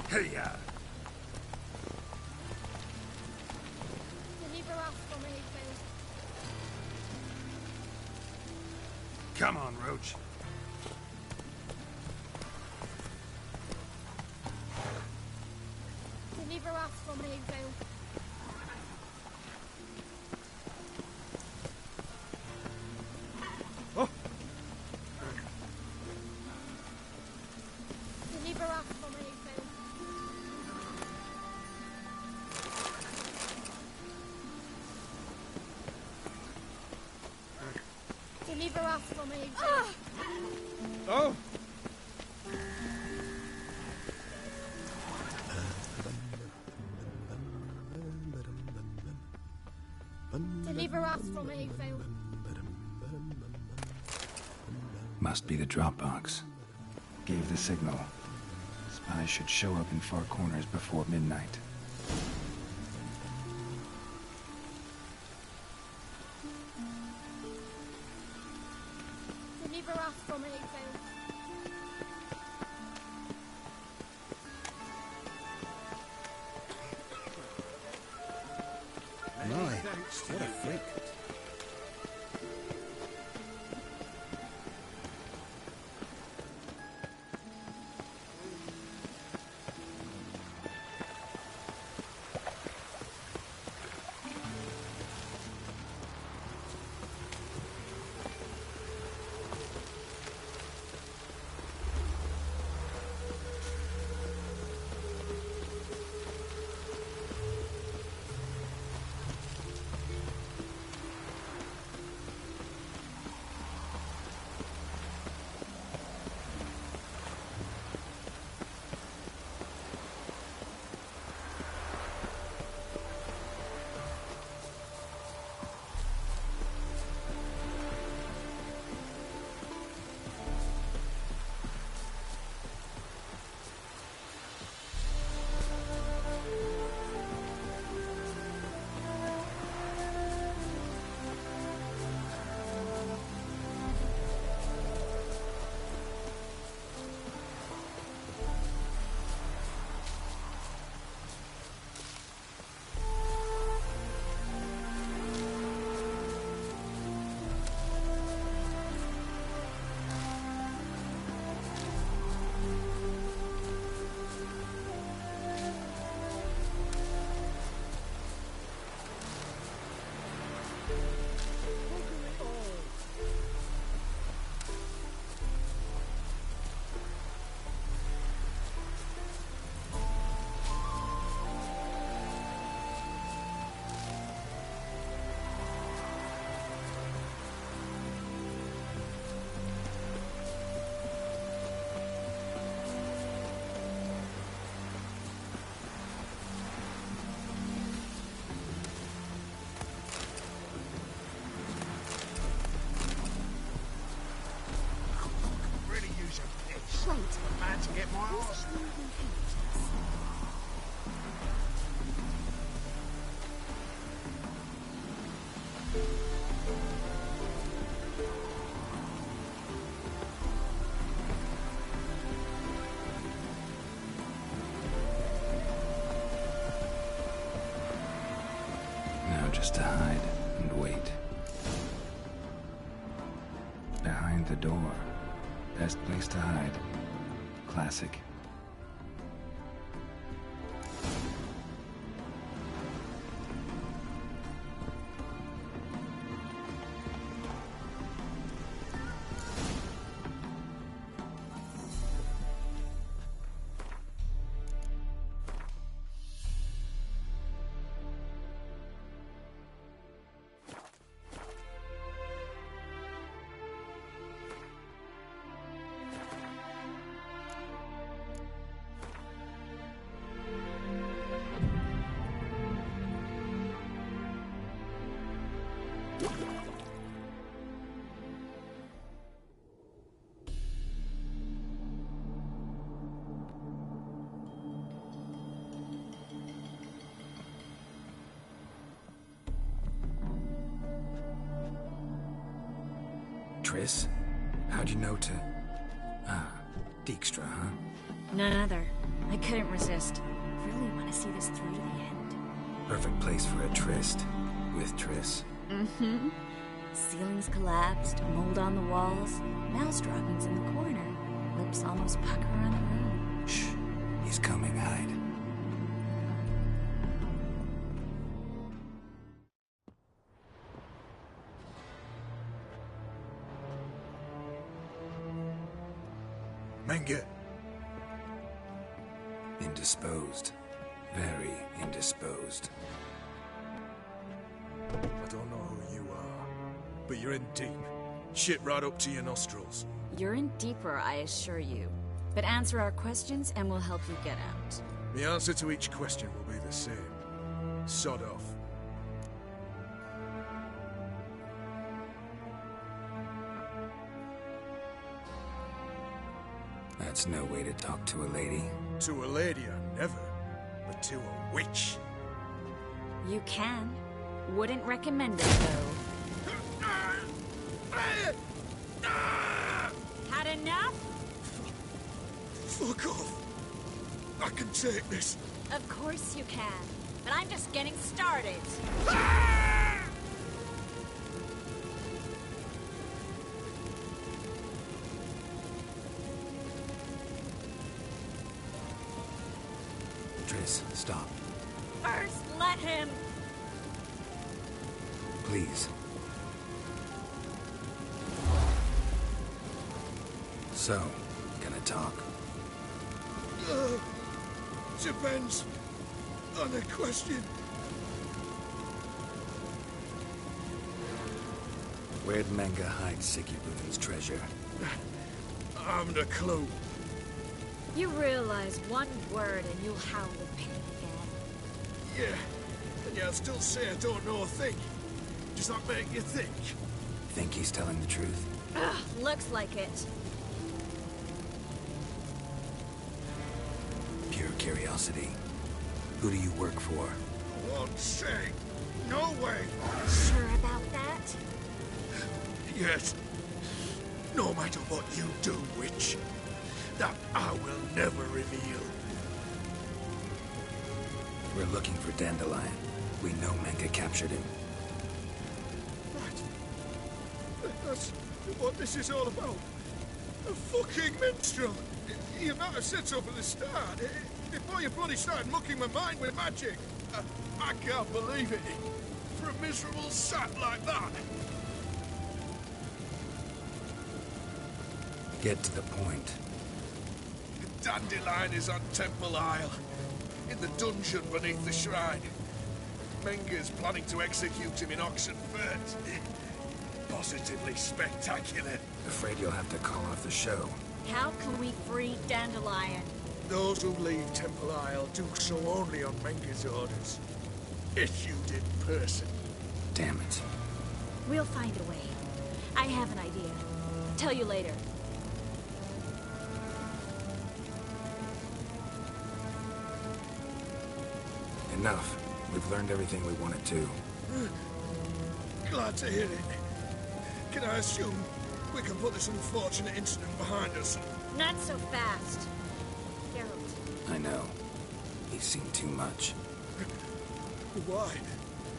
Hey-ya! Deliver us from Hayfield. Come on, Roach. Deliver us from Hayfield. Oh! Deliver us from Hayfield. Deliver us from Hayfield. Oh! Deliver us from Hayfield. Must be the Dropbox. Gave the signal. Spies should show up in far corners before midnight. Deliver us from Hayfield. My, what a freak. Just to hide and wait. Behind the door. Best place to hide. Classic. Triss? How'd you know to... Ah, Dijkstra, huh? None other. I couldn't resist. Really want to see this through to the end. Perfect place for a tryst. With Triss. Mm-hmm. Ceilings collapsed, mold on the walls, mouse droppings in the corner. Lips almost pucker around the room. Shh. He's coming, hide. Menge. Indisposed. Very indisposed. I don't know who you are, but you're in deep. Shit right up to your nostrils. You're in deeper, I assure you. But answer our questions and we'll help you get out. The answer to each question will be the same. Sod off. That's no way to talk to a lady. To a lady, I never. But to a witch. You can. Wouldn't recommend it, though. Had enough? Fuck off. I can take this. Of course you can. But I'm just getting started. Triss, stop. First, let him. Please. So, gonna talk? Depends on the question. Where'd Menge hide Sicky Ruden's treasure? I haven't a clue. You realize one word and you'll howl with pain again. Yeah, and yeah, I'll still say I don't know a thing. Does that make you think? Think he's telling the truth? Ugh, looks like it. Pure curiosity. Who do you work for? I won't say. No way. Sure about that? Yes. No matter what you do, witch, that I will never reveal. We're looking for Dandelion. We know Menge captured him. Right. That's what this is all about. A fucking minstrel. You might have said so from the start. Before you bloody started mucking my mind with magic. I can't believe it. For a miserable sap like that. Get to the point. The Dandelion is on Temple Isle. In the dungeon beneath the shrine. Menge's planning to execute him in Oxenfurt. Positively spectacular. Afraid you'll have to call off the show. How can we free Dandelion? Those who leave Temple Isle do so only on Menge's orders. Issued in person. Damn it. We'll find a way. I have an idea. Tell you later. Enough. We've learned everything we wanted to. Glad to hear it. Can I assume we can put this unfortunate incident behind us? Not so fast. Geralt. I know. He's seen too much. Why?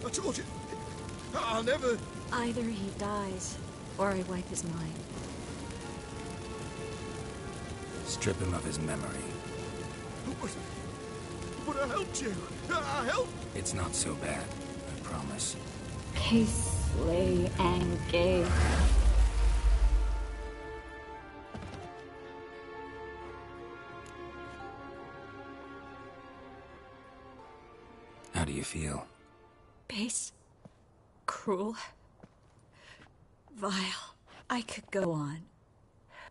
I told you, I'll never... Either he dies, or I wipe his mind. Strip him of his memory. But I helped you. I helped... It's not so bad, I promise. Peacefully and gay. How do you feel? Base. Cruel. Vile. I could go on.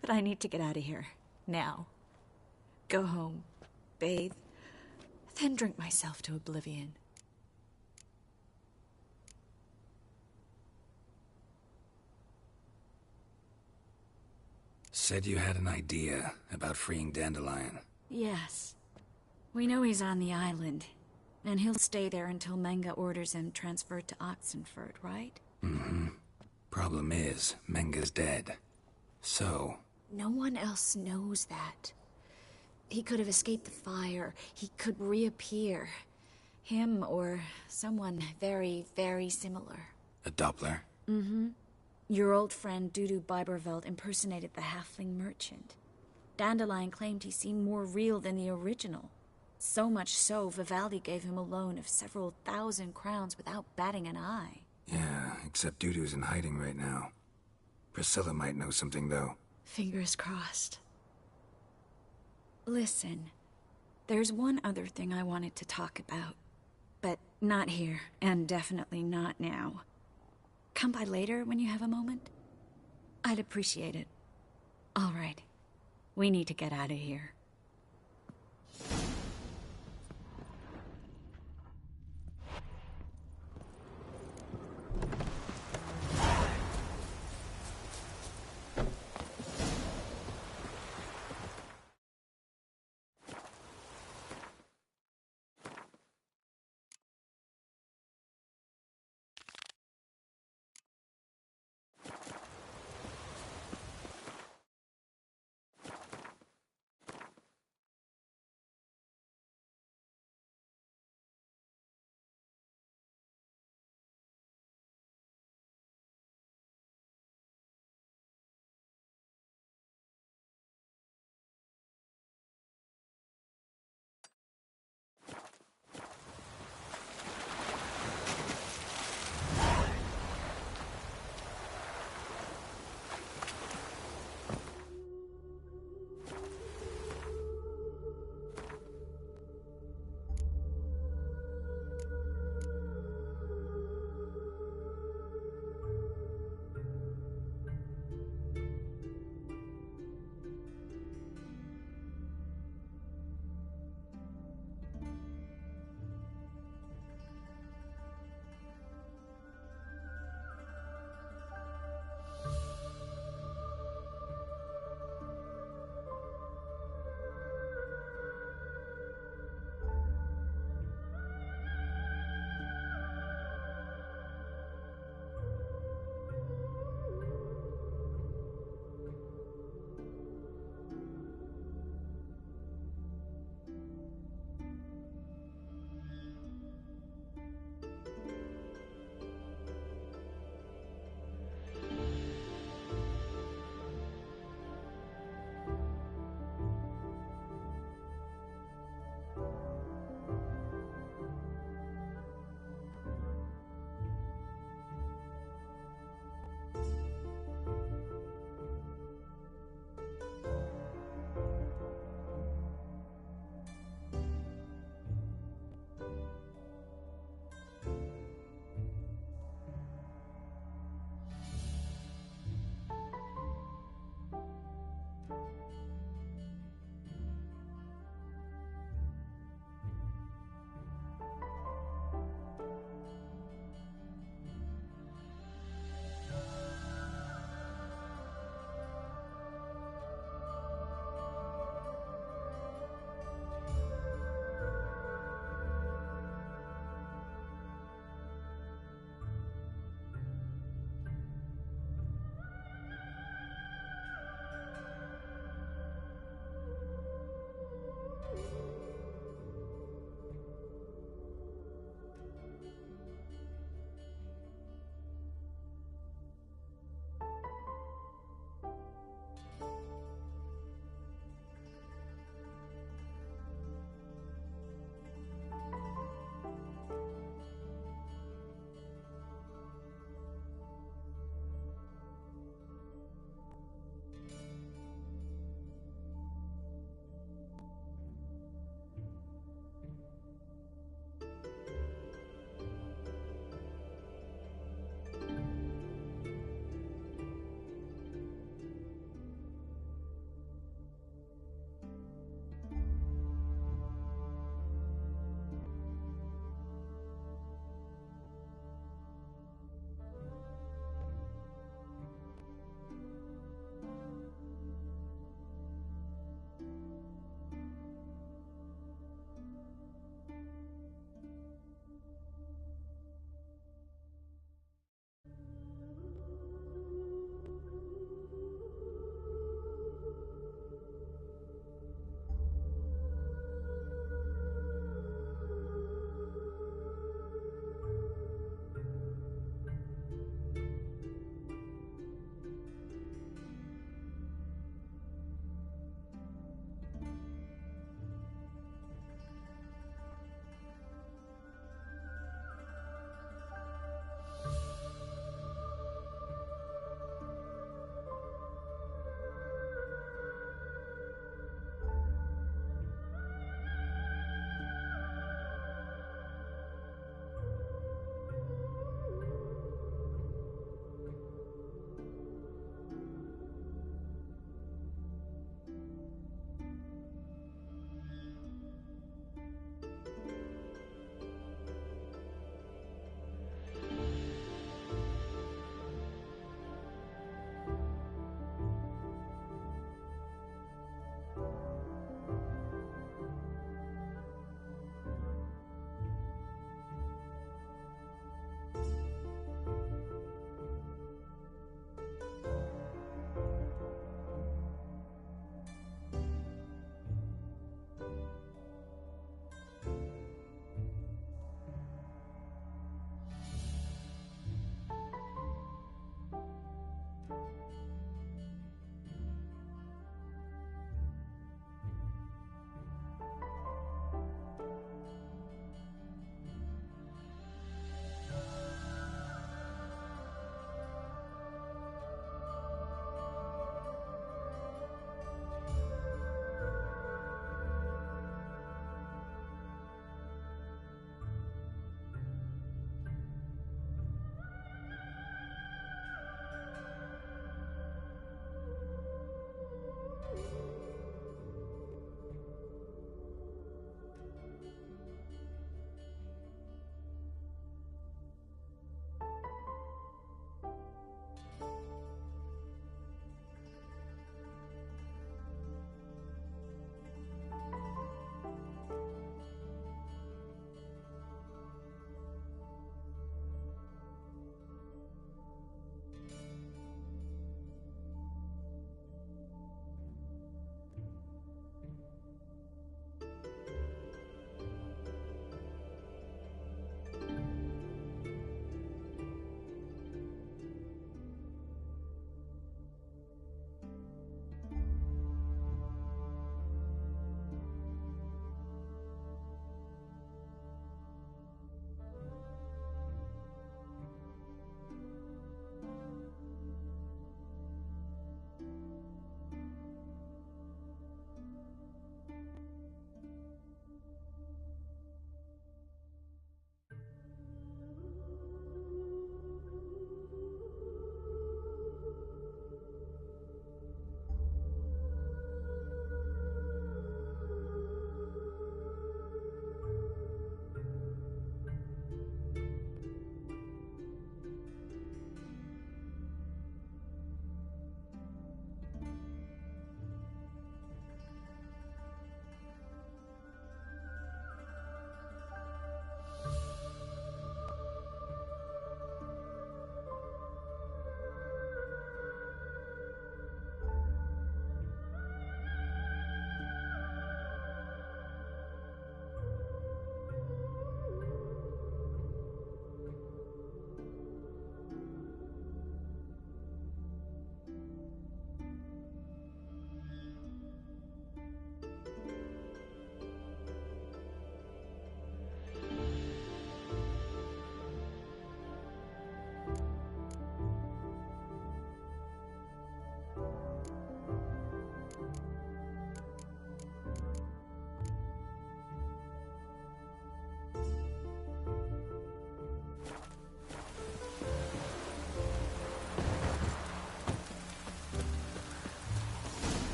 But I need to get out of here. Now. Go home. Bathe. Then drink myself to oblivion. Said you had an idea about freeing Dandelion. Yes. We know he's on the island. And he'll stay there until Menga orders him transferred to Oxenford, right? Mm-hmm. Problem is, Menga's dead. So... No one else knows that. He could have escaped the fire. He could reappear. Him or someone very, very similar. A Doppler? Mm-hmm. Your old friend Dudu Biberveld impersonated the halfling merchant. Dandelion claimed he seemed more real than the original. So much so, Vivaldi gave him a loan of several thousand crowns without batting an eye. Yeah, except Dudu's in hiding right now. Priscilla might know something, though. Fingers crossed. Listen, there's one other thing I wanted to talk about. But not here, and definitely not now. Come by later when you have a moment? I'd appreciate it. All right. We need to get out of here.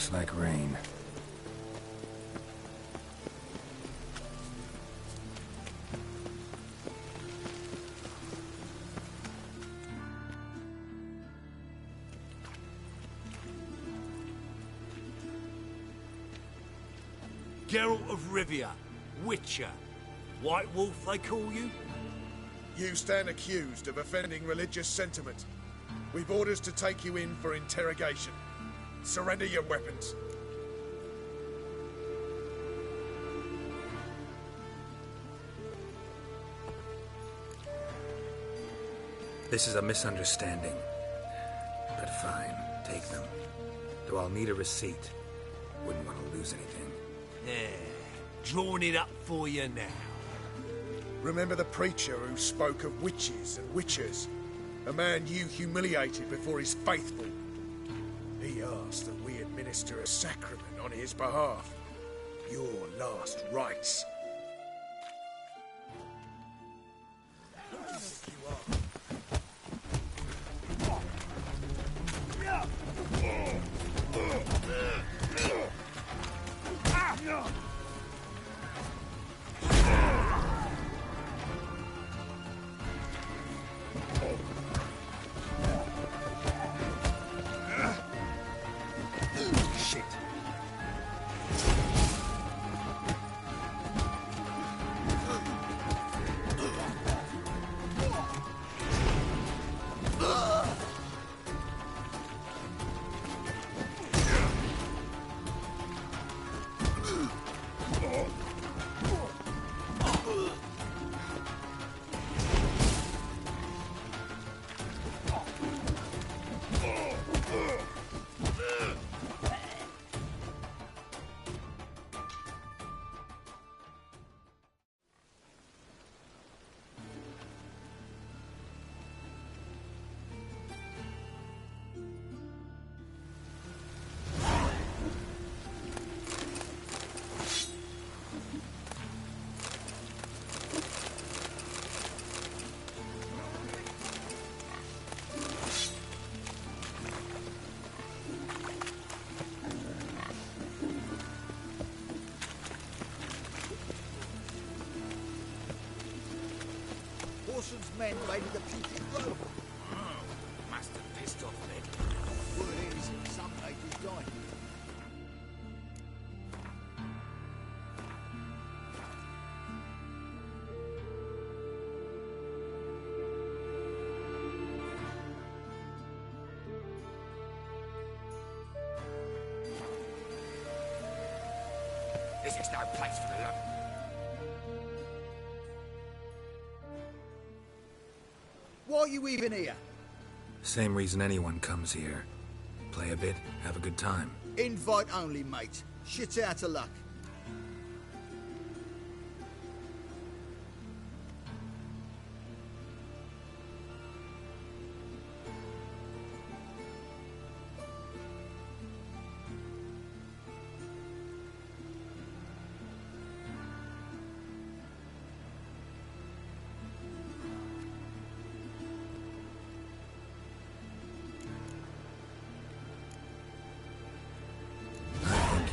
Looks like rain. Geralt of Rivia, Witcher. White Wolf, they call you? You stand accused of offending religious sentiment. We've orders to take you in for interrogation. Surrender your weapons. This is a misunderstanding. But fine, take them. Though I'll need a receipt. Wouldn't want to lose anything. Yeah, drawing it up for you now. Remember the preacher who spoke of witches and witchers? A man you humiliated before his faithful. He asked that we administer a sacrament on his behalf. Your last rites. Orson's men raided the Putin Grove. Must have pissed off Ned. Word is, some natives died. This is no place for the look. Why are you even here? Same reason anyone comes here. Play a bit, have a good time. Invite only, mate. Shit's out of luck.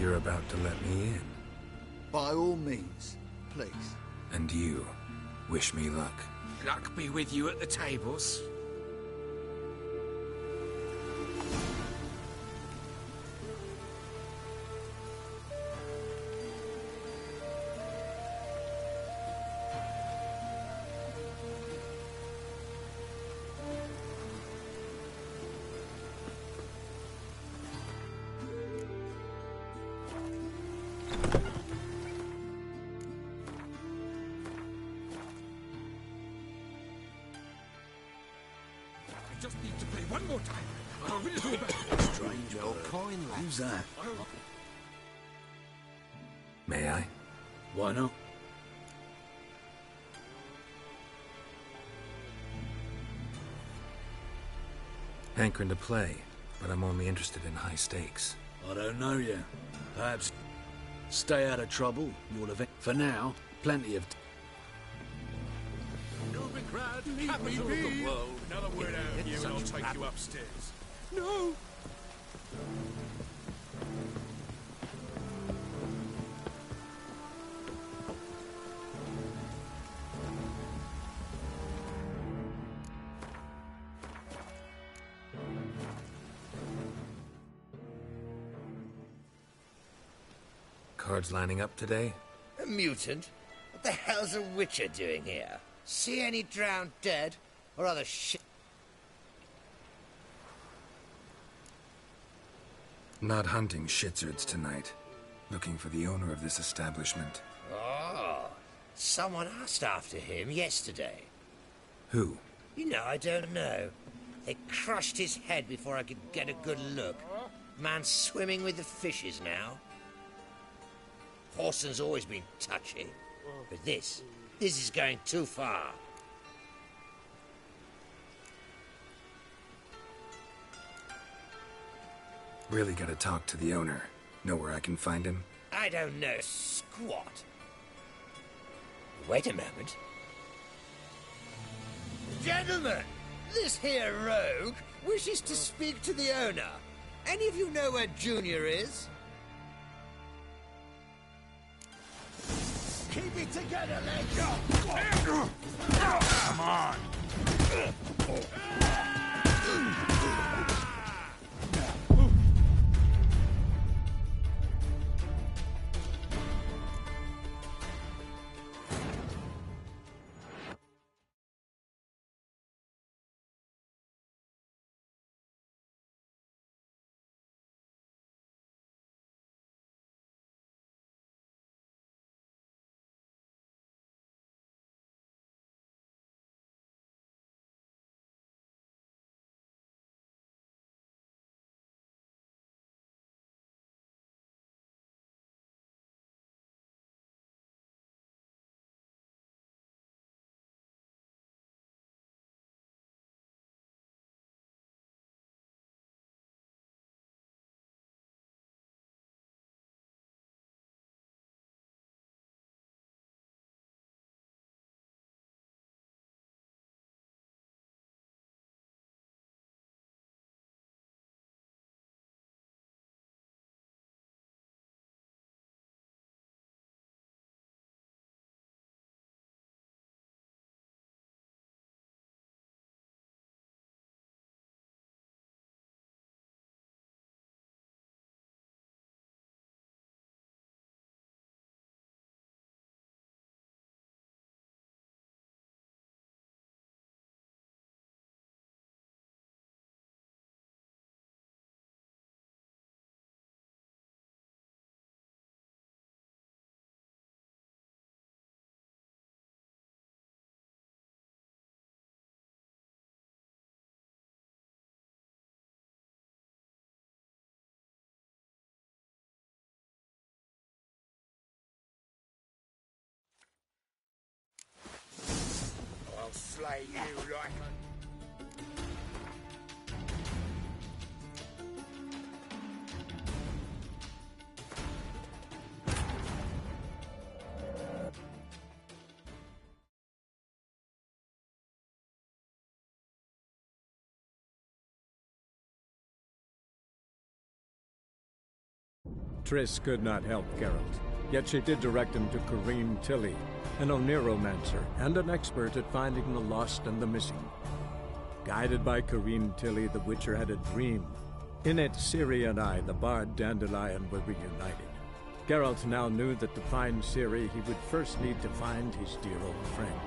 You're about to let me in. By all means, please. And you, wish me luck. Luck be with you at the tables. Just need to play one more time. I'll really go back. Strange old coin. Who's that? May I? Why not? Hankering to play, but I'm only interested in high stakes. I don't know yet. Perhaps stay out of trouble. You'll have. For now, plenty of. Capital of the world. Another word out of you and I'll take you upstairs. No! Cards lining up today? A mutant? What the hell's a witcher doing here? See any drowned dead? Or other shit? Not hunting shitzards tonight. Looking for the owner of this establishment. Oh, someone asked after him yesterday. Who? You know, I don't know. They crushed his head before I could get a good look. Man's swimming with the fishes now. Horson's always been touchy. But this is going too far. Really gotta talk to the owner. Know where I can find him? I don't know squat. Wait a moment. Gentlemen, this here rogue wishes to speak to the owner. Any of you know where Junior is? Keep it together, let's go! Come on! I'll slay you like a... Triss could not help Geralt, yet she did direct him to Kareem Tilly, an Oniromancer and an expert at finding the lost and the missing. Guided by Kareem Tilly, the Witcher had a dream. In it, Ciri and I, the bard Dandelion, were reunited. Geralt now knew that to find Ciri, he would first need to find his dear old friend.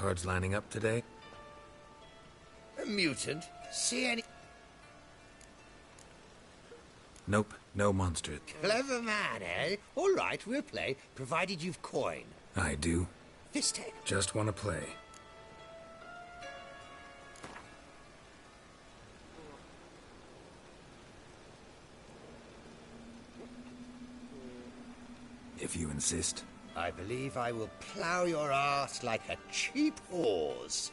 cards lining up today? A mutant? See any... Nope, no monsters. Clever man, eh? All right, we'll play, provided you've coin. I do. This take. Just want to play. If you insist. I believe I will plough your arse like a cheap horse.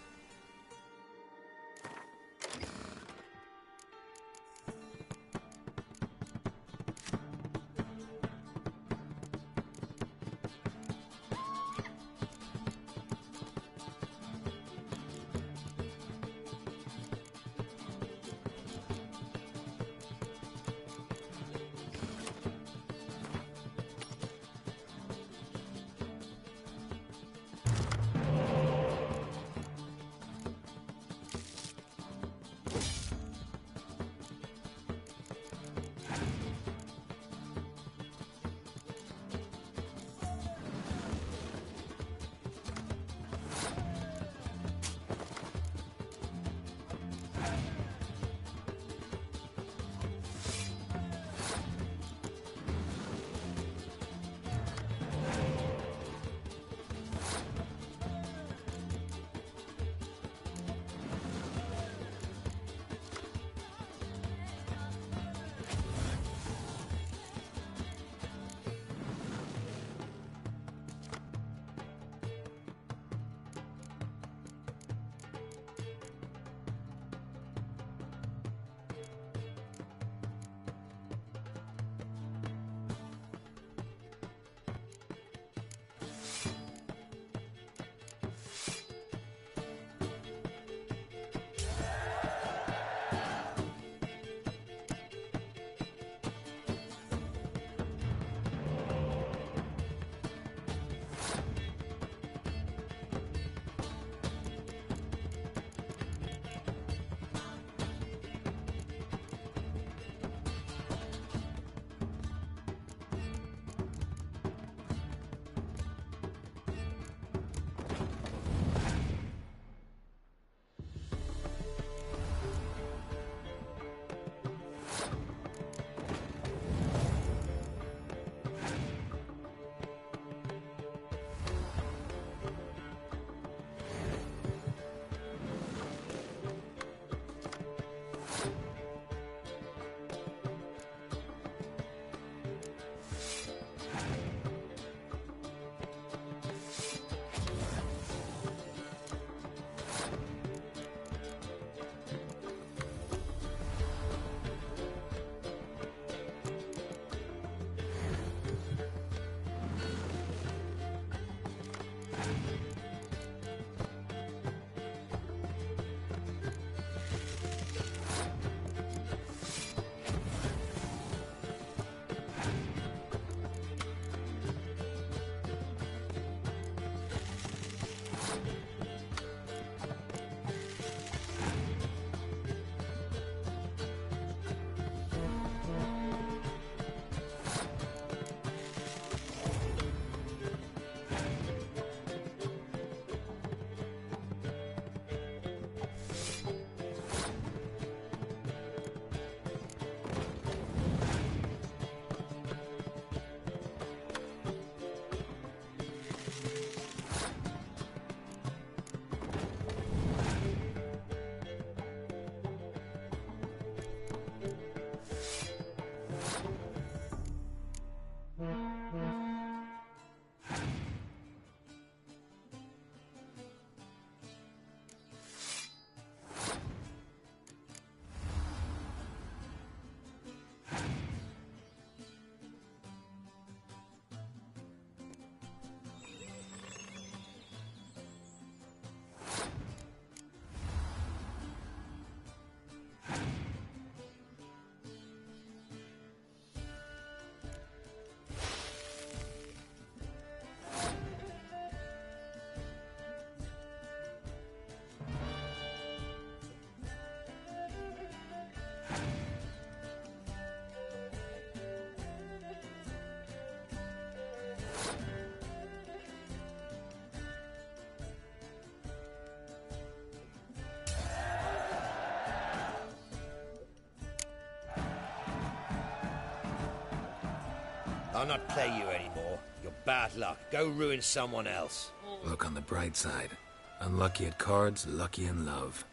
I'll not play you anymore. You're bad luck. Go ruin someone else. Look on the bright side. Unlucky at cards, lucky in love.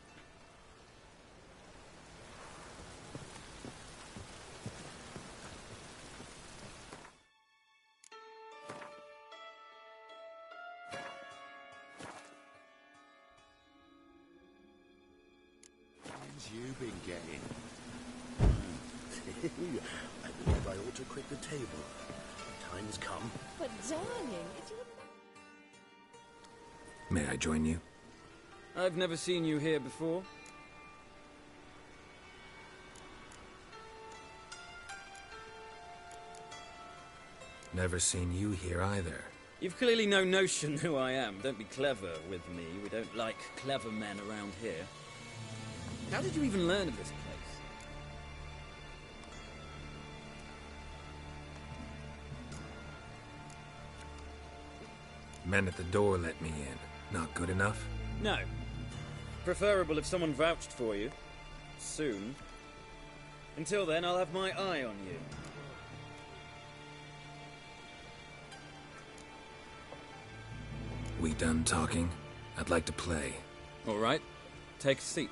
When's you been getting? I believe I ought to quit the table. Time's come. But darling, it's your... May I join you? I've never seen you here before. Never seen you here either. You've clearly no notion who I am. Don't be clever with me. We don't like clever men around here. How did you even learn of this place? Men at the door let me in. Not good enough? No. Preferable if someone vouched for you. Soon. Until then, I'll have my eye on you. We done talking? I'd like to play. All right. Take a seat.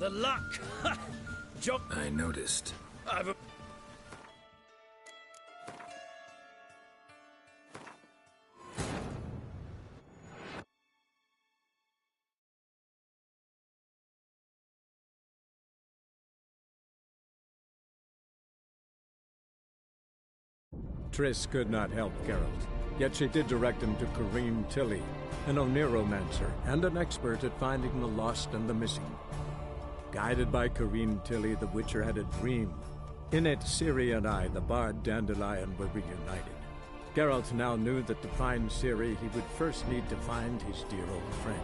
The luck! Job. I noticed. I've a... Triss could not help Geralt, yet she did direct him to Kareem Tilly, an Oneromancer and an expert at finding the lost and the missing. Guided by Kareem Tilly, the Witcher had a dream. In it, Ciri and I, the bard Dandelion, were reunited. Geralt now knew that to find Ciri, he would first need to find his dear old friend.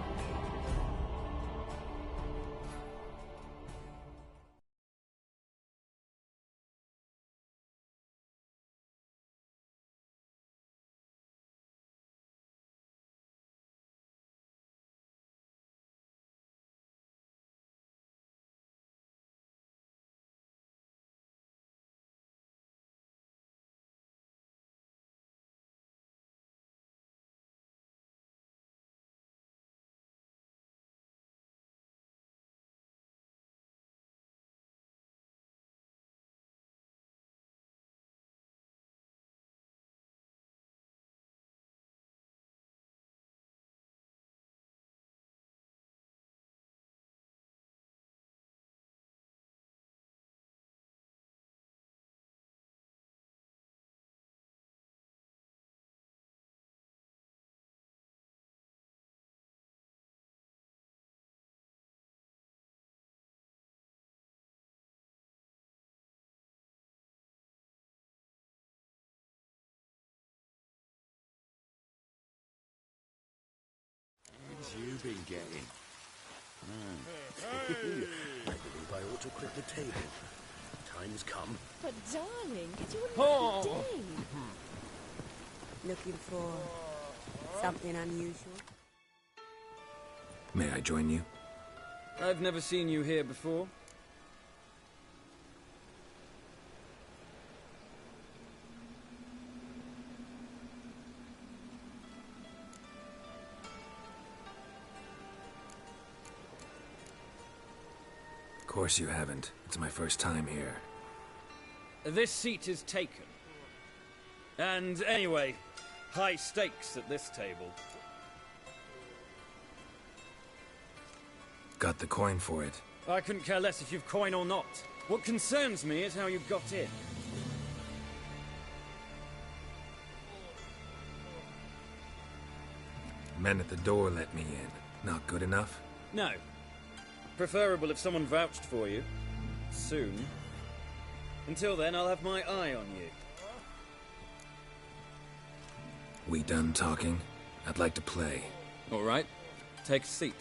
What's you been getting? I believe I ought to quit the table. Time's come. But darling, it's your lucky day. Looking for something unusual? May I join you? I've never seen you here before. Of course you haven't. It's my first time here. This seat is taken. And anyway, high stakes at this table. Got the coin for it. I couldn't care less if you've coin or not. What concerns me is how you got in. Men at the door let me in. Not good enough? No. Preferable if someone vouched for you. Soon. Until then, I'll have my eye on you. We done talking? I'd like to play. All right. Take a seat.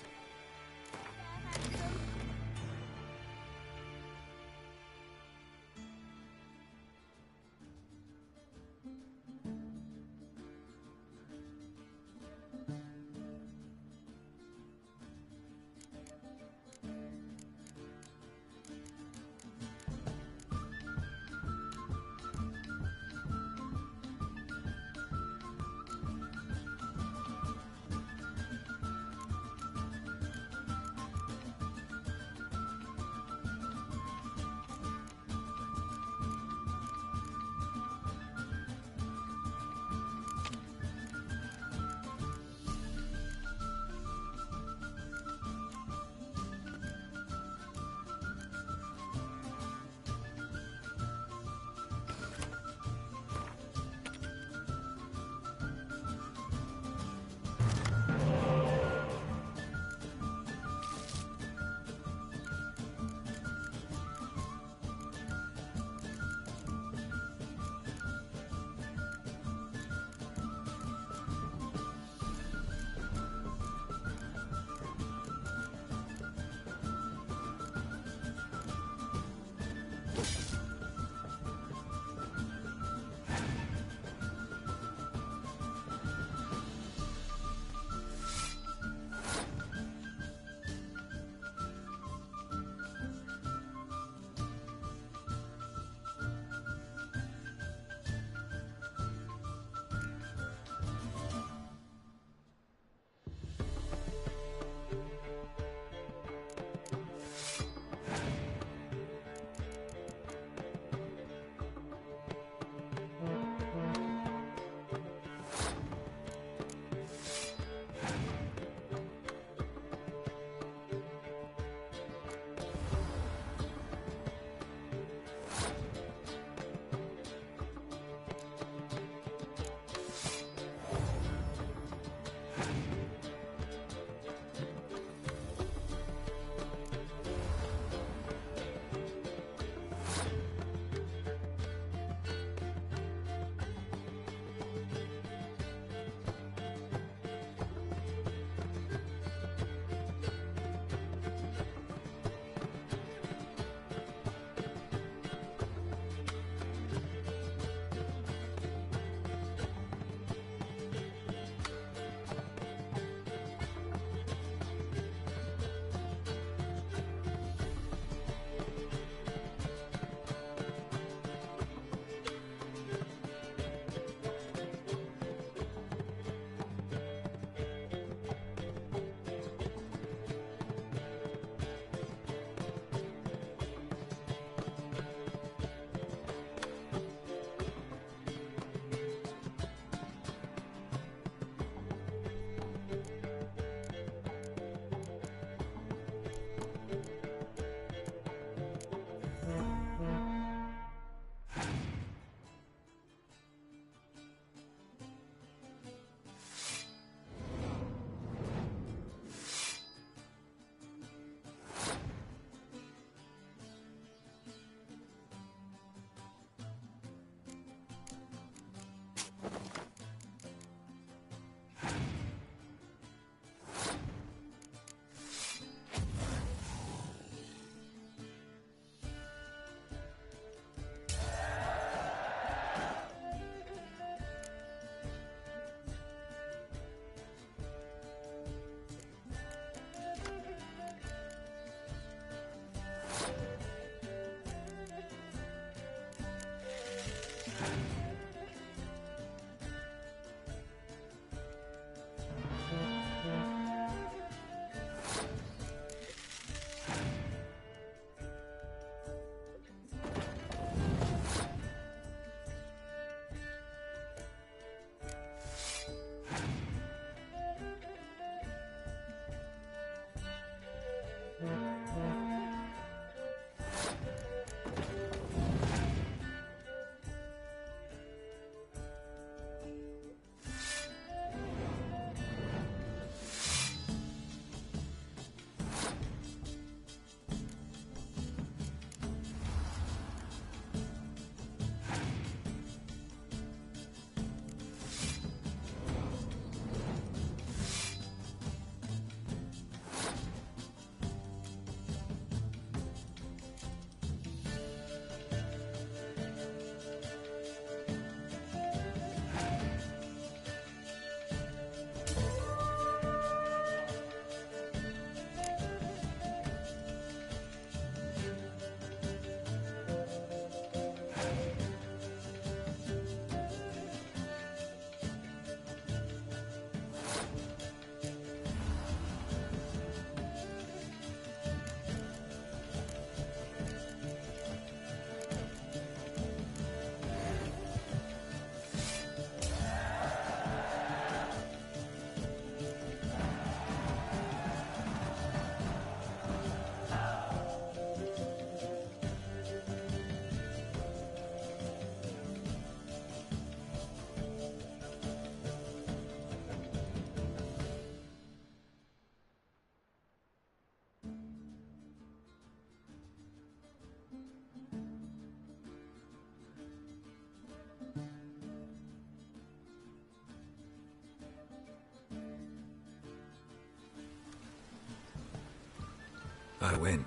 I win.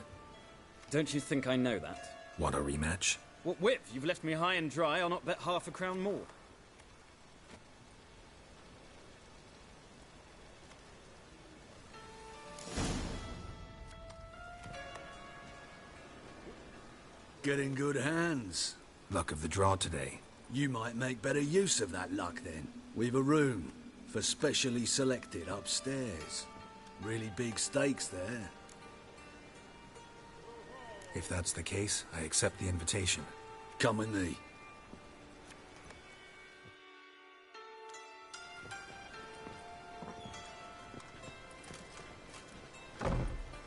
Don't you think I know that? Want a rematch? What with? You've left me high and dry. I'll not bet half a crown more. Get in good hands. Luck of the draw today. You might make better use of that luck then. We've a room for specially selected upstairs. Really big stakes there. If that's the case, I accept the invitation. Come with me.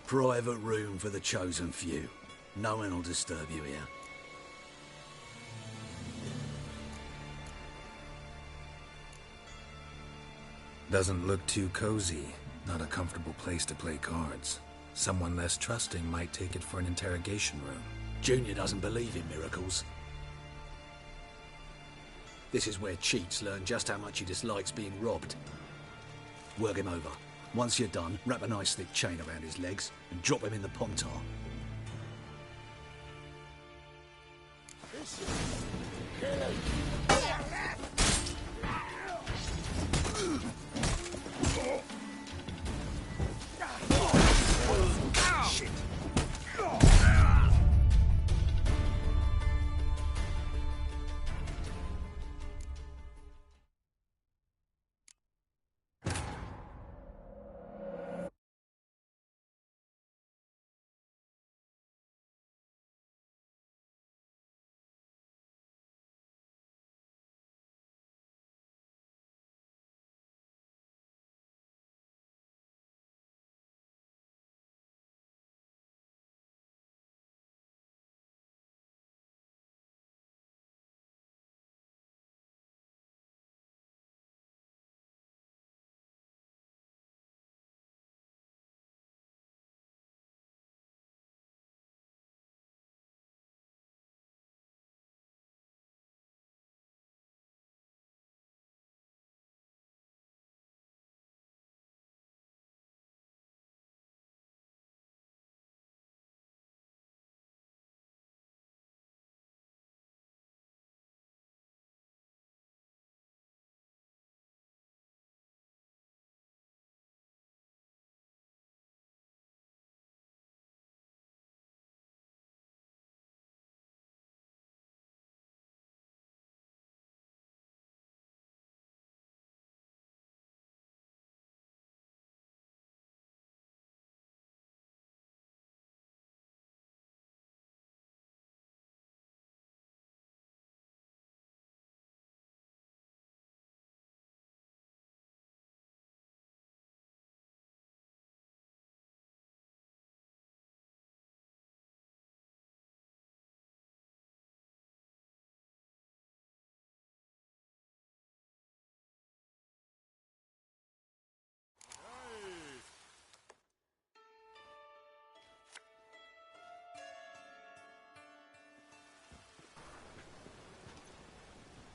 Private room for the chosen few. No one will disturb you here. Doesn't look too cozy. Not a comfortable place to play cards. Someone less trusting might take it for an interrogation room. Junior doesn't believe in miracles. This is where cheats learn just how much he dislikes being robbed. Work him over. Once you're done, wrap a nice thick chain around his legs and drop him in the pontar. Shit.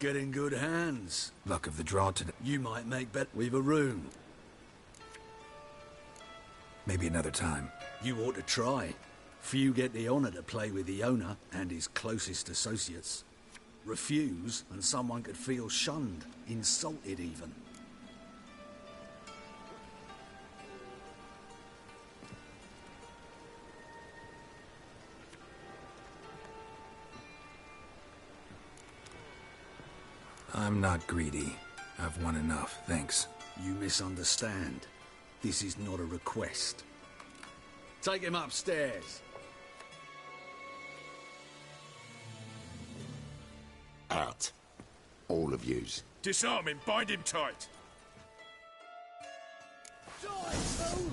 Get in good hands. Luck of the draw today. You might make better. We've a room. Maybe another time. You ought to try. Few get the honor to play with the owner and his closest associates. Refuse, and someone could feel shunned, insulted even. I'm not greedy. I've won enough, thanks. You misunderstand. This is not a request. Take him upstairs. Out. All of yous. Disarm him, bind him tight. Die, fool!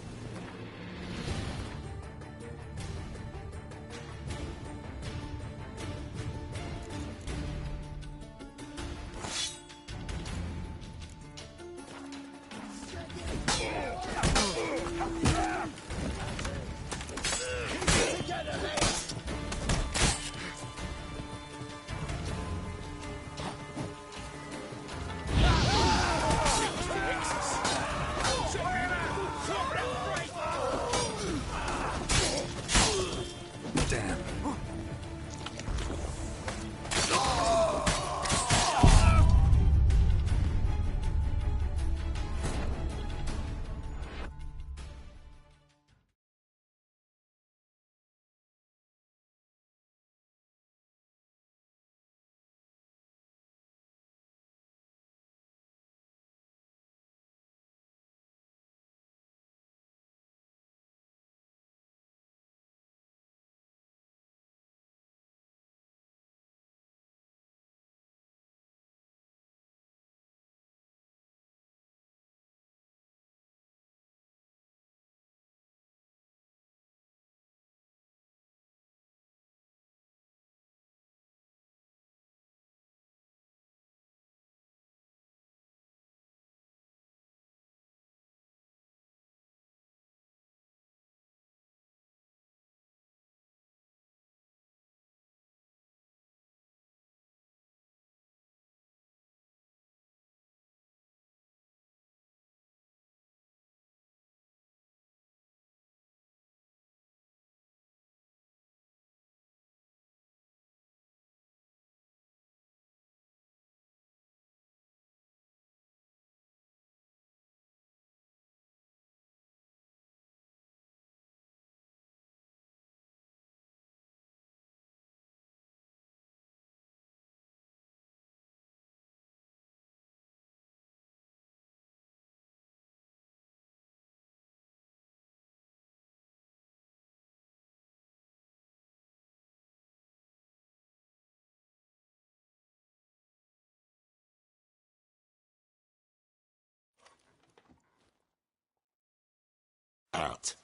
Out.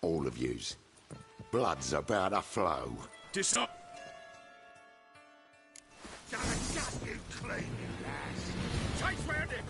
All of yous. Blood's about to flow. Stop! Gotta gut you clean, you lass. Chase round him!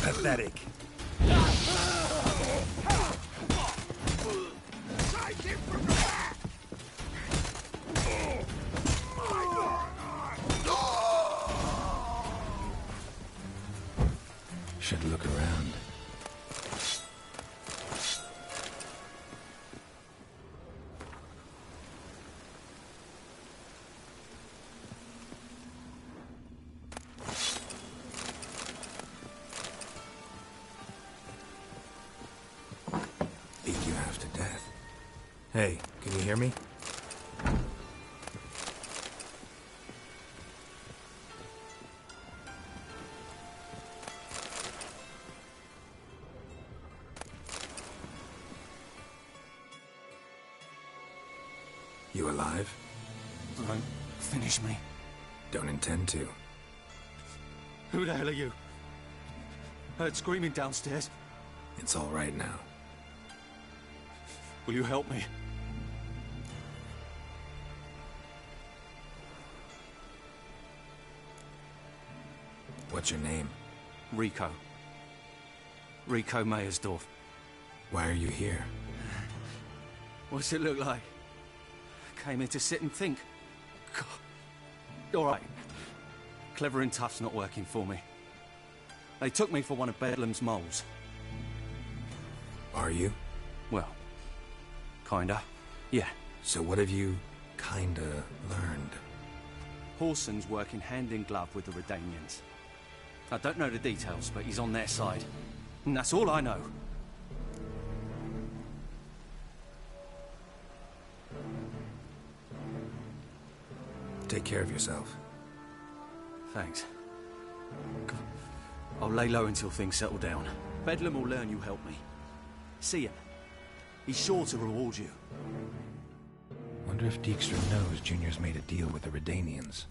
Pathetic. Should look around. Beat you half to death. Hey, can you hear me? You alive? Don't finish me. Don't intend to. Who the hell are you? Heard screaming downstairs. It's all right now. Will you help me? What's your name? Rico. Rico Mayersdorf. Why are you here? What's it look like? Came here to sit and think. God. All right. Clever and tough's not working for me. They took me for one of Bedlam's moles. Are you? Well, kinda. Yeah. So what have you kinda learned? Horson's working hand in glove with the Redanians. I don't know the details, but he's on their side. And that's all I know. Take care of yourself. Thanks. I'll lay low until things settle down. Bedlam will learn you helped me. See him. He's sure to reward you. Wonder if Dijkstra knows Junior's made a deal with the Redanians.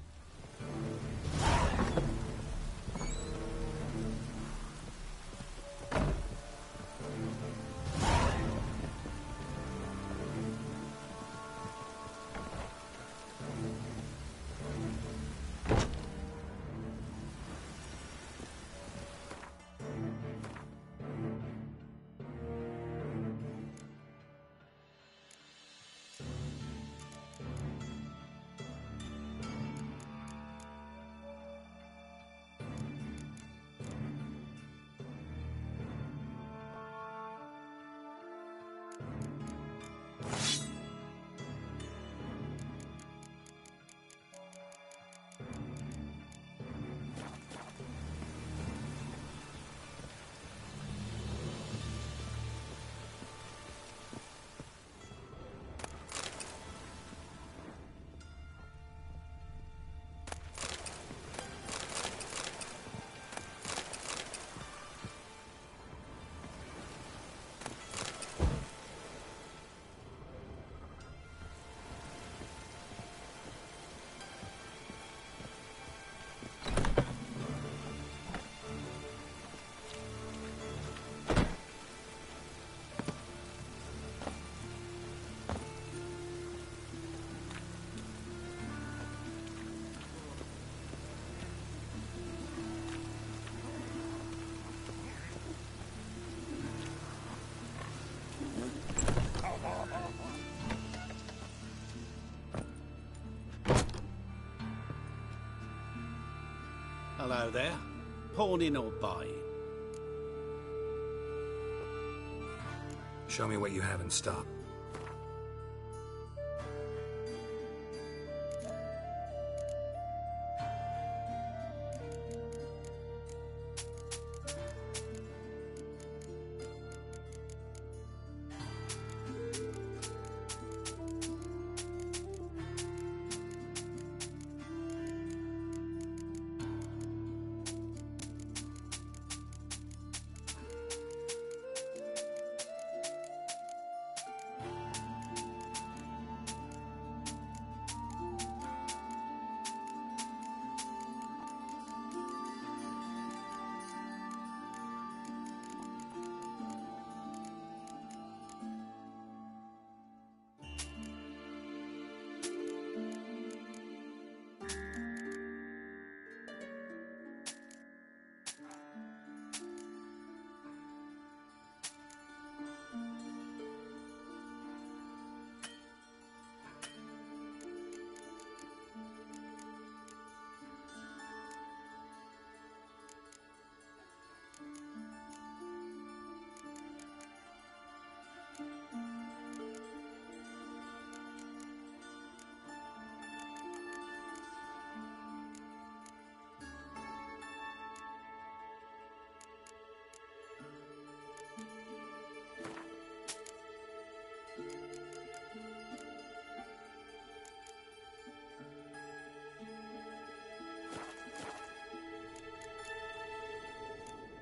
Hello there. Pawning or buying? Show me what you have in stock.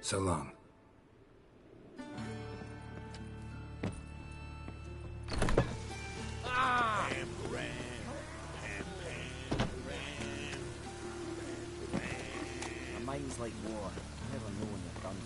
So long. My mind's like water. Never know when you're done.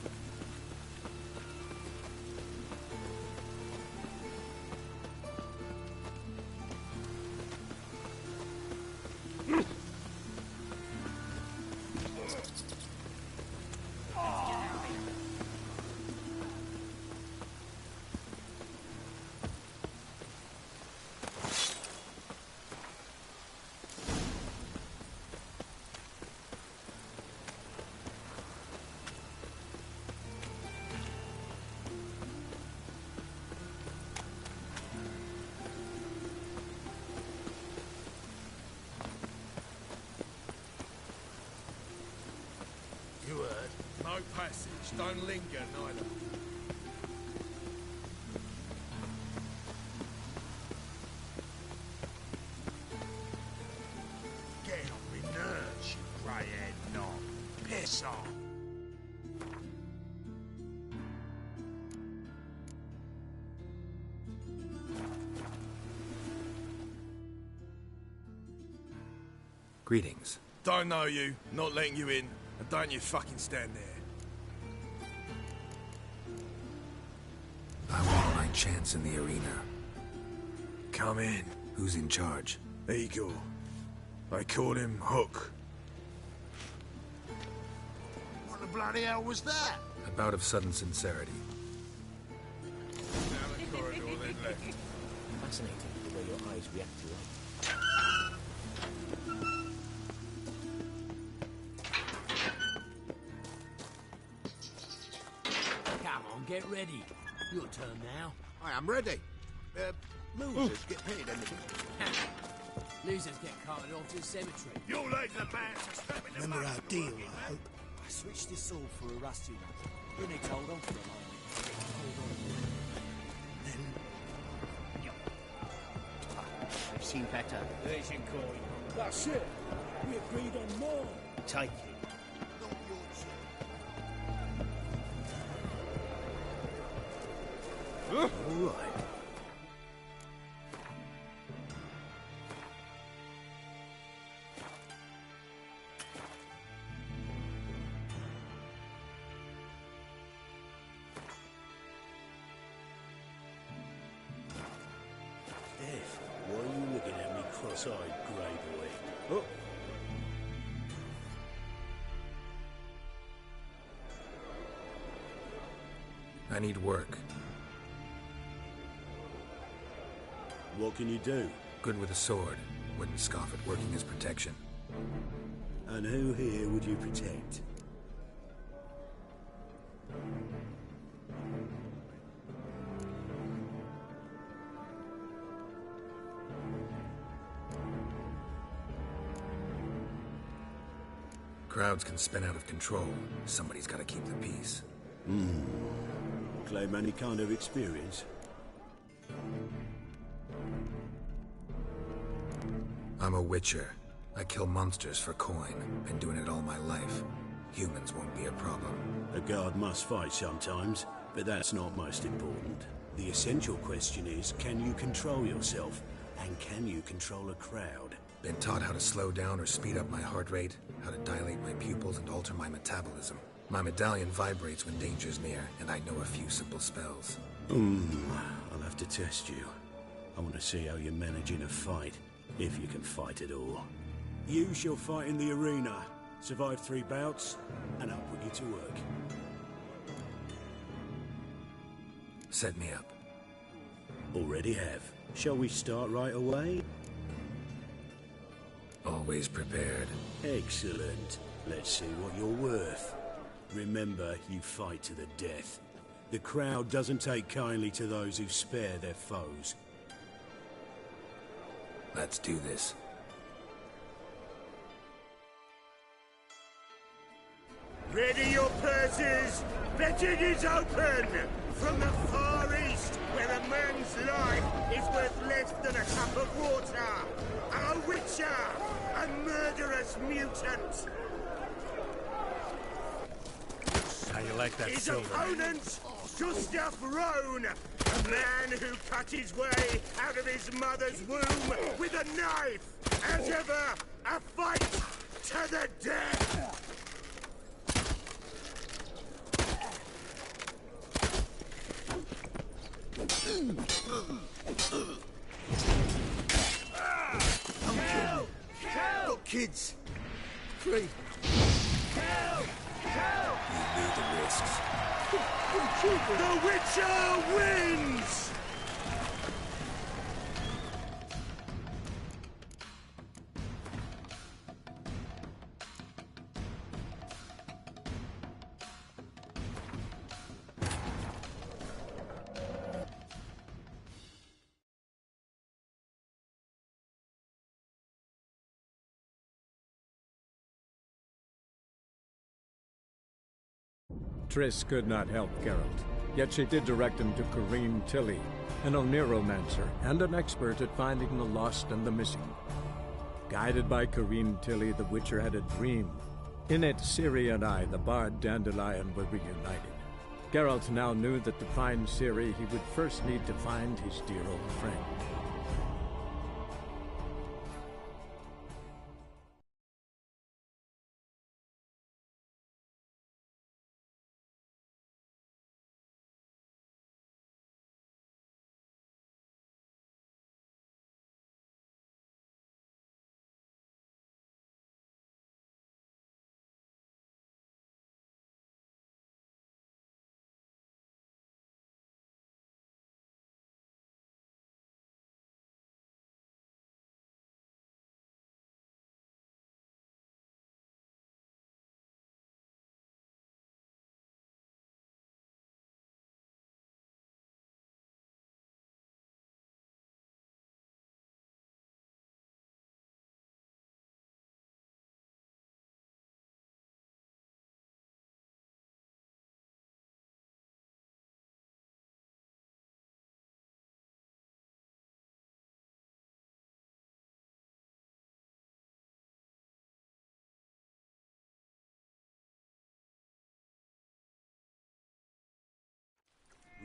You heard? No passage. Don't linger, neither. Get on me nerves, you grey-haired knob. Piss off. Greetings. Don't know you, not letting you in, and don't you fucking stand there. I want my chance in the arena. Come in. Who's in charge? Eagle. They call him Hook. What the bloody hell was that? A bout of sudden sincerity. Down the corridor, then left. Fascinating the way your eyes react to light. Come on, get ready. Your turn now. I am ready. Losers get paid anything. Losers get carted off to the cemetery. You're like the band for stepping the Remember our deal, I hope. I switched this sword for a rusty one. You need to hold on for a moment. Hold on. Then... I've seen better. There's your coin. That's it. We agreed on more. Take it. All right. F, why are you looking at me cross-eyed, grey boy? Oh. I need work. What can you do? Good with a sword. Wouldn't scoff at working as protection. And who here would you protect? Crowds can spin out of control. Somebody's got to keep the peace. Claim any kind of experience? I'm a witcher. I kill monsters for coin. Been doing it all my life. Humans won't be a problem. A guard must fight sometimes, but that's not most important. The essential question is, can you control yourself? And can you control a crowd? Been taught how to slow down or speed up my heart rate, how to dilate my pupils and alter my metabolism. My medallion vibrates when danger's near, and I know a few simple spells. I'll have to test you. I want to see how you manage in a fight, if you can fight at all. You shall fight in the arena, survive 3 bouts, and I'll put you to work. Set me up. Already have. Shall we start right away? Always prepared. Excellent. Let's see what you're worth. Remember, you fight to the death. The crowd doesn't take kindly to those who spare their foes. Let's do this. Ready your purses! Betting is open! From the far east, where a man's life is worth less than a cup of water! A witcher! A murderous mutant! How you like that His silver? opponent, Gustav Rohn! A man who cut his way out of his mother's womb with a knife! As ever, a fight to the death! Got kids. 3. You knew the risks. The Witcher wins! Triss could not help Geralt, yet she did direct him to Corinne Tilly, an Oneromancer and an expert at finding the lost and the missing. Guided by Corinne Tilly, the Witcher had a dream. In it, Ciri and I, the bard Dandelion, were reunited. Geralt now knew that to find Ciri, he would first need to find his dear old friend.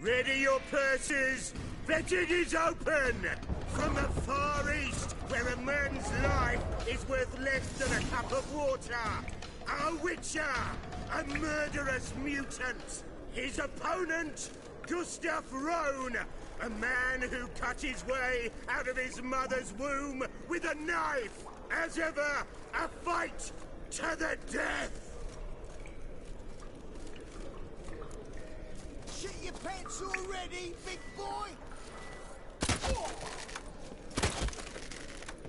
Ready your purses! Betting is open! From the far east, where a man's life is worth less than a cup of water! A witcher! A murderous mutant! His opponent, Gustav Rohn! A man who cut his way out of his mother's womb with a knife! As ever, a fight to the death! Shit your pants already, big boy?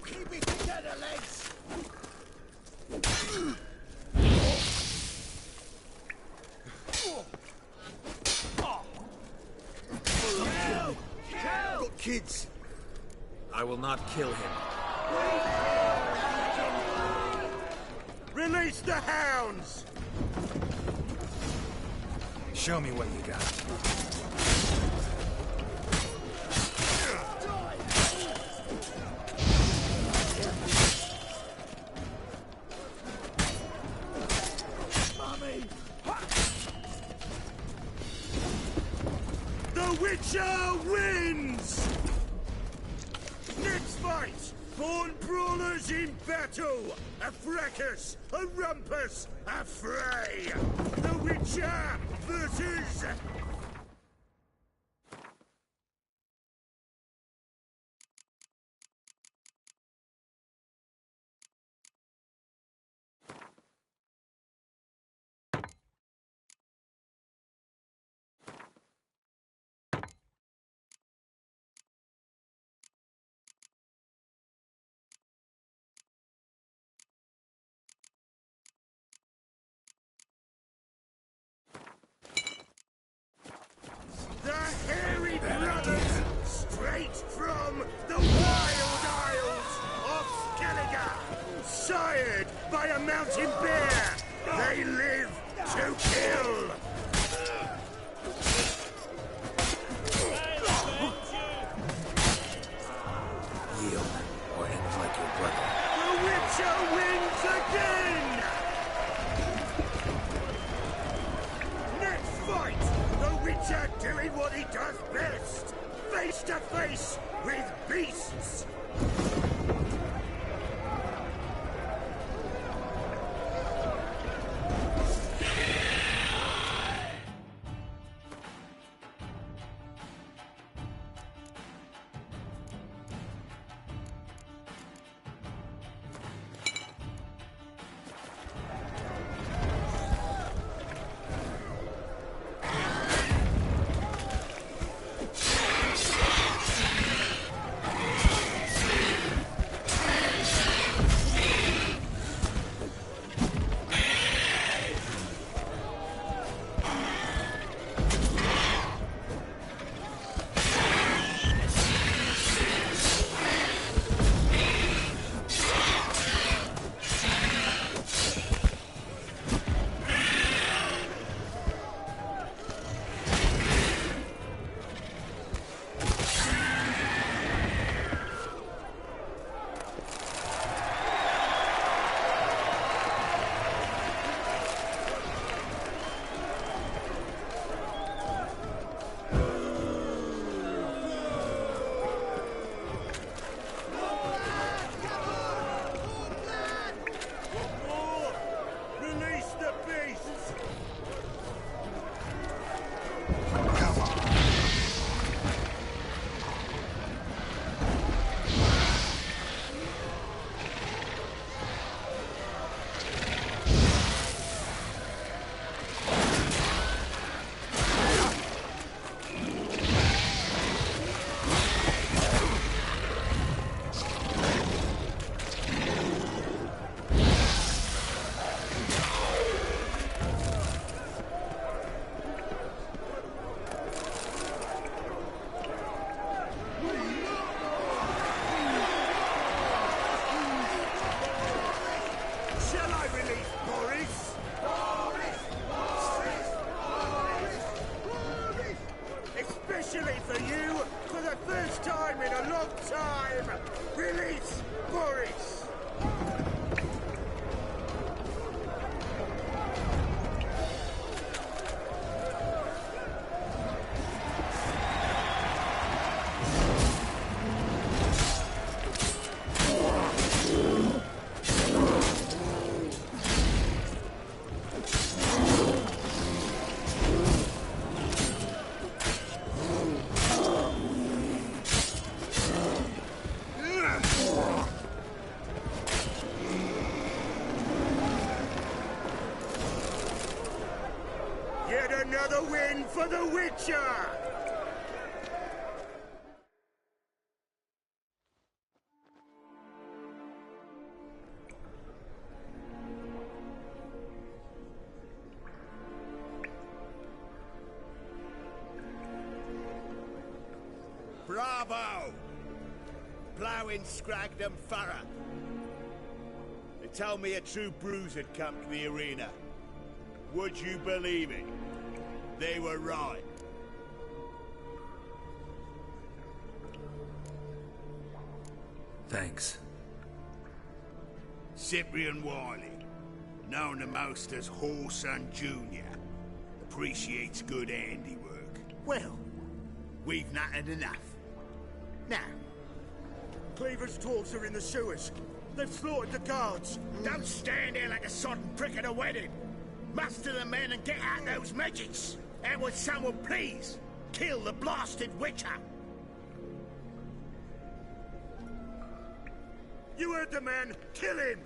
Keep it together, lads! Got kids. I will not kill him. Release the hounds! Show me what you got. The Witcher wins! Next fight! Born brawlers in battle! A fracas! A rumpus! A fray! The Witcher versus... The Hairy Brothers, straight from the Wild Isles of Skellige, sired by a mountain bear. They live to kill. Yield, or end like your brother. The Witcher wins again! Next fight! The Witcher doing what he does best! Face to face with beasts! Another win for the Witcher! Bravo! Ploughing Scragdom Furrow. They told me a true bruise had come to the arena. Would you believe it? They were right. Thanks. Cyprian Wiley, known to most as Whoreson Jr., appreciates good handiwork. Well, We've not had enough. Now, Cleaver's dwarves are in the sewers. They've slaughtered the guards. don't stand there like a sodden prick at a wedding. Muster the men and get out those midgets. And would someone please kill the blasted witcher? You heard the man. Kill him!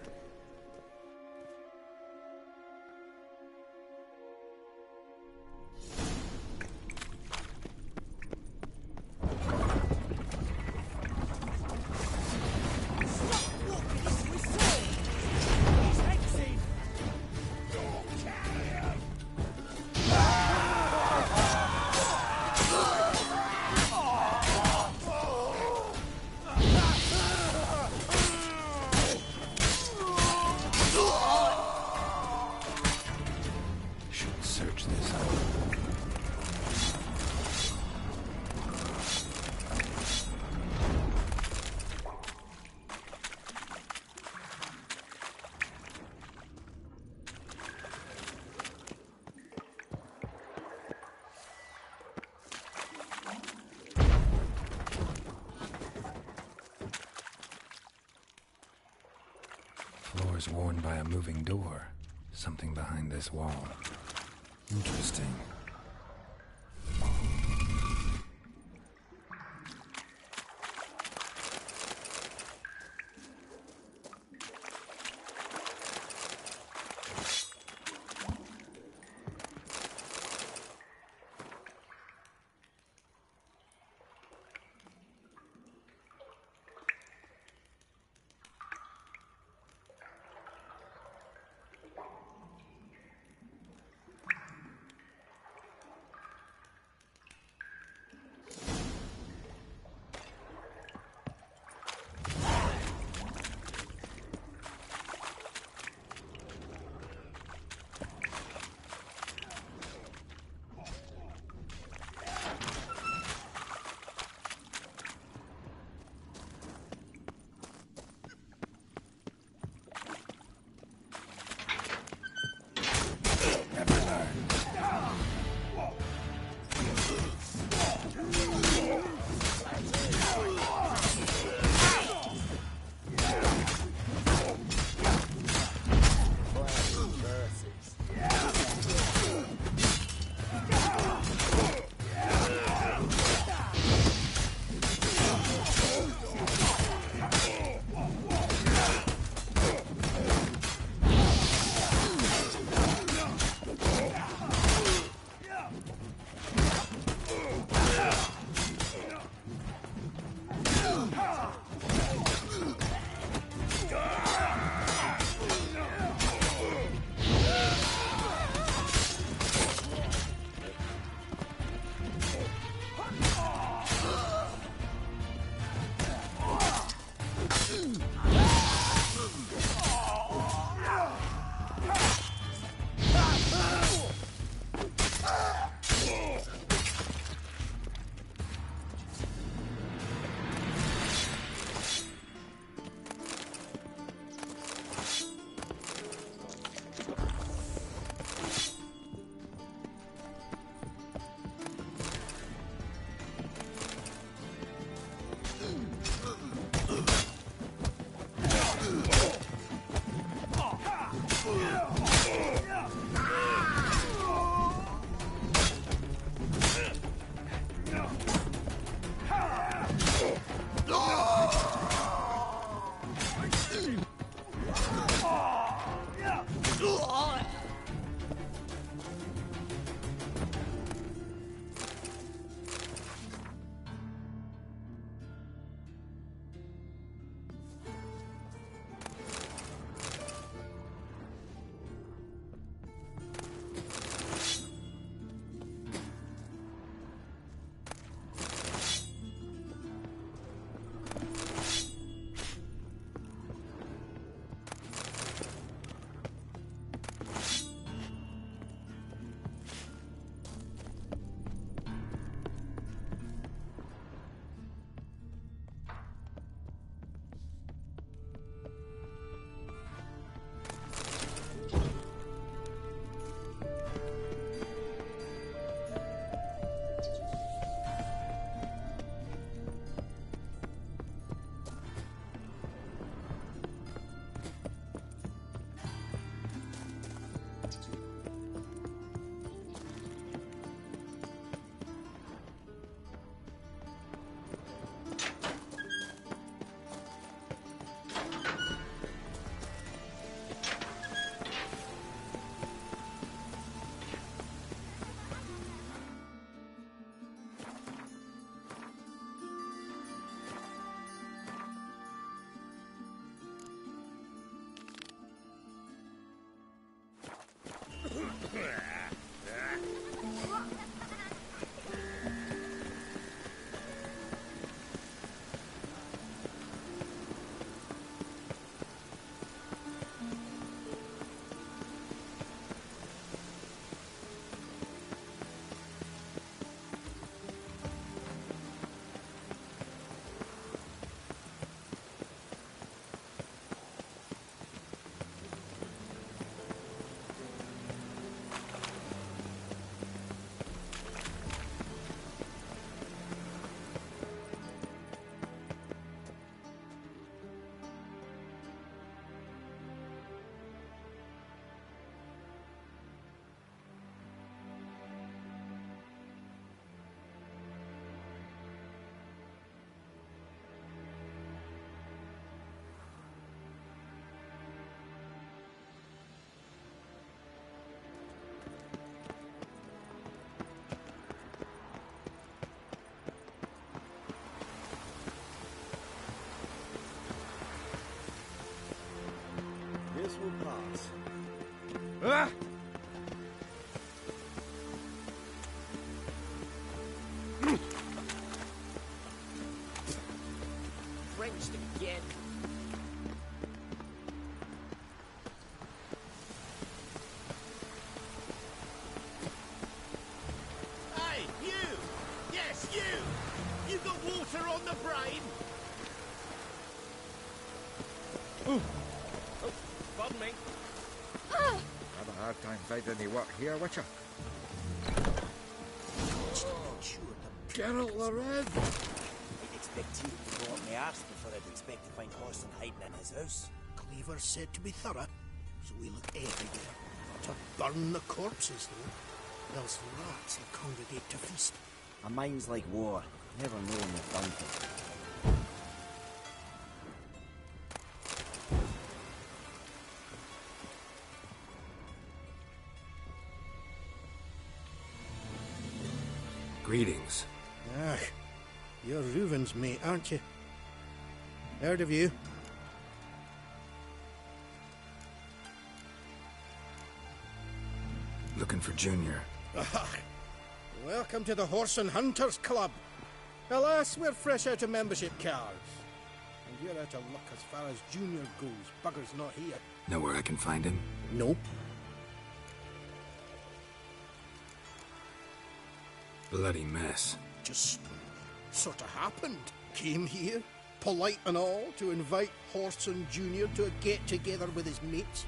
Floor's worn by a moving door. Something behind this wall. Interesting. This will pass. Ah! Drenched again. Hey, you! Yes, you! You got water on the brain? Ooh. Oh, pardon me. Have a hard time finding any work here, Witcher. Geralt Loren! I'd expect you to go up my arse before I'd expect to find Horson hiding in his house. Cleaver said to be thorough, so we look everywhere. Not to burn the corpses, though. Else rats will congregate to feast. A mind's like war. Never know when you're done for. Greetings. Ah, you're Reuven's mate, aren't you? Heard of you. Looking for Junior. Ah, welcome to the Horse and Hunters Club. Alas, we're fresh out of membership cards. And you're out of luck as far as Junior goes. Bugger's not here. Know where I can find him? Nope. Bloody mess. Just sort of happened. Came here, polite and all, to invite Horson Jr. to a get-together with his mates.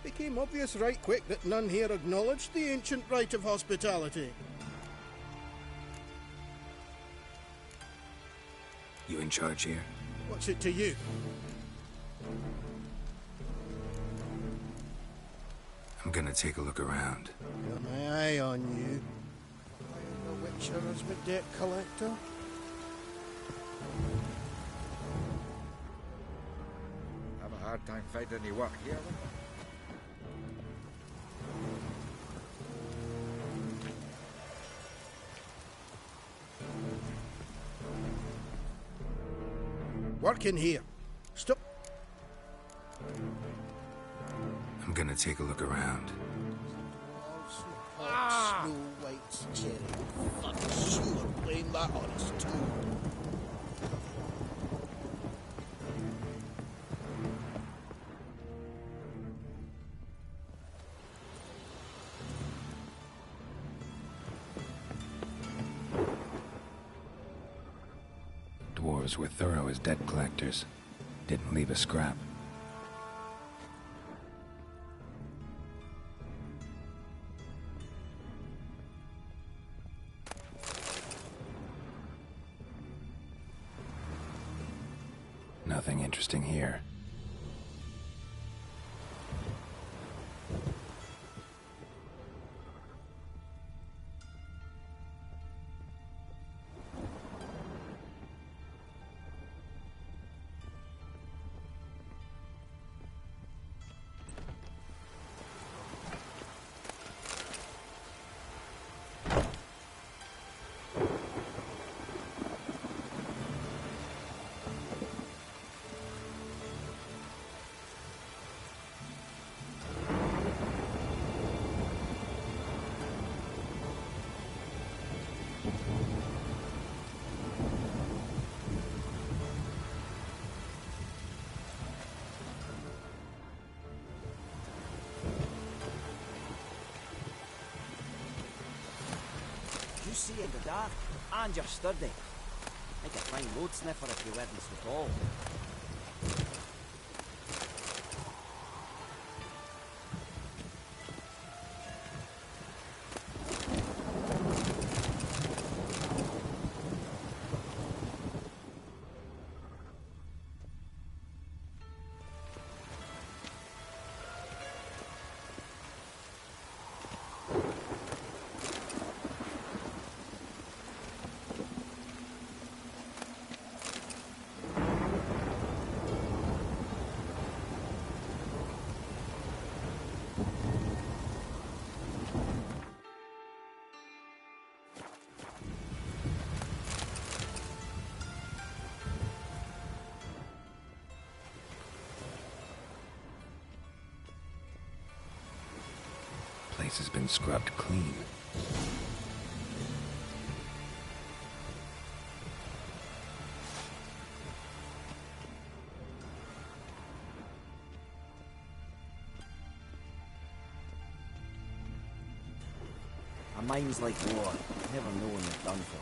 Became obvious right quick that none here acknowledged the ancient rite of hospitality. You in charge here? What's it to you? I'm gonna take a look around. Got my eye on you. The Witcher as my debt collector. Have a hard time finding any work here, Witcher. Working here. Stop. I'm gonna take a look around. Ah! Snow White's cherry. Fucking sure blame that on us too. Dwarves were thorough as debt collectors. Didn't leave a scrap. Nothing interesting here. see in the dark, and you're sturdy. Make a fine road sniffer if you weren't so tall. Place has been scrubbed clean. A mind's like war, never know when you're done for.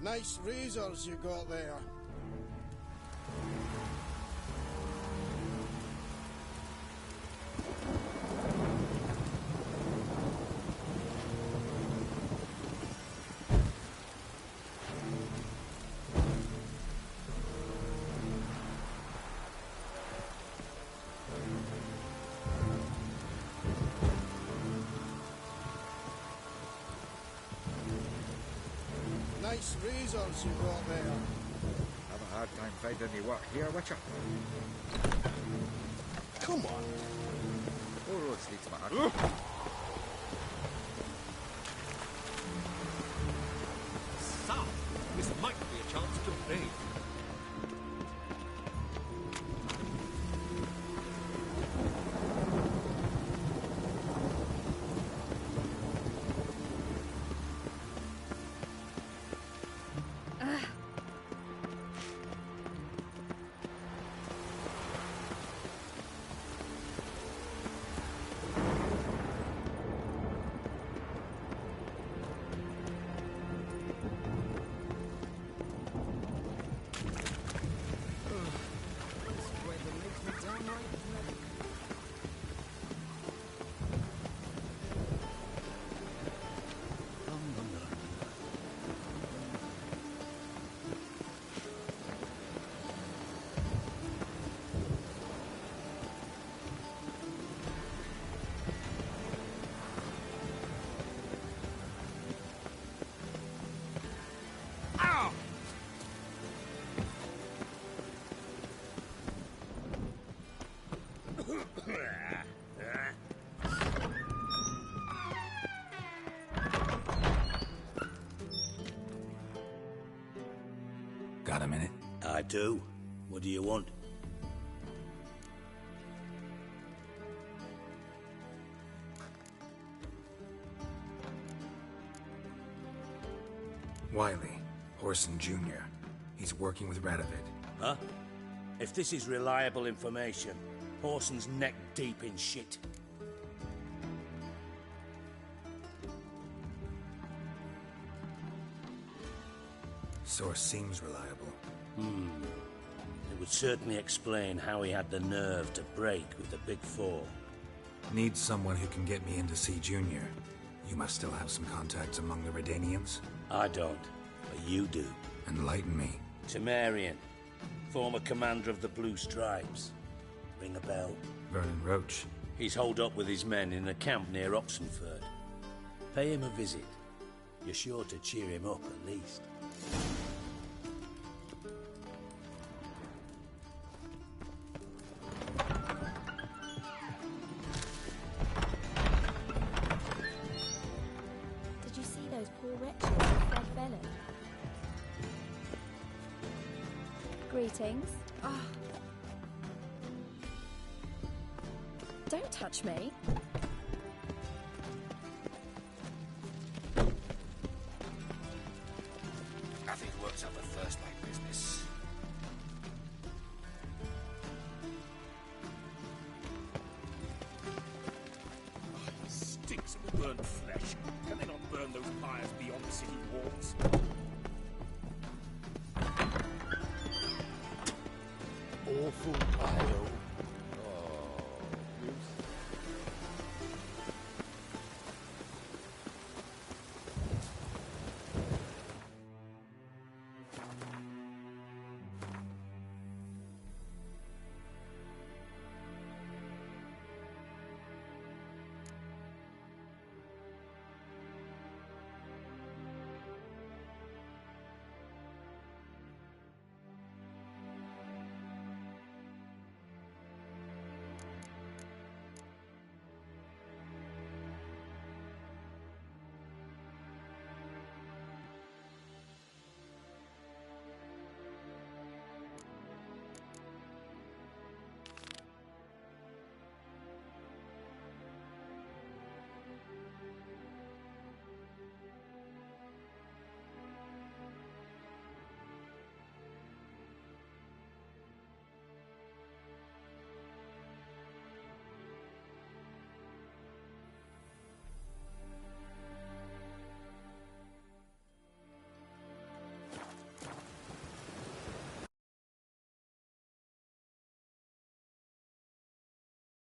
Nice razors you got there. Nice razors you got there. Have a hard time finding any work here, Witcher. Come on. All roads lead to my heart. South! This might be a chance to bathe. Got a minute? I do. What do you want? Wiley, Orson Jr. He's working with Radovid. Huh? If this is reliable information, Orson's neck deep in shit. Source seems reliable. It would certainly explain how he had the nerve to break with the Big Four. Need someone who can get me in to see Junior. You must still have some contacts among the Redanians? I don't, but you do. Enlighten me. Temerian, former commander of the Blue Stripes. Ring a bell? Vernon Roach. He's holed up with his men in a camp near Oxenford. Pay him a visit. You're sure to cheer him up, at least. Did you see those poor wretches with Fred Bellin? Greetings. Don't touch me. Nothing works out the first like business. It stinks of burnt flesh. Can they not burn those pyres beyond the city walls? Awful pyre